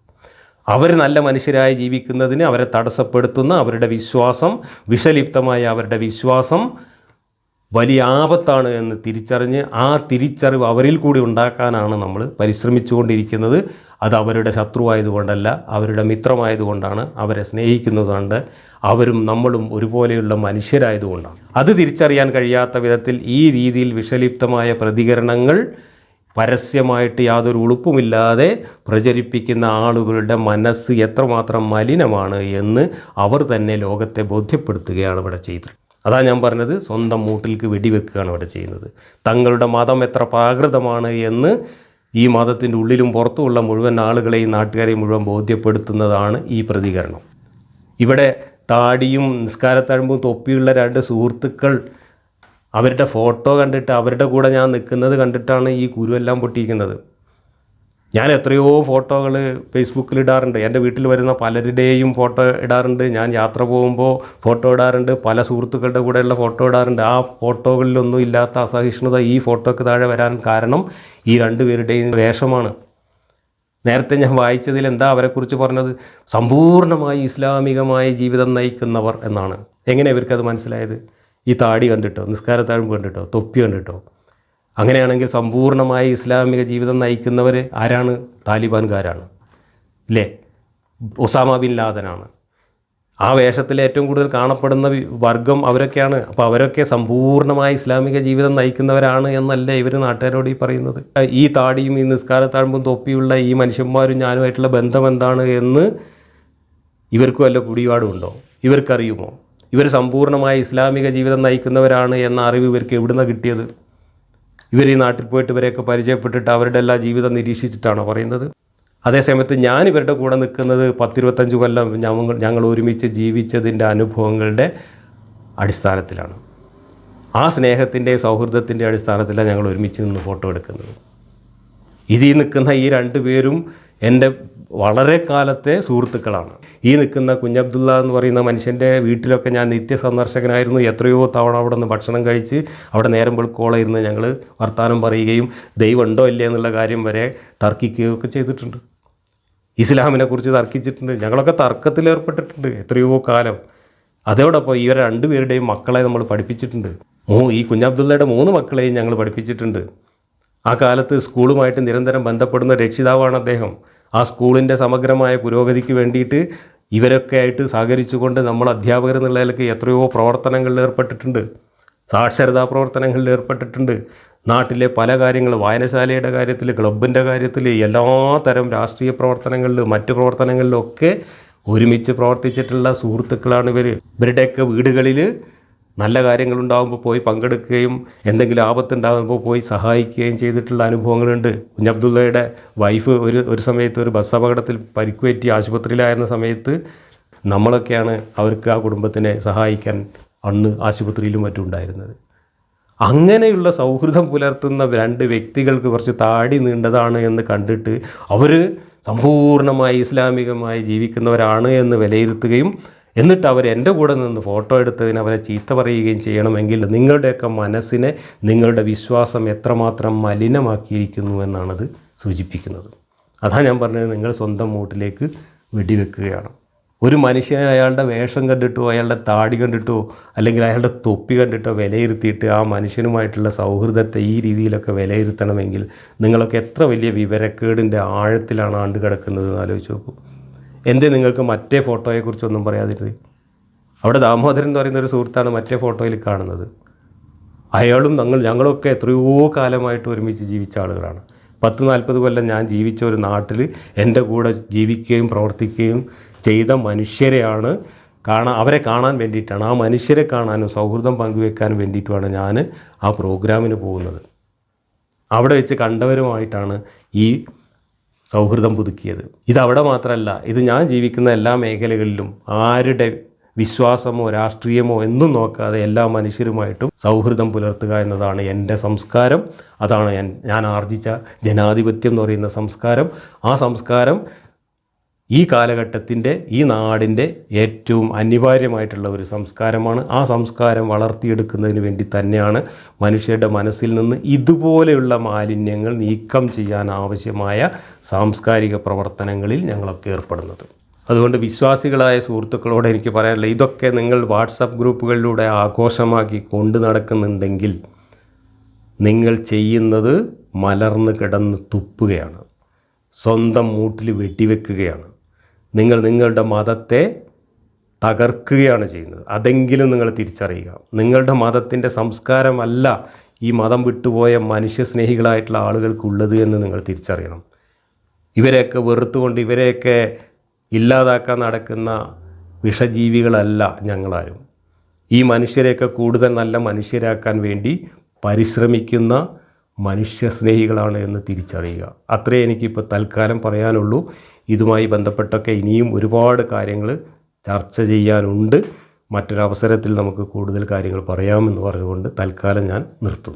അവർ നല്ല മനുഷ്യരായി ജീവിക്കുന്നതിന് അവരെ തടസ്സപ്പെടുത്തുന്ന അവരുടെ വിശ്വാസം, വിഷലിപ്തമായ അവരുടെ വിശ്വാസം വലിയ ആപത്താണ് എന്ന് തിരിച്ചറിഞ്ഞ് ആ തിരിച്ചറിവ് അവരിൽ കൂടി ഉണ്ടാക്കാനാണ് നമ്മൾ പരിശ്രമിച്ചുകൊണ്ടിരിക്കുന്നത്. അത് അവരുടെ ശത്രുവായതുകൊണ്ടല്ല, അവരുടെ മിത്രമായതുകൊണ്ടാണ്, അവരെ സ്നേഹിക്കുന്നതുകൊണ്ട്, അവരും നമ്മളും ഒരുപോലെയുള്ള മനുഷ്യരായതുകൊണ്ടാണ്. അത് തിരിച്ചറിയാൻ കഴിയാത്ത വിധത്തിൽ ഈ രീതിയിൽ വിഷലിപ്തമായ പ്രതികരണങ്ങൾ പരസ്യമായിട്ട് യാതൊരു ഉളുപ്പുമില്ലാതെ പ്രചരിപ്പിക്കുന്ന ആളുകളുടെ മനസ്സ് എത്രമാത്രം മലിനമാണ് എന്ന് അവർ തന്നെ ലോകത്തെ ബോധ്യപ്പെടുത്തുകയാണ് ഇവിടെ ചെയ്തത്. അതാണ് ഞാൻ പറഞ്ഞത്, സ്വന്തം മൂട്ടിലേക്ക് വെടിവെക്കുകയാണ് ഇവിടെ ചെയ്യുന്നത്. തങ്ങളുടെ മതം എത്ര പ്രാകൃതമാണ് എന്ന് ഈ മതത്തിൻ്റെ ഉള്ളിലും പുറത്തുമുള്ള മുഴുവൻ ആളുകളെയും നാട്ടുകാരെയും മുഴുവൻ ബോധ്യപ്പെടുത്തുന്നതാണ് ഈ പ്രതികരണം. ഇവിടെ താടിയും നിസ്കാരത്തഴമ്പും തൊപ്പിയുള്ള 2 സുഹൃത്തുക്കൾ അവരുടെ ഫോട്ടോ കണ്ടിട്ട് അവരുടെ കൂടെ ഞാൻ നിൽക്കുന്നത് കണ്ടിട്ടാണ് ഈ കുരുവെല്ലാം പൊട്ടിയിരിക്കുന്നത്. ഞാൻ എത്രയോ ഫോട്ടോകൾ ഫേസ്ബുക്കിൽ ഇടാറുണ്ട്. എൻ്റെ വീട്ടിൽ വരുന്ന പലരുടെയും ഫോട്ടോ ഇടാറുണ്ട്. ഞാൻ യാത്ര പോകുമ്പോൾ ഫോട്ടോ ഇടാറുണ്ട്. പല സുഹൃത്തുക്കളുടെ കൂടെയുള്ള ഫോട്ടോ ഇടാറുണ്ട്. ആ ഫോട്ടോകളിലൊന്നും ഇല്ലാത്ത അസഹിഷ്ണുത ഈ ഫോട്ടോയ്ക്ക് താഴെ വരാൻ കാരണം ഈ 2 പേരുടെയും വേഷമാണ്. നേരത്തെ ഞാൻ വായിച്ചതിൽ എന്താ അവരെക്കുറിച്ച് പറഞ്ഞത്? സമ്പൂർണ്ണമായി ഇസ്ലാമികമായ ജീവിതം നയിക്കുന്നവർ എന്നാണ്. എങ്ങനെ ഇവർക്കത് മനസ്സിലായത്? ഈ താടി കണ്ടിട്ടോ, നിസ്കാരത്താഴ്മ്പ് കണ്ടിട്ടോ, തൊപ്പി കണ്ടിട്ടോ? അങ്ങനെയാണെങ്കിൽ സമ്പൂർണ്ണമായി ഇസ്ലാമിക ജീവിതം നയിക്കുന്നവർ ആരാണ്? താലിബാൻകാരാണ്, അല്ലേ? ഒസാമ ബിൻ ലാദനാണ്. ആ വേഷത്തിൽ ഏറ്റവും കൂടുതൽ കാണപ്പെടുന്ന വർഗം അവരൊക്കെയാണ്. അപ്പോൾ അവരൊക്കെ സമ്പൂർണ്ണമായ ഇസ്ലാമിക ജീവിതം നയിക്കുന്നവരാണ് എന്നല്ല ഇവർ നാട്ടുകാരോട് ഈ പറയുന്നത്. ഈ താടിയും ഈ നിസ്കാരത്താഴ്മ്പും തൊപ്പിയുള്ള ഈ മനുഷ്യന്മാരും ഞാനുമായിട്ടുള്ള ബന്ധം എന്താണ് എന്ന് ഇവർക്ക് വല്ല പിടിപാടുമുണ്ടോ? ഇവർക്കറിയുമോ? ഇവർ സമ്പൂർണ്ണമായ ഇസ്ലാമിക ജീവിതം നയിക്കുന്നവരാണ് എന്ന അറിവ് ഇവർക്ക് എവിടുന്നാണ് കിട്ടിയത്? ഇവർ ഈ നാട്ടിൽ പോയിട്ട് ഇവരെയൊക്കെ പരിചയപ്പെട്ടിട്ട് അവരുടെ എല്ലാ ജീവിതം നിരീക്ഷിച്ചിട്ടാണോ പറയുന്നത്? അതേസമയത്ത് ഞാൻ ഇവരുടെ കൂടെ നിൽക്കുന്നത് 10-25 കൊല്ലം ഞങ്ങൾ ഒരുമിച്ച് ജീവിച്ചതിൻ്റെ അനുഭവങ്ങളുടെ അടിസ്ഥാനത്തിലാണ്. ആ സ്നേഹത്തിൻ്റെ സൗഹൃദത്തിൻ്റെ അടിസ്ഥാനത്തിലാണ് ഞങ്ങൾ ഒരുമിച്ച് നിന്ന് ഫോട്ടോ എടുക്കുന്നത്. ഇതിൽ നിൽക്കുന്ന ഈ 2 പേരും എൻ്റെ വളരെ കാലത്തെ സുഹൃത്തുക്കളാണ്. ഈ നിൽക്കുന്ന കുഞ്ഞബ്ദുള്ള എന്ന് പറയുന്ന മനുഷ്യൻ്റെ വീട്ടിലൊക്കെ ഞാൻ നിത്യസന്ദർശകനായിരുന്നു. എത്രയോ തവണ അവിടെ നിന്ന് ഭക്ഷണം കഴിച്ച് അവിടെ നേരം വെളുക്കോളായിരുന്നു ഞങ്ങൾ വർത്തമാനം പറയുകയും ദൈവം ഉണ്ടോ ഇല്ലേ എന്നുള്ള കാര്യം വരെ തർക്കിക്കുകയൊക്കെ ചെയ്തിട്ടുണ്ട്. ഇസ്ലാമിനെക്കുറിച്ച് തർക്കിച്ചിട്ടുണ്ട്. ഞങ്ങളൊക്കെ തർക്കത്തിലേർപ്പെട്ടിട്ടുണ്ട് എത്രയോ കാലം. അതോടൊപ്പം ഇവരെ 2 പേരുടെയും മക്കളെ നമ്മൾ പഠിപ്പിച്ചിട്ടുണ്ട്. ഈ കുഞ്ഞബ്ദുള്ളയുടെ 3 മക്കളെയും ഞങ്ങൾ പഠിപ്പിച്ചിട്ടുണ്ട്. ആ കാലത്ത് സ്കൂളുമായിട്ട് നിരന്തരം ബന്ധപ്പെടുന്ന രക്ഷിതാവാണ് അദ്ദേഹം. ആ സ്കൂളിൻ്റെ സമഗ്രമായ പുരോഗതിക്ക് വേണ്ടിയിട്ട് ഇവരൊക്കെ ആയിട്ട് സഹകരിച്ചുകൊണ്ട് നമ്മൾ അധ്യാപകർ എന്നുള്ള നിലയ്ക്ക് എത്രയോ പ്രവർത്തനങ്ങളിൽ ഏർപ്പെട്ടിട്ടുണ്ട്. സാക്ഷരതാ പ്രവർത്തനങ്ങളിൽ ഏർപ്പെട്ടിട്ടുണ്ട്. നാട്ടിലെ പല കാര്യങ്ങൾ, വായനശാലയുടെ കാര്യത്തിൽ, ക്ലബിൻ്റെ കാര്യത്തിൽ, എല്ലാ തരം രാഷ്ട്രീയ പ്രവർത്തനങ്ങളിലും മറ്റ് പ്രവർത്തനങ്ങളിലൊക്കെ ഒരുമിച്ച് പ്രവർത്തിച്ചിട്ടുള്ള സുഹൃത്തുക്കളാണ് ഇവർ. ഇവരുടെയൊക്കെ വീടുകളിൽ നല്ല കാര്യങ്ങളുണ്ടാകുമ്പോൾ പോയി പങ്കെടുക്കുകയും എന്തെങ്കിലും ആപത്തുണ്ടാകുമ്പോൾ പോയി സഹായിക്കുകയും ചെയ്തിട്ടുള്ള അനുഭവങ്ങളുണ്ട്. കുഞ്ഞബ്ദുള്ളയുടെ വൈഫ് ഒരു സമയത്ത് ഒരു ബസ് അപകടത്തിൽ പരിക്കുപറ്റി ആശുപത്രിയിലായിരുന്ന സമയത്ത് നമ്മളൊക്കെയാണ് അവർക്ക് ആ കുടുംബത്തിനെ സഹായിക്കാൻ അന്ന് ആശുപത്രിയിലും മറ്റും ഉണ്ടായിരുന്നത്. അങ്ങനെയുള്ള സൗഹൃദം പുലർത്തുന്ന 2 വ്യക്തികൾക്ക് കുറച്ച് താടി നീണ്ടതാണ് എന്ന് കണ്ടിട്ട് അവർ സമ്പൂർണ്ണമായി ഇസ്ലാമികമായി ജീവിക്കുന്നവരാണ് എന്ന് വിലയിരുത്തുകയും എന്നിട്ട് അവർ എൻ്റെ കൂടെ നിന്ന് ഫോട്ടോ എടുത്തതിന് അവരെ ചീത്ത പറയുകയും ചെയ്യണമെങ്കിൽ നിങ്ങളുടെയൊക്കെ മനസ്സിനെ, നിങ്ങളുടെ വിശ്വാസം എത്രമാത്രം മലിനമാക്കിയിരിക്കുന്നു എന്നാണത് സൂചിപ്പിക്കുന്നത്. അതാണ് ഞാൻ പറഞ്ഞത്, നിങ്ങൾ സ്വന്തം മൂട്ടിലേക്ക് വെടിവെക്കുകയാണ്. ഒരു മനുഷ്യനെ അയാളുടെ വേഷം കണ്ടിട്ടോ അയാളുടെ താടി കണ്ടിട്ടോ അല്ലെങ്കിൽ അയാളുടെ തൊപ്പി കണ്ടിട്ടോ വിലയിരുത്തിയിട്ട് ആ മനുഷ്യനുമായിട്ടുള്ള സൗഹൃദത്തെ ഈ രീതിയിലൊക്കെ വിലയിരുത്തണമെങ്കിൽ നിങ്ങളൊക്കെ എത്ര വലിയ വിവരക്കേടിൻ്റെ ആഴത്തിലാണ് ആണ്ട് കിടക്കുന്നത് എന്ന് ആലോചിച്ച് നോക്കൂ. എന്തേ നിങ്ങൾക്ക് മറ്റേ ഫോട്ടോയെക്കുറിച്ചൊന്നും പറയാതിരുന്നത്? അവിടെ ദാമോദരൻ എന്ന് പറയുന്നൊരു സുഹൃത്താണ് മറ്റേ ഫോട്ടോയിൽ കാണുന്നത്. അയാളും ഞങ്ങളൊക്കെ എത്രയോ കാലമായിട്ട് ഒരുമിച്ച് ജീവിച്ച ആളുകളാണ്. 10-40 കൊല്ലം ഞാൻ ജീവിച്ച ഒരു നാട്ടിൽ എൻ്റെ കൂടെ ജീവിക്കുകയും പ്രവർത്തിക്കുകയും ചെയ്ത മനുഷ്യരെയാണ് അവരെ കാണാൻ വേണ്ടിയിട്ടാണ്, ആ മനുഷ്യരെ കാണാനും സൗഹൃദം പങ്കുവെക്കാനും വേണ്ടിയിട്ടുമാണ് ഞാൻ ആ പ്രോഗ്രാമിന് പോകുന്നത്. അവിടെ വെച്ച് കണ്ടവരുമായിട്ടാണ് ഈ സൗഹൃദം പുതുക്കിയത്. ഇതവിടെ മാത്രമല്ല, ഇത് ഞാൻ ജീവിക്കുന്ന എല്ലാ മേഖലകളിലും ആരുടെ വിശ്വാസമോ രാഷ്ട്രീയമോ എന്നും നോക്കാതെ എല്ലാ മനുഷ്യരുമായിട്ടും സൗഹൃദം പുലർത്തുക എന്നതാണ് എൻ്റെ സംസ്കാരം. അതാണ് ഞാൻ ആർജിച്ച ജനാധിപത്യം എന്ന് പറയുന്ന സംസ്കാരം. ആ സംസ്കാരം ഈ കാലഘട്ടത്തിൻ്റെ, ഈ നാടിൻ്റെ ഏറ്റവും അനിവാര്യമായിട്ടുള്ള ഒരു സംസ്കാരമാണ്. ആ സംസ്കാരം വളർത്തിയെടുക്കുന്നതിന് വേണ്ടി തന്നെയാണ് മനുഷ്യരുടെ മനസ്സിൽ നിന്ന് ഇതുപോലെയുള്ള മാലിന്യങ്ങൾ നീക്കം ചെയ്യാൻ ആവശ്യമായ സാംസ്കാരിക പ്രവർത്തനങ്ങളിൽ ഞങ്ങളൊക്കെ ഏർപ്പെടുന്നത്. അതുകൊണ്ട് വിശ്വാസികളായ സുഹൃത്തുക്കളോട് എനിക്ക് പറയാനുള്ളത്, ഇതൊക്കെ നിങ്ങൾ വാട്സപ്പ് ഗ്രൂപ്പുകളിലൂടെ ആഘോഷമാക്കി കൊണ്ടു നടക്കുന്നുണ്ടെങ്കിൽ നിങ്ങൾ ചെയ്യുന്നത് മലർന്ന് കിടന്ന് തുപ്പുകയാണ്, സ്വന്തം മൂട്ടിൽ വെടിവെക്കുകയാണ്. നിങ്ങൾ നിങ്ങളുടെ മതത്തെ തകർക്കുകയാണ് ചെയ്യുന്നത്. അതെങ്കിലും നിങ്ങൾ തിരിച്ചറിയുക. നിങ്ങളുടെ മതത്തിൻ്റെ സംസ്കാരമല്ല ഈ മതം വിട്ടുപോയ മനുഷ്യസ്നേഹികളായിട്ടുള്ള ആളുകൾക്കുള്ളത് എന്ന് നിങ്ങൾ തിരിച്ചറിയണം. ഇവരെയൊക്കെ വെറുത്തുകൊണ്ട് ഇവരെയൊക്കെ ഇല്ലാതാക്കാൻ നടക്കുന്ന വിഷജീവികളല്ല ഞങ്ങളാരും. ഈ മനുഷ്യരെയൊക്കെ കൂടുതൽ നല്ല മനുഷ്യരാക്കാൻ വേണ്ടി പരിശ്രമിക്കുന്ന മനുഷ്യസ്നേഹികളാണ് എന്ന് തിരിച്ചറിയുക. അത്രേ എനിക്കിപ്പോൾ തൽക്കാലം പറയാനുള്ളൂ. ഇതുമായി ബന്ധപ്പെട്ടൊക്കെ ഇനിയും ഒരുപാട് കാര്യങ്ങൾ ചർച്ച ചെയ്യാനുണ്ട്. മറ്റൊരവസരത്തിൽ നമുക്ക് കൂടുതൽ കാര്യങ്ങൾ പറയാമെന്ന് പറഞ്ഞുകൊണ്ട് തൽക്കാലം ഞാൻ നിർത്തുന്നു.